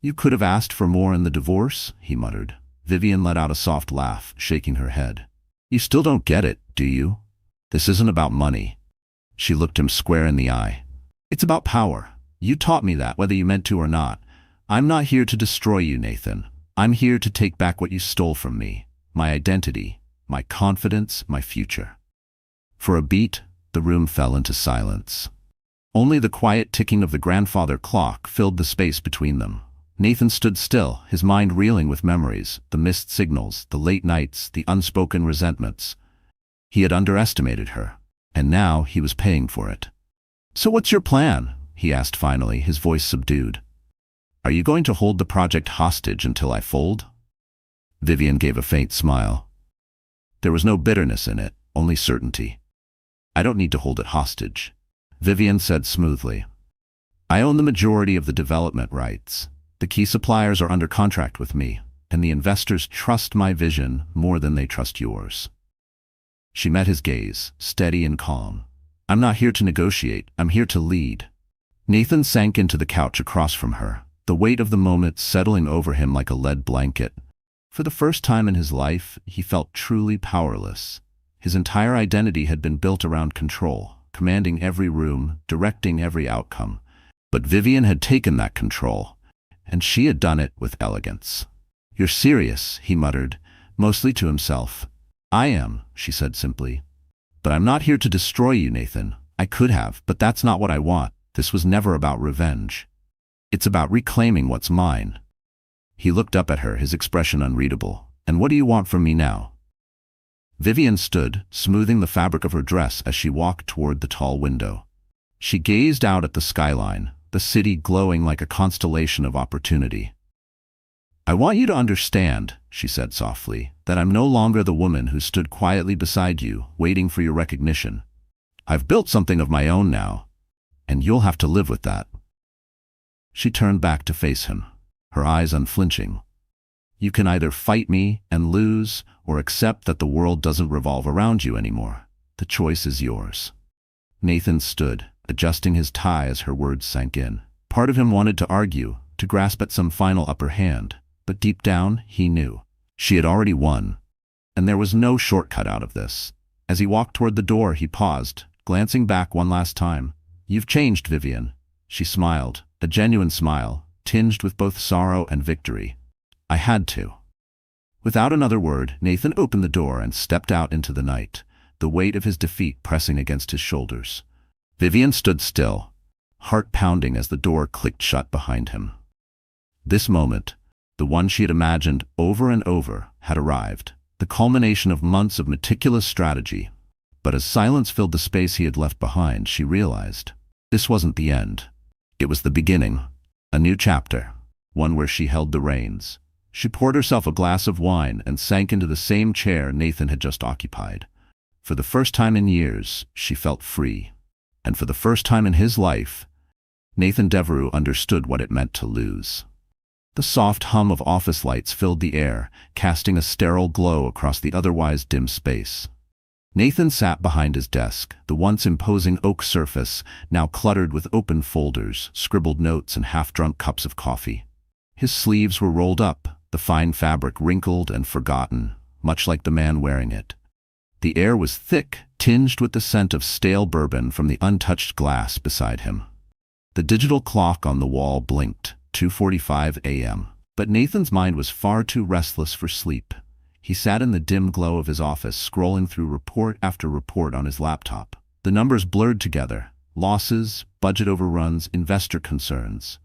"You could have asked for more in the divorce," he muttered. Vivian let out a soft laugh, shaking her head. "You still don't get it, do you? This isn't about money." She looked him square in the eye. "It's about power. You taught me that, whether you meant to or not. I'm not here to destroy you, Nathan. I'm here to take back what you stole from me. My identity, my confidence, my future." For a beat, the room fell into silence. Only the quiet ticking of the grandfather clock filled the space between them. Nathan stood still, his mind reeling with memories, the missed signals, the late nights, the unspoken resentments. He had underestimated her, and now he was paying for it. "So what's your plan?" he asked finally, his voice subdued. "Are you going to hold the project hostage until I fold?" Vivian gave a faint smile. There was no bitterness in it, only certainty. "I don't need to hold it hostage," Vivian said smoothly. "I own the majority of the development rights. The key suppliers are under contract with me, and the investors trust my vision more than they trust yours." She met his gaze, steady and calm. "I'm not here to negotiate, I'm here to lead." Nathan sank into the couch across from her, the weight of the moment settling over him like a lead blanket. For the first time in his life, he felt truly powerless. His entire identity had been built around control, commanding every room, directing every outcome. But Vivian had taken that control, and she had done it with elegance. "You're serious," he muttered, mostly to himself. "I am," she said simply. "But I'm not here to destroy you, Nathan. I could have, but that's not what I want. This was never about revenge. It's about reclaiming what's mine." He looked up at her, his expression unreadable. "And what do you want from me now?" Vivian stood, smoothing the fabric of her dress as she walked toward the tall window. She gazed out at the skyline, the city glowing like a constellation of opportunity. "I want you to understand," she said softly, "that I'm no longer the woman who stood quietly beside you, waiting for your recognition. I've built something of my own now, and you'll have to live with that." She turned back to face him, her eyes unflinching. "You can either fight me and lose, or accept that the world doesn't revolve around you anymore. The choice is yours." Nathan stood, adjusting his tie as her words sank in. Part of him wanted to argue, to grasp at some final upper hand, but deep down, he knew. She had already won, and there was no shortcut out of this. As he walked toward the door, he paused, glancing back one last time. "You've changed, Vivian." She smiled, a genuine smile, tinged with both sorrow and victory. "I had to." Without another word, Nathan opened the door and stepped out into the night, the weight of his defeat pressing against his shoulders. Vivian stood still, heart pounding as the door clicked shut behind him. This moment, the one she had imagined over and over, had arrived. the culmination of months of meticulous strategy. But as silence filled the space he had left behind, she realized this wasn't the end. It was the beginning, a new chapter, one where she held the reins. She poured herself a glass of wine and sank into the same chair Nathan had just occupied. For the first time in years, she felt free. And for the first time in his life, Nathan Devereux understood what it meant to lose. The soft hum of office lights filled the air, casting a sterile glow across the otherwise dim space. Nathan sat behind his desk, the once imposing oak surface now cluttered with open folders, scribbled notes, and half-drunk cups of coffee. His sleeves were rolled up, the fine fabric wrinkled and forgotten, much like the man wearing it. The air was thick, tinged with the scent of stale bourbon from the untouched glass beside him. The digital clock on the wall blinked, 2:45 a.m. But Nathan's mind was far too restless for sleep. He sat in the dim glow of his office, scrolling through report after report on his laptop. The numbers blurred together: losses, budget overruns, investor concerns.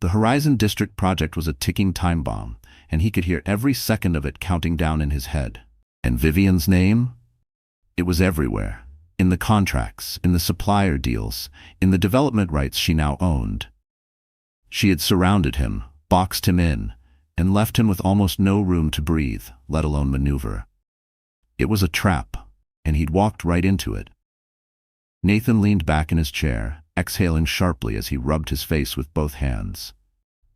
The Horizon District project was a ticking time bomb, and he could hear every second of it counting down in his head. And Vivian's name? It was everywhere. In the contracts, in the supplier deals, in the development rights she now owned. She had surrounded him, boxed him in, and left him with almost no room to breathe, let alone maneuver. It was a trap, and he'd walked right into it. Nathan leaned back in his chair, exhaling sharply as he rubbed his face with both hands.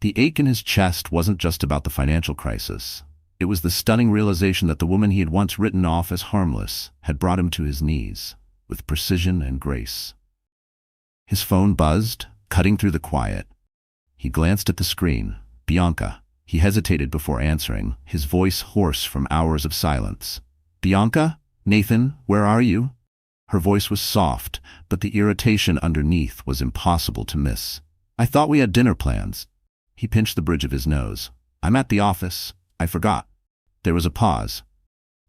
The ache in his chest wasn't just about the financial crisis. It was the stunning realization that the woman he had once written off as harmless had brought him to his knees, with precision and grace. His phone buzzed, cutting through the quiet. He glanced at the screen. Bianca. He hesitated before answering, his voice hoarse from hours of silence. Bianca? Nathan, where are you? Her voice was soft, but the irritation underneath was impossible to miss. I thought we had dinner plans. He pinched the bridge of his nose. I'm at the office. I forgot. There was a pause.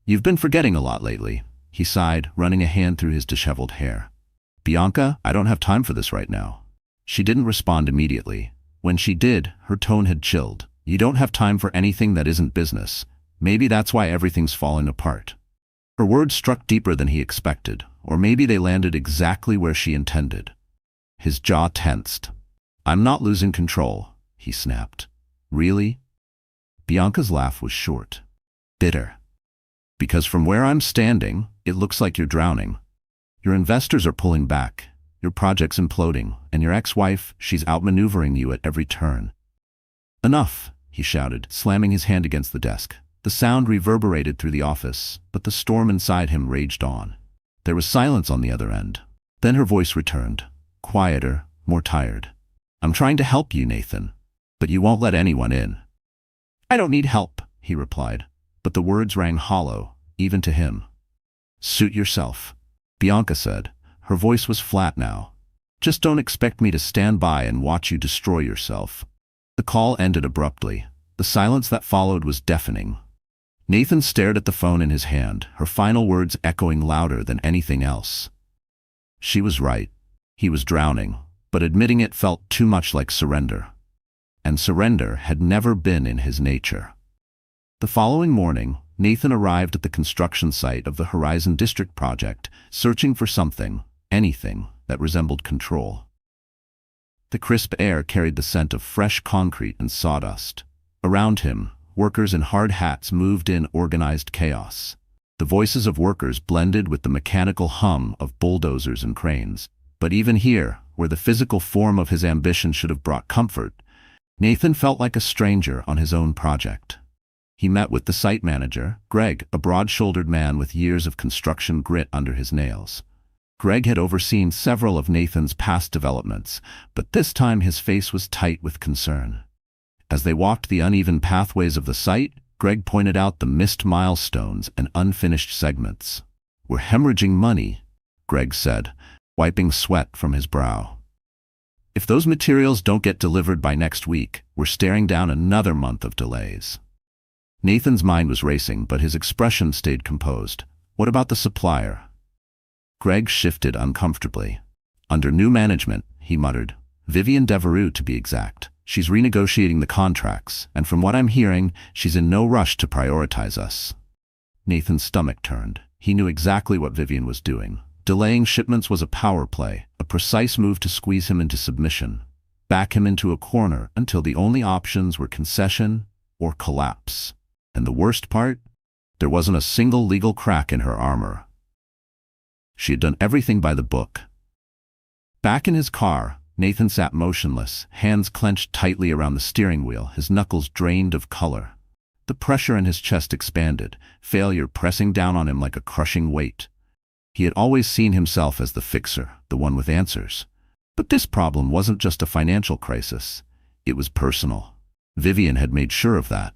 You've been forgetting a lot lately, he sighed, running a hand through his disheveled hair. Bianca, I don't have time for this right now. She didn't respond immediately. When she did, her tone had chilled. You don't have time for anything that isn't business. Maybe that's why everything's falling apart. Her words struck deeper than he expected, or maybe they landed exactly where she intended. His jaw tensed. I'm not losing control, he snapped. Really? Bianca's laugh was short, bitter. Because from where I'm standing, it looks like you're drowning. Your investors are pulling back, your project's imploding, and your ex-wife, she's outmaneuvering you at every turn. Enough, he shouted, slamming his hand against the desk. The sound reverberated through the office, but the storm inside him raged on. There was silence on the other end. Then her voice returned, quieter, more tired. I'm trying to help you, Nathan, but you won't let anyone in. I don't need help, he replied, but the words rang hollow, even to him. Suit yourself, Bianca said. Her voice was flat now. Just don't expect me to stand by and watch you destroy yourself. The call ended abruptly. The silence that followed was deafening. Nathan stared at the phone in his hand, her final words echoing louder than anything else. She was right. He was drowning, but admitting it felt too much like surrender. And surrender had never been in his nature. The following morning, Nathan arrived at the construction site of the Horizon District project, searching for something, anything, that resembled control. The crisp air carried the scent of fresh concrete and sawdust. Around him, workers in hard hats moved in organized chaos. The voices of workers blended with the mechanical hum of bulldozers and cranes. But even here, where the physical form of his ambition should have brought comfort, Nathan felt like a stranger on his own project. He met with the site manager, Greg, a broad-shouldered man with years of construction grit under his nails. Greg had overseen several of Nathan's past developments, but this time his face was tight with concern. As they walked the uneven pathways of the site, Greg pointed out the missed milestones and unfinished segments. We're hemorrhaging money, Greg said, wiping sweat from his brow. If those materials don't get delivered by next week, we're staring down another month of delays. Nathan's mind was racing, but his expression stayed composed. What about the supplier? Greg shifted uncomfortably. Under new management, he muttered. Vivian Devereux, to be exact. She's renegotiating the contracts, and from what I'm hearing, she's in no rush to prioritize us. Nathan's stomach turned. He knew exactly what Vivian was doing. Delaying shipments was a power play, a precise move to squeeze him into submission, back him into a corner until the only options were concession or collapse. And the worst part? There wasn't a single legal crack in her armor. She had done everything by the book. Back in his car, Nathan sat motionless, hands clenched tightly around the steering wheel, his knuckles drained of color. The pressure in his chest expanded, failure pressing down on him like a crushing weight. He had always seen himself as the fixer, the one with answers. But this problem wasn't just a financial crisis. It was personal. Vivian had made sure of that.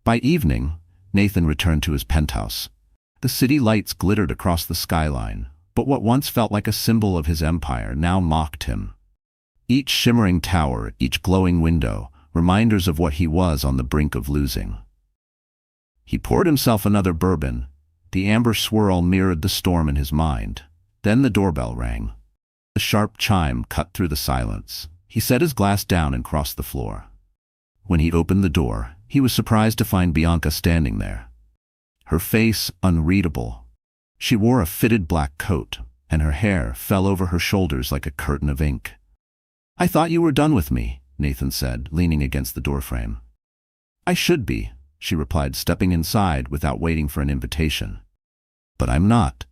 By evening, Nathan returned to his penthouse. The city lights glittered across the skyline, but what once felt like a symbol of his empire now mocked him. Each shimmering tower, each glowing window, reminders of what he was on the brink of losing. He poured himself another bourbon. The amber swirl mirrored the storm in his mind. Then the doorbell rang. A sharp chime cut through the silence. He set his glass down and crossed the floor. When he opened the door, he was surprised to find Bianca standing there. Her face unreadable. She wore a fitted black coat, and her hair fell over her shoulders like a curtain of ink. "I thought you were done with me," Nathan said, leaning against the doorframe. "I should be," she replied, stepping inside without waiting for an invitation. "But I'm not."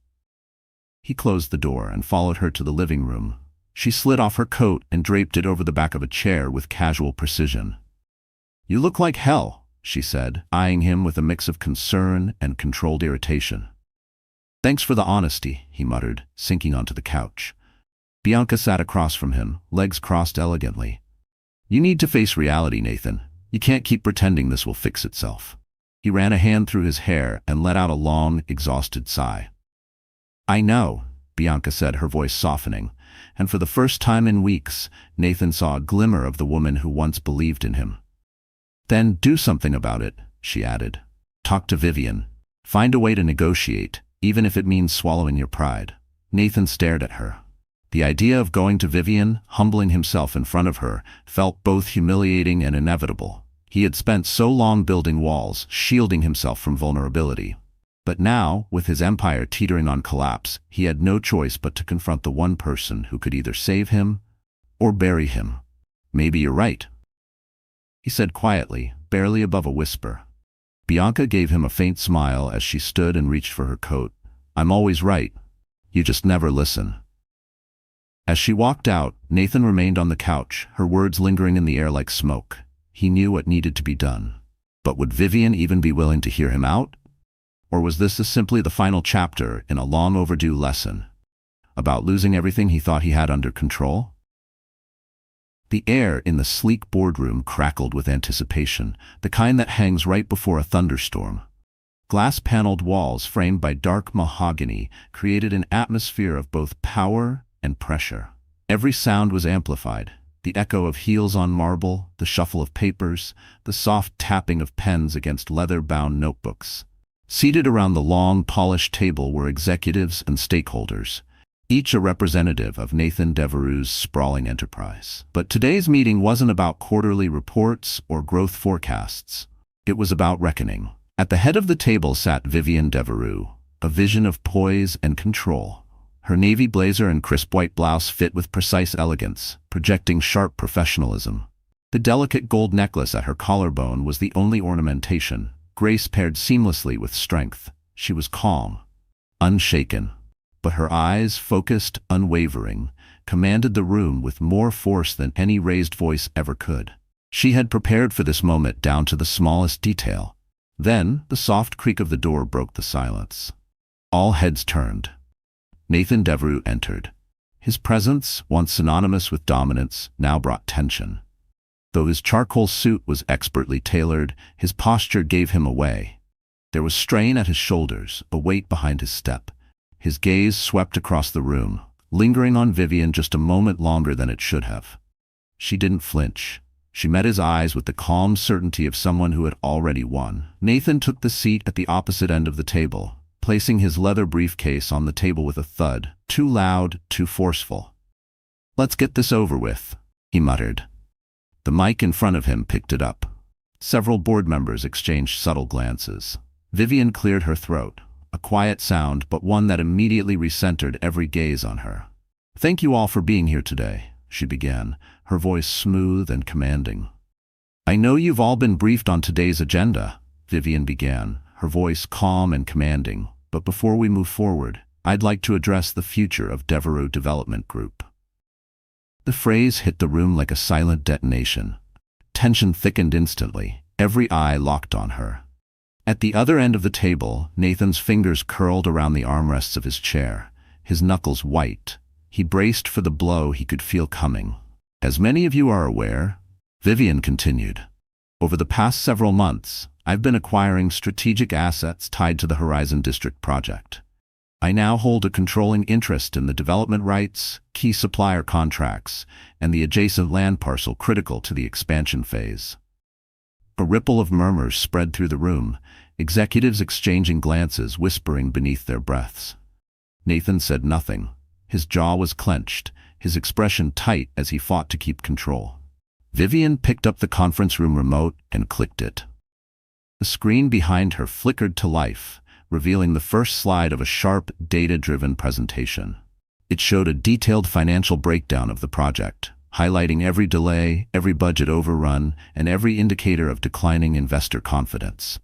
He closed the door and followed her to the living room. She slid off her coat and draped it over the back of a chair with casual precision. "You look like hell," she said, eyeing him with a mix of concern and controlled irritation. "Thanks for the honesty," he muttered, sinking onto the couch. Bianca sat across from him, legs crossed elegantly. "You need to face reality, Nathan. You can't keep pretending this will fix itself." He ran a hand through his hair and let out a long, exhausted sigh. "I know," Bianca said, her voice softening, and for the first time in weeks, Nathan saw a glimmer of the woman who once believed in him. "Then do something about it," she added. "Talk to Vivian. Find a way to negotiate, even if it means swallowing your pride." Nathan stared at her. The idea of going to Vivian, humbling himself in front of her, felt both humiliating and inevitable. He had spent so long building walls, shielding himself from vulnerability. But now, with his empire teetering on collapse, he had no choice but to confront the one person who could either save him or bury him. "Maybe you're right," he said quietly, barely above a whisper. Bianca gave him a faint smile as she stood and reached for her coat. "I'm always right. You just never listen." As she walked out, Nathan remained on the couch, her words lingering in the air like smoke. He knew what needed to be done. But would Vivian even be willing to hear him out? Or was this simply the final chapter in a long overdue lesson about losing everything he thought he had under control? The air in the sleek boardroom crackled with anticipation, the kind that hangs right before a thunderstorm. Glass-paneled walls framed by dark mahogany created an atmosphere of both power and pressure. Every sound was amplified. The echo of heels on marble, the shuffle of papers, the soft tapping of pens against leather-bound notebooks. Seated around the long, polished table were executives and stakeholders, each a representative of Nathan Devereux's sprawling enterprise. But today's meeting wasn't about quarterly reports or growth forecasts. It was about reckoning. At the head of the table sat Vivian Devereux, a vision of poise and control. Her navy blazer and crisp white blouse fit with precise elegance, projecting sharp professionalism. The delicate gold necklace at her collarbone was the only ornamentation. Grace paired seamlessly with strength. She was calm, unshaken, but her eyes, focused, unwavering, commanded the room with more force than any raised voice ever could. She had prepared for this moment down to the smallest detail. Then, the soft creak of the door broke the silence. All heads turned. Nathan Devereux entered. His presence, once synonymous with dominance, now brought tension. Though his charcoal suit was expertly tailored, his posture gave him away. There was strain at his shoulders, a weight behind his step. His gaze swept across the room, lingering on Vivian just a moment longer than it should have. She didn't flinch. She met his eyes with the calm certainty of someone who had already won. Nathan took the seat at the opposite end of the table, placing his leather briefcase on the table with a thud, too loud, too forceful. "Let's get this over with," he muttered. The mic in front of him picked it up. Several board members exchanged subtle glances. Vivian cleared her throat, a quiet sound but one that immediately recentered every gaze on her. "Thank you all for being here today," she began, her voice smooth and commanding. "I know you've all been briefed on today's agenda," Vivian began, her voice calm and commanding, "but before we move forward, I'd like to address the future of Devereux Development Group." The phrase hit the room like a silent detonation. Tension thickened instantly, every eye locked on her. At the other end of the table, Nathan's fingers curled around the armrests of his chair, his knuckles white. He braced for the blow he could feel coming. "As many of you are aware," Vivian continued, "over the past several months, I've been acquiring strategic assets tied to the Horizon District project. I now hold a controlling interest in the development rights, key supplier contracts, and the adjacent land parcel critical to the expansion phase." A ripple of murmurs spread through the room, executives exchanging glances, whispering beneath their breaths. Nathan said nothing. His jaw was clenched, his expression tight as he fought to keep control. Vivian picked up the conference room remote and clicked it. The screen behind her flickered to life, revealing the first slide of a sharp, data-driven presentation. It showed a detailed financial breakdown of the project, highlighting every delay, every budget overrun, and every indicator of declining investor confidence.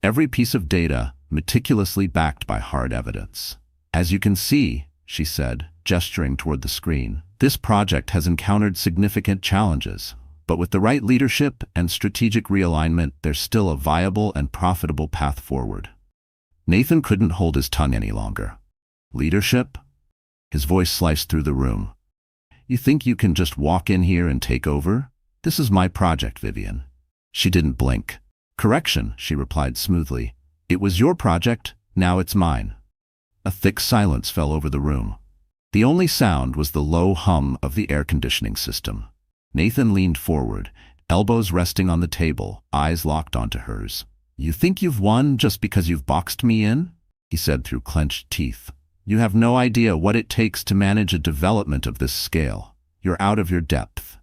Every piece of data meticulously backed by hard evidence. "As you can see," she said, gesturing toward the screen, "this project has encountered significant challenges, but with the right leadership and strategic realignment, there's still a viable and profitable path forward." Nathan couldn't hold his tongue any longer. "Leadership?" His voice sliced through the room. "You think you can just walk in here and take over? This is my project, Vivian." She didn't blink. "Correction," she replied smoothly. "It was your project, now it's mine." A thick silence fell over the room. The only sound was the low hum of the air conditioning system. Nathan leaned forward, elbows resting on the table, eyes locked onto hers. "You think you've won just because you've boxed me in?" he said through clenched teeth. "You have no idea what it takes to manage a development of this scale. You're out of your depth."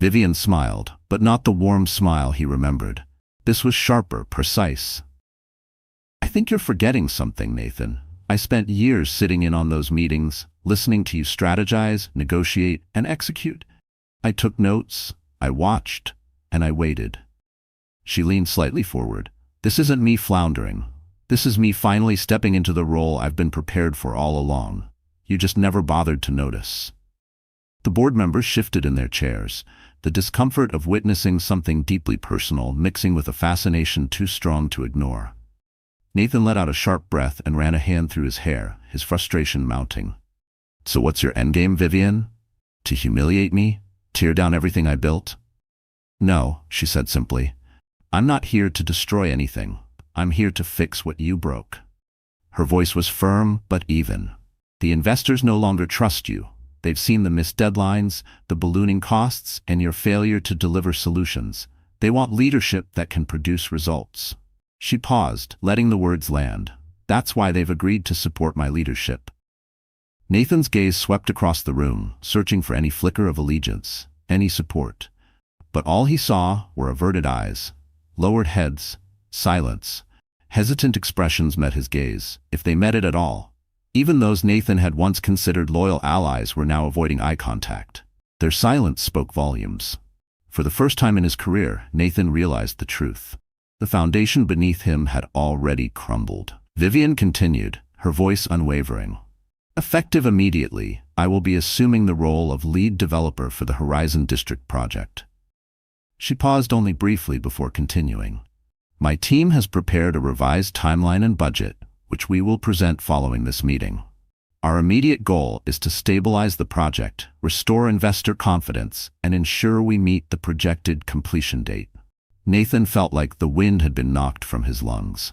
Vivian smiled, but not the warm smile he remembered. This was sharper, precise. "I think you're forgetting something, Nathan. I spent years sitting in on those meetings, listening to you strategize, negotiate, and execute. I took notes, I watched, and I waited." She leaned slightly forward. "This isn't me floundering. This is me finally stepping into the role I've been prepared for all along. You just never bothered to notice." The board members shifted in their chairs, the discomfort of witnessing something deeply personal mixing with a fascination too strong to ignore. Nathan let out a sharp breath and ran a hand through his hair, his frustration mounting. "So what's your endgame, Vivian? To humiliate me? Tear down everything I built?" "No," she said simply. "I'm not here to destroy anything. I'm here to fix what you broke." Her voice was firm but even. "The investors no longer trust you. They've seen the missed deadlines, the ballooning costs, and your failure to deliver solutions. They want leadership that can produce results." She paused, letting the words land. "That's why they've agreed to support my leadership." Nathan's gaze swept across the room, searching for any flicker of allegiance, any support. But all he saw were averted eyes, lowered heads, silence. Hesitant expressions met his gaze, if they met it at all. Even those Nathan had once considered loyal allies were now avoiding eye contact. Their silence spoke volumes. For the first time in his career, Nathan realized the truth. The foundation beneath him had already crumbled. Vivian continued, her voice unwavering. "Effective immediately, I will be assuming the role of lead developer for the Horizon District project." She paused only briefly before continuing. "My team has prepared a revised timeline and budget, which we will present following this meeting. Our immediate goal is to stabilize the project, restore investor confidence, and ensure we meet the projected completion date." Nathan felt like the wind had been knocked from his lungs.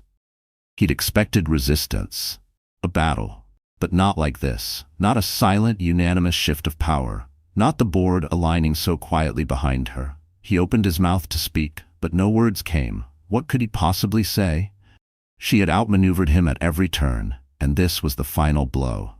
He'd expected resistance, a battle, but not like this. Not a silent, unanimous shift of power, not the board aligning so quietly behind her. He opened his mouth to speak, but no words came. What could he possibly say? She had outmaneuvered him at every turn, and this was the final blow.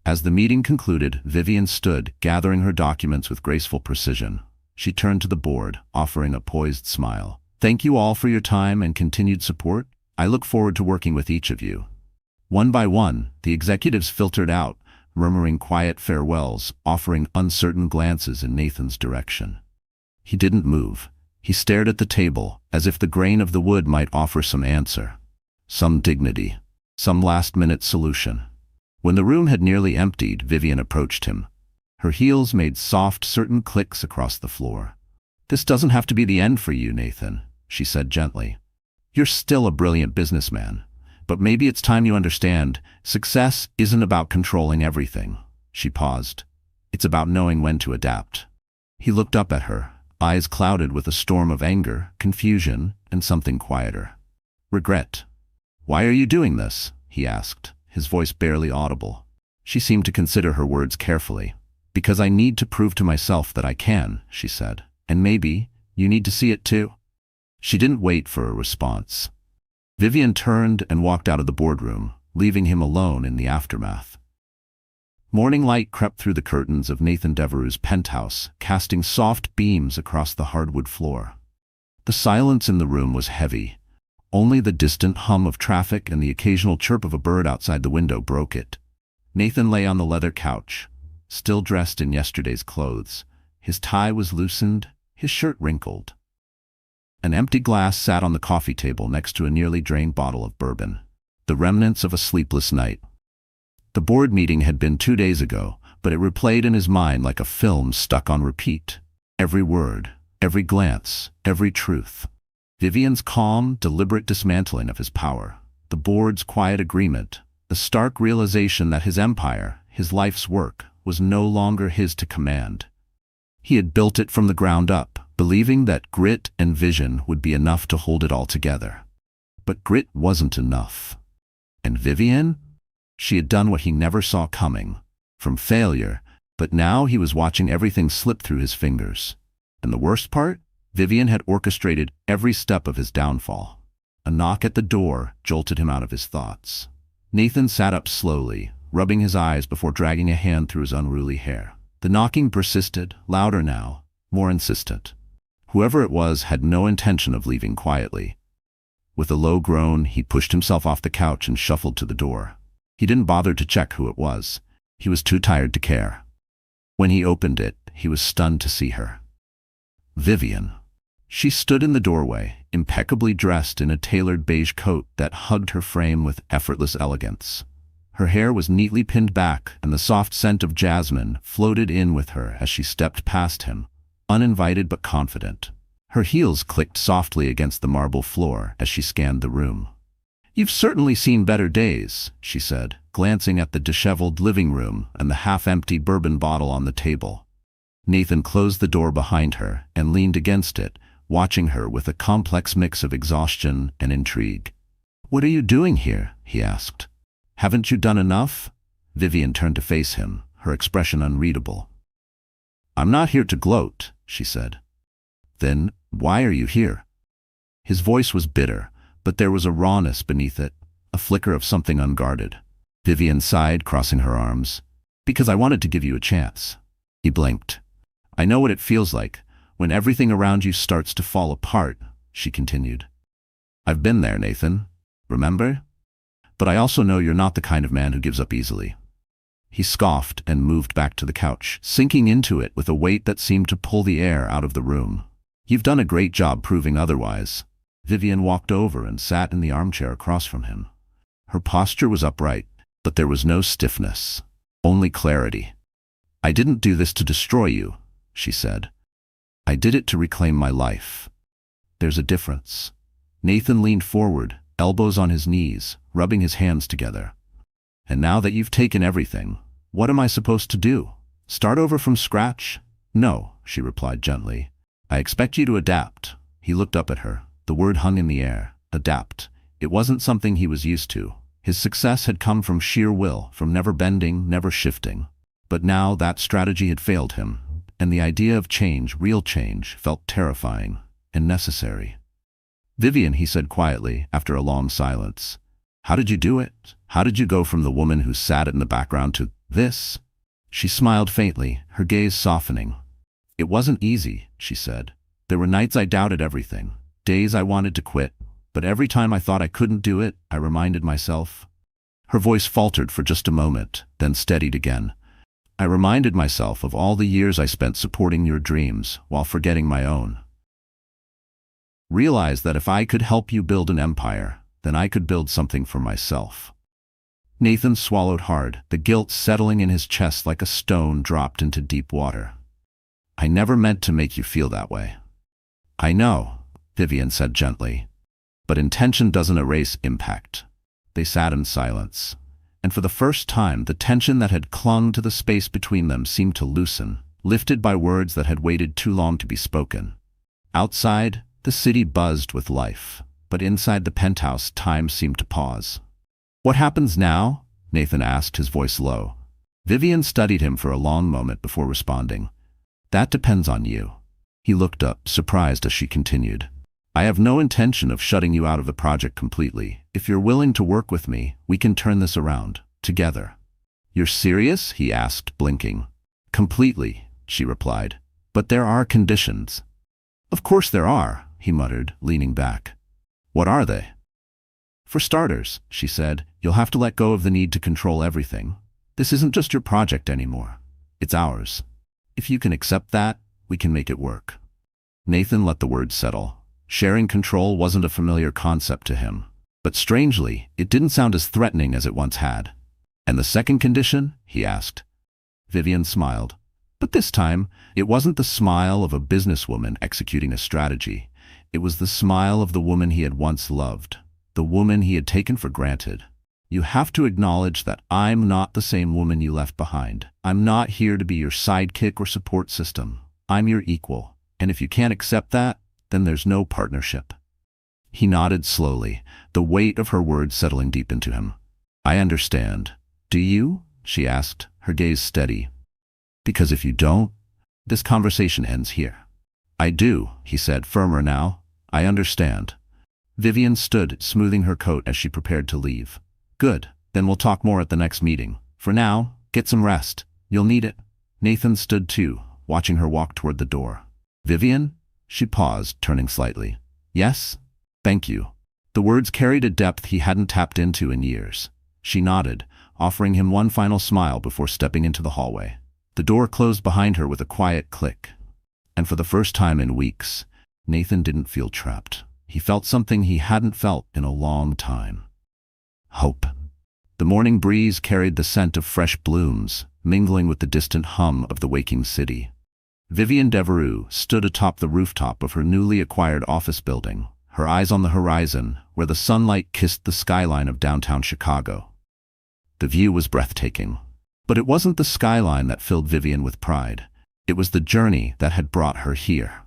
As the meeting concluded, Vivian stood, gathering her documents with graceful precision. She turned to the board, offering a poised smile. "Thank you all for your time and continued support. I look forward to working with each of you." One by one, the executives filtered out, murmuring quiet farewells, offering uncertain glances in Nathan's direction. He didn't move. He stared at the table, as if the grain of the wood might offer some answer, some dignity, some last-minute solution. When the room had nearly emptied, Vivian approached him. Her heels made soft, certain clicks across the floor. "This doesn't have to be the end for you, Nathan," she said gently. "You're still a brilliant businessman. But maybe it's time you understand, success isn't about controlling everything." She paused. "It's about knowing when to adapt." He looked up at her, eyes clouded with a storm of anger, confusion, and something quieter. "Regret. Why are you doing this?" he asked, his voice barely audible. She seemed to consider her words carefully. "Because I need to prove to myself that I can," she said. "And maybe you need to see it too." She didn't wait for a response. Vivian turned and walked out of the boardroom, leaving him alone in the aftermath. Morning light crept through the curtains of Nathan Devereux's penthouse, casting soft beams across the hardwood floor. The silence in the room was heavy. Only the distant hum of traffic and the occasional chirp of a bird outside the window broke it. Nathan lay on the leather couch, still dressed in yesterday's clothes. His tie was loosened, his shirt wrinkled. An empty glass sat on the coffee table next to a nearly drained bottle of bourbon, the remnants of a sleepless night. The board meeting had been 2 days ago, but it replayed in his mind like a film stuck on repeat. Every word, every glance, every truth. Vivian's calm, deliberate dismantling of his power, the board's quiet agreement, the stark realization that his empire, his life's work, was no longer his to command. He had built it from the ground up, believing that grit and vision would be enough to hold it all together. But grit wasn't enough. And Vivian? She had done what he never saw coming, from failure, but now he was watching everything slip through his fingers. And the worst part? Vivian had orchestrated every step of his downfall. A knock at the door jolted him out of his thoughts. Nathan sat up slowly, rubbing his eyes before dragging a hand through his unruly hair. The knocking persisted, louder now, more insistent. Whoever it was had no intention of leaving quietly. With a low groan, he pushed himself off the couch and shuffled to the door. He didn't bother to check who it was. He was too tired to care. When he opened it, he was stunned to see her. Vivian. She stood in the doorway, impeccably dressed in a tailored beige coat that hugged her frame with effortless elegance. Her hair was neatly pinned back, and the soft scent of jasmine floated in with her as she stepped past him, uninvited but confident. Her heels clicked softly against the marble floor as she scanned the room. "You've certainly seen better days," she said, glancing at the disheveled living room and the half-empty bourbon bottle on the table. Nathan closed the door behind her and leaned against it, watching her with a complex mix of exhaustion and intrigue. "What are you doing here?" he asked. "Haven't you done enough?" Vivian turned to face him, her expression unreadable. "I'm not here to gloat," she said. "Then why are you here?" His voice was bitter, but there was a rawness beneath it, a flicker of something unguarded. Vivian sighed, crossing her arms. "Because I wanted to give you a chance." He blinked. "I know what it feels like, when everything around you starts to fall apart," she continued. "I've been there, Nathan. Remember? But I also know you're not the kind of man who gives up easily." He scoffed and moved back to the couch, sinking into it with a weight that seemed to pull the air out of the room. "You've done a great job proving otherwise." Vivian walked over and sat in the armchair across from him. Her posture was upright, but there was no stiffness, only clarity. "I didn't do this to destroy you," she said. "I did it to reclaim my life. There's a difference." Nathan leaned forward, elbows on his knees, rubbing his hands together. "And now that you've taken everything, what am I supposed to do? Start over from scratch?" "No," she replied gently. "I expect you to adapt." He looked up at her. The word hung in the air. Adapt. It wasn't something he was used to. His success had come from sheer will, from never bending, never shifting. But now that strategy had failed him, and the idea of change, real change, felt terrifying and necessary. "Vivian," he said quietly, after a long silence, "how did you do it? How did you go from the woman who sat in the background to this?" She smiled faintly, her gaze softening. "It wasn't easy," she said. "There were nights I doubted everything, days I wanted to quit, But every time I thought I couldn't do it, I reminded myself. Her voice faltered for just a moment, then steadied again. I reminded myself of all the years I spent supporting your dreams while forgetting my own. Realize that if I could help you build an empire, then I could build something for myself. Nathan swallowed hard, the guilt settling in his chest like a stone dropped into deep water. I never meant to make you feel that way. I know, Vivian said gently. But intention doesn't erase impact. They sat in silence, and for the first time the tension that had clung to the space between them seemed to loosen, lifted by words that had waited too long to be spoken. Outside, the city buzzed with life, but inside the penthouse time seemed to pause. What happens now? Nathan asked, his voice low. Vivian studied him for a long moment before responding. That depends on you. He looked up, surprised as she continued. I have no intention of shutting you out of the project completely. If you're willing to work with me, we can turn this around, together. You're serious? He asked, blinking. Completely, she replied. But there are conditions. Of course there are, he muttered, leaning back. What are they? For starters, she said, you'll have to let go of the need to control everything. This isn't just your project anymore. It's ours. If you can accept that, we can make it work. Nathan let the words settle. Sharing control wasn't a familiar concept to him. But strangely, it didn't sound as threatening as it once had. And the second condition? He asked. Vivian smiled. But this time, it wasn't the smile of a businesswoman executing a strategy. It was the smile of the woman he had once loved, the woman he had taken for granted. You have to acknowledge that I'm not the same woman you left behind. I'm not here to be your sidekick or support system. I'm your equal. And if you can't accept that, then there's no partnership. He nodded slowly, the weight of her words settling deep into him. I understand. Do you? She asked, her gaze steady. Because if you don't, this conversation ends here. I do, he said, firmer now. I understand. Vivian stood, smoothing her coat as she prepared to leave. Good, then we'll talk more at the next meeting. For now, get some rest. You'll need it. Nathan stood too, watching her walk toward the door. Vivian? She paused, turning slightly. Yes? Thank you. The words carried a depth he hadn't tapped into in years. She nodded, offering him one final smile before stepping into the hallway. The door closed behind her with a quiet click. And for the first time in weeks, Nathan didn't feel trapped. He felt something he hadn't felt in a long time. Hope. The morning breeze carried the scent of fresh blooms, mingling with the distant hum of the waking city. Vivian Devereux stood atop the rooftop of her newly acquired office building, her eyes on the horizon, where the sunlight kissed the skyline of downtown Chicago. The view was breathtaking. But it wasn't the skyline that filled Vivian with pride. It was the journey that had brought her here.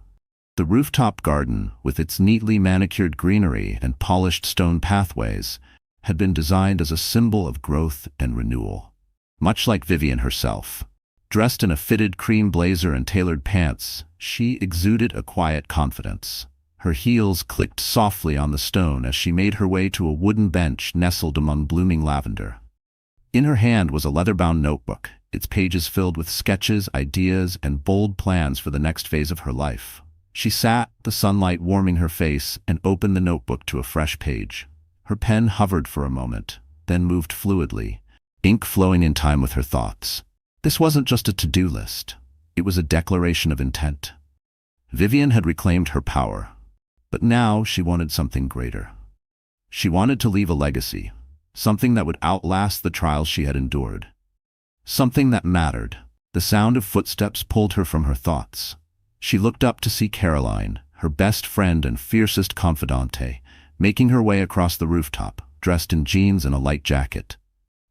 The rooftop garden, with its neatly manicured greenery and polished stone pathways, had been designed as a symbol of growth and renewal. Much like Vivian herself. Dressed in a fitted cream blazer and tailored pants, she exuded a quiet confidence. Her heels clicked softly on the stone as she made her way to a wooden bench nestled among blooming lavender. In her hand was a leather-bound notebook, its pages filled with sketches, ideas, and bold plans for the next phase of her life. She sat, the sunlight warming her face, and opened the notebook to a fresh page. Her pen hovered for a moment, then moved fluidly, ink flowing in time with her thoughts. This wasn't just a to-do list. It was a declaration of intent. Vivian had reclaimed her power, but now she wanted something greater. She wanted to leave a legacy, something that would outlast the trials she had endured. Something that mattered. The sound of footsteps pulled her from her thoughts. She looked up to see Caroline, her best friend and fiercest confidante, making her way across the rooftop, dressed in jeans and a light jacket.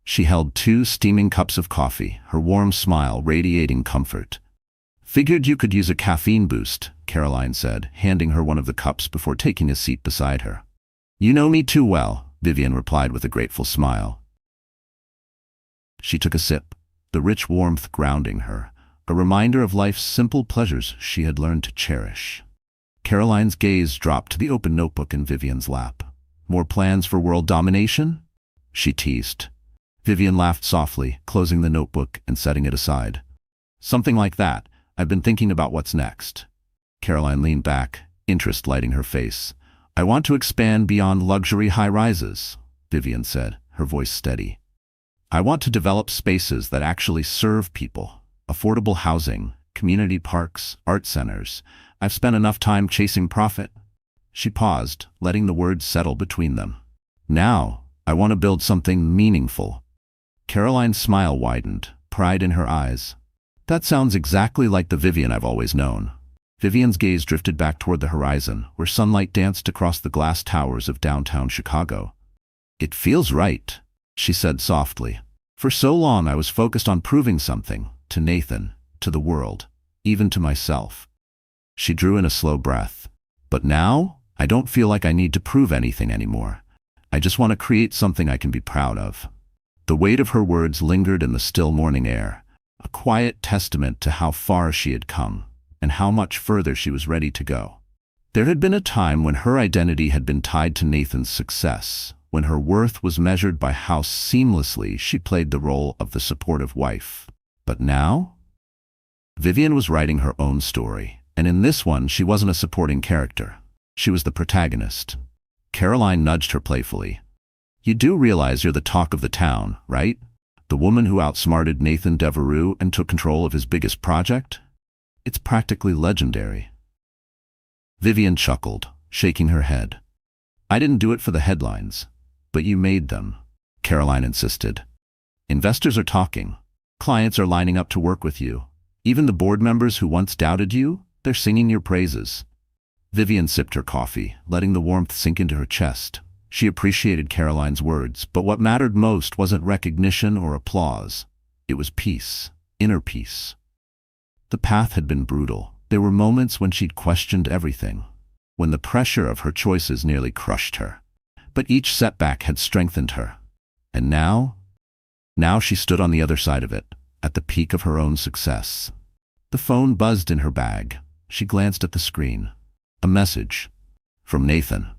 She held 2 steaming cups of coffee, her warm smile radiating comfort. Figured you could use a caffeine boost, Caroline said, handing her one of the cups before taking a seat beside her. You know me too well, Vivian replied with a grateful smile. She took a sip, the rich warmth grounding her, a reminder of life's simple pleasures she had learned to cherish. Caroline's gaze dropped to the open notebook in Vivian's lap. More plans for world domination? She teased. Vivian laughed softly, closing the notebook and setting it aside. Something like that. I've been thinking about what's next. Caroline leaned back, interest lighting her face. I want to expand beyond luxury high-rises, Vivian said, her voice steady. I want to develop spaces that actually serve people. Affordable housing, community parks, art centers. I've spent enough time chasing profit. She paused, letting the words settle between them. Now, I want to build something meaningful. Caroline's smile widened, pride in her eyes. That sounds exactly like the Vivian I've always known. Vivian's gaze drifted back toward the horizon, where sunlight danced across the glass towers of downtown Chicago. It feels right, she said softly. For so long I was focused on proving something, to Nathan, to the world, even to myself. She drew in a slow breath. But now, I don't feel like I need to prove anything anymore. I just want to create something I can be proud of. The weight of her words lingered in the still morning air, a quiet testament to how far she had come, and how much further she was ready to go. There had been a time when her identity had been tied to Nathan's success, when her worth was measured by how seamlessly she played the role of the supportive wife. But now? Vivian was writing her own story, and in this one she wasn't a supporting character. She was the protagonist. Caroline nudged her playfully. You do realize you're the talk of the town, right? The woman who outsmarted Nathan Devereux and took control of his biggest project? It's practically legendary. Vivian chuckled, shaking her head. I didn't do it for the headlines, but you made them, Caroline insisted. Investors are talking. Clients are lining up to work with you. Even the board members who once doubted you, they're singing your praises. Vivian sipped her coffee, letting the warmth sink into her chest. She appreciated Caroline's words, but what mattered most wasn't recognition or applause. It was peace, inner peace. The path had been brutal. There were moments when she'd questioned everything, when the pressure of her choices nearly crushed her. But each setback had strengthened her. And now she stood on the other side of it, at the peak of her own success. The phone buzzed in her bag. She glanced at the screen. A message. From Nathan.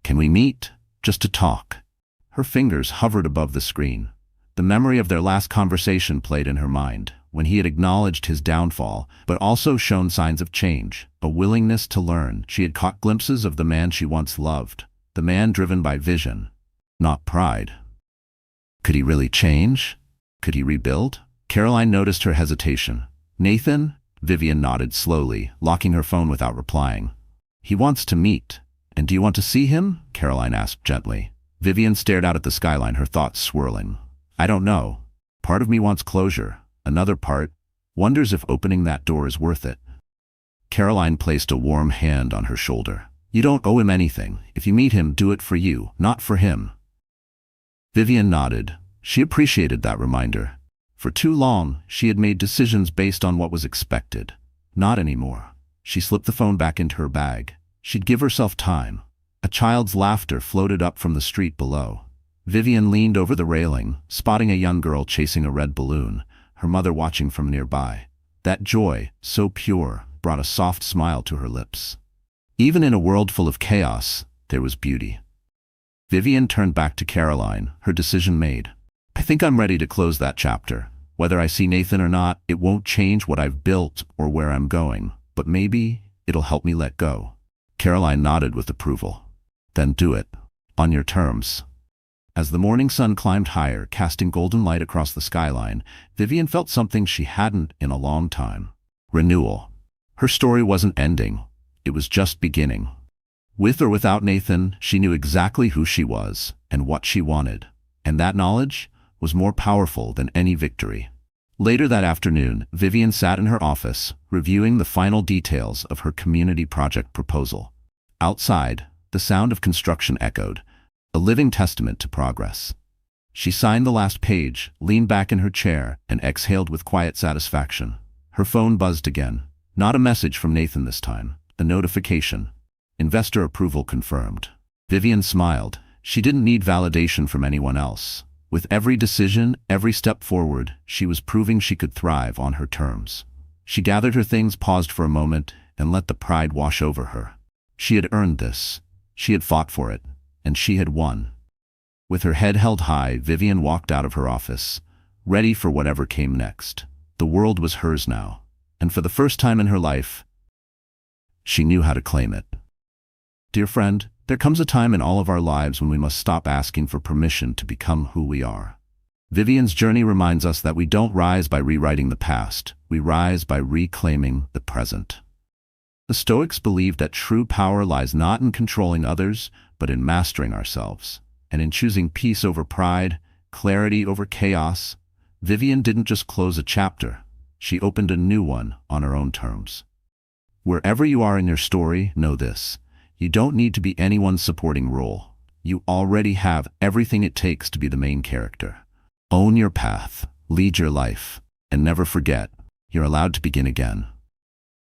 Can we meet? Just to talk. Her fingers hovered above the screen. The memory of their last conversation played in her mind, when he had acknowledged his downfall, but also shown signs of change, a willingness to learn. She had caught glimpses of the man she once loved, the man driven by vision, not pride. Could he really change? Could he rebuild? Caroline noticed her hesitation. Nathan? Vivian nodded slowly, locking her phone without replying. He wants to meet. And do you want to see him? Caroline asked gently. Vivian stared out at the skyline, her thoughts swirling. I don't know. Part of me wants closure. Another part wonders if opening that door is worth it. Caroline placed a warm hand on her shoulder. You don't owe him anything. If you meet him, do it for you, not for him. Vivian nodded. She appreciated that reminder. For too long, she had made decisions based on what was expected. Not anymore. She slipped the phone back into her bag. She'd give herself time. A child's laughter floated up from the street below. Vivian leaned over the railing, spotting a young girl chasing a red balloon, her mother watching from nearby. That joy, so pure, brought a soft smile to her lips. Even in a world full of chaos, there was beauty. Vivian turned back to Caroline, her decision made. I think I'm ready to close that chapter. Whether I see Nathan or not, it won't change what I've built or where I'm going, but maybe it'll help me let go. Caroline nodded with approval. Then do it. On your terms. As the morning sun climbed higher, casting golden light across the skyline, Vivian felt something she hadn't in a long time. Renewal. Her story wasn't ending. It was just beginning. With or without Nathan, she knew exactly who she was and what she wanted. And that knowledge was more powerful than any victory. Later that afternoon, Vivian sat in her office, reviewing the final details of her community project proposal. Outside, the sound of construction echoed, a living testament to progress. She signed the last page, leaned back in her chair, and exhaled with quiet satisfaction. Her phone buzzed again. Not a message from Nathan this time. A notification. Investor approval confirmed. Vivian smiled. She didn't need validation from anyone else. With every decision, every step forward, she was proving she could thrive on her terms. She gathered her things, paused for a moment, and let the pride wash over her. She had earned this. She had fought for it, and she had won. With her head held high, Vivian walked out of her office, ready for whatever came next. The world was hers now, and for the first time in her life, she knew how to claim it. Dear friend, There comes a time in all of our lives when we must stop asking for permission to become who we are. Vivian's journey reminds us that we don't rise by rewriting the past, we rise by reclaiming the present. The Stoics believed that true power lies not in controlling others, but in mastering ourselves, and in choosing peace over pride, clarity over chaos. Vivian didn't just close a chapter, she opened a new one on her own terms. Wherever you are in your story, know this: you don't need to be anyone's supporting role. You already have everything it takes to be the main character. Own your path, lead your life, and never forget, you're allowed to begin again.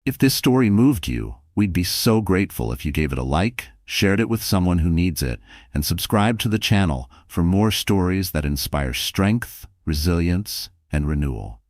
If this story moved you, we'd be so grateful if you gave it a like, shared it with someone who needs it, and subscribe to the channel for more stories that inspire strength, resilience, and renewal.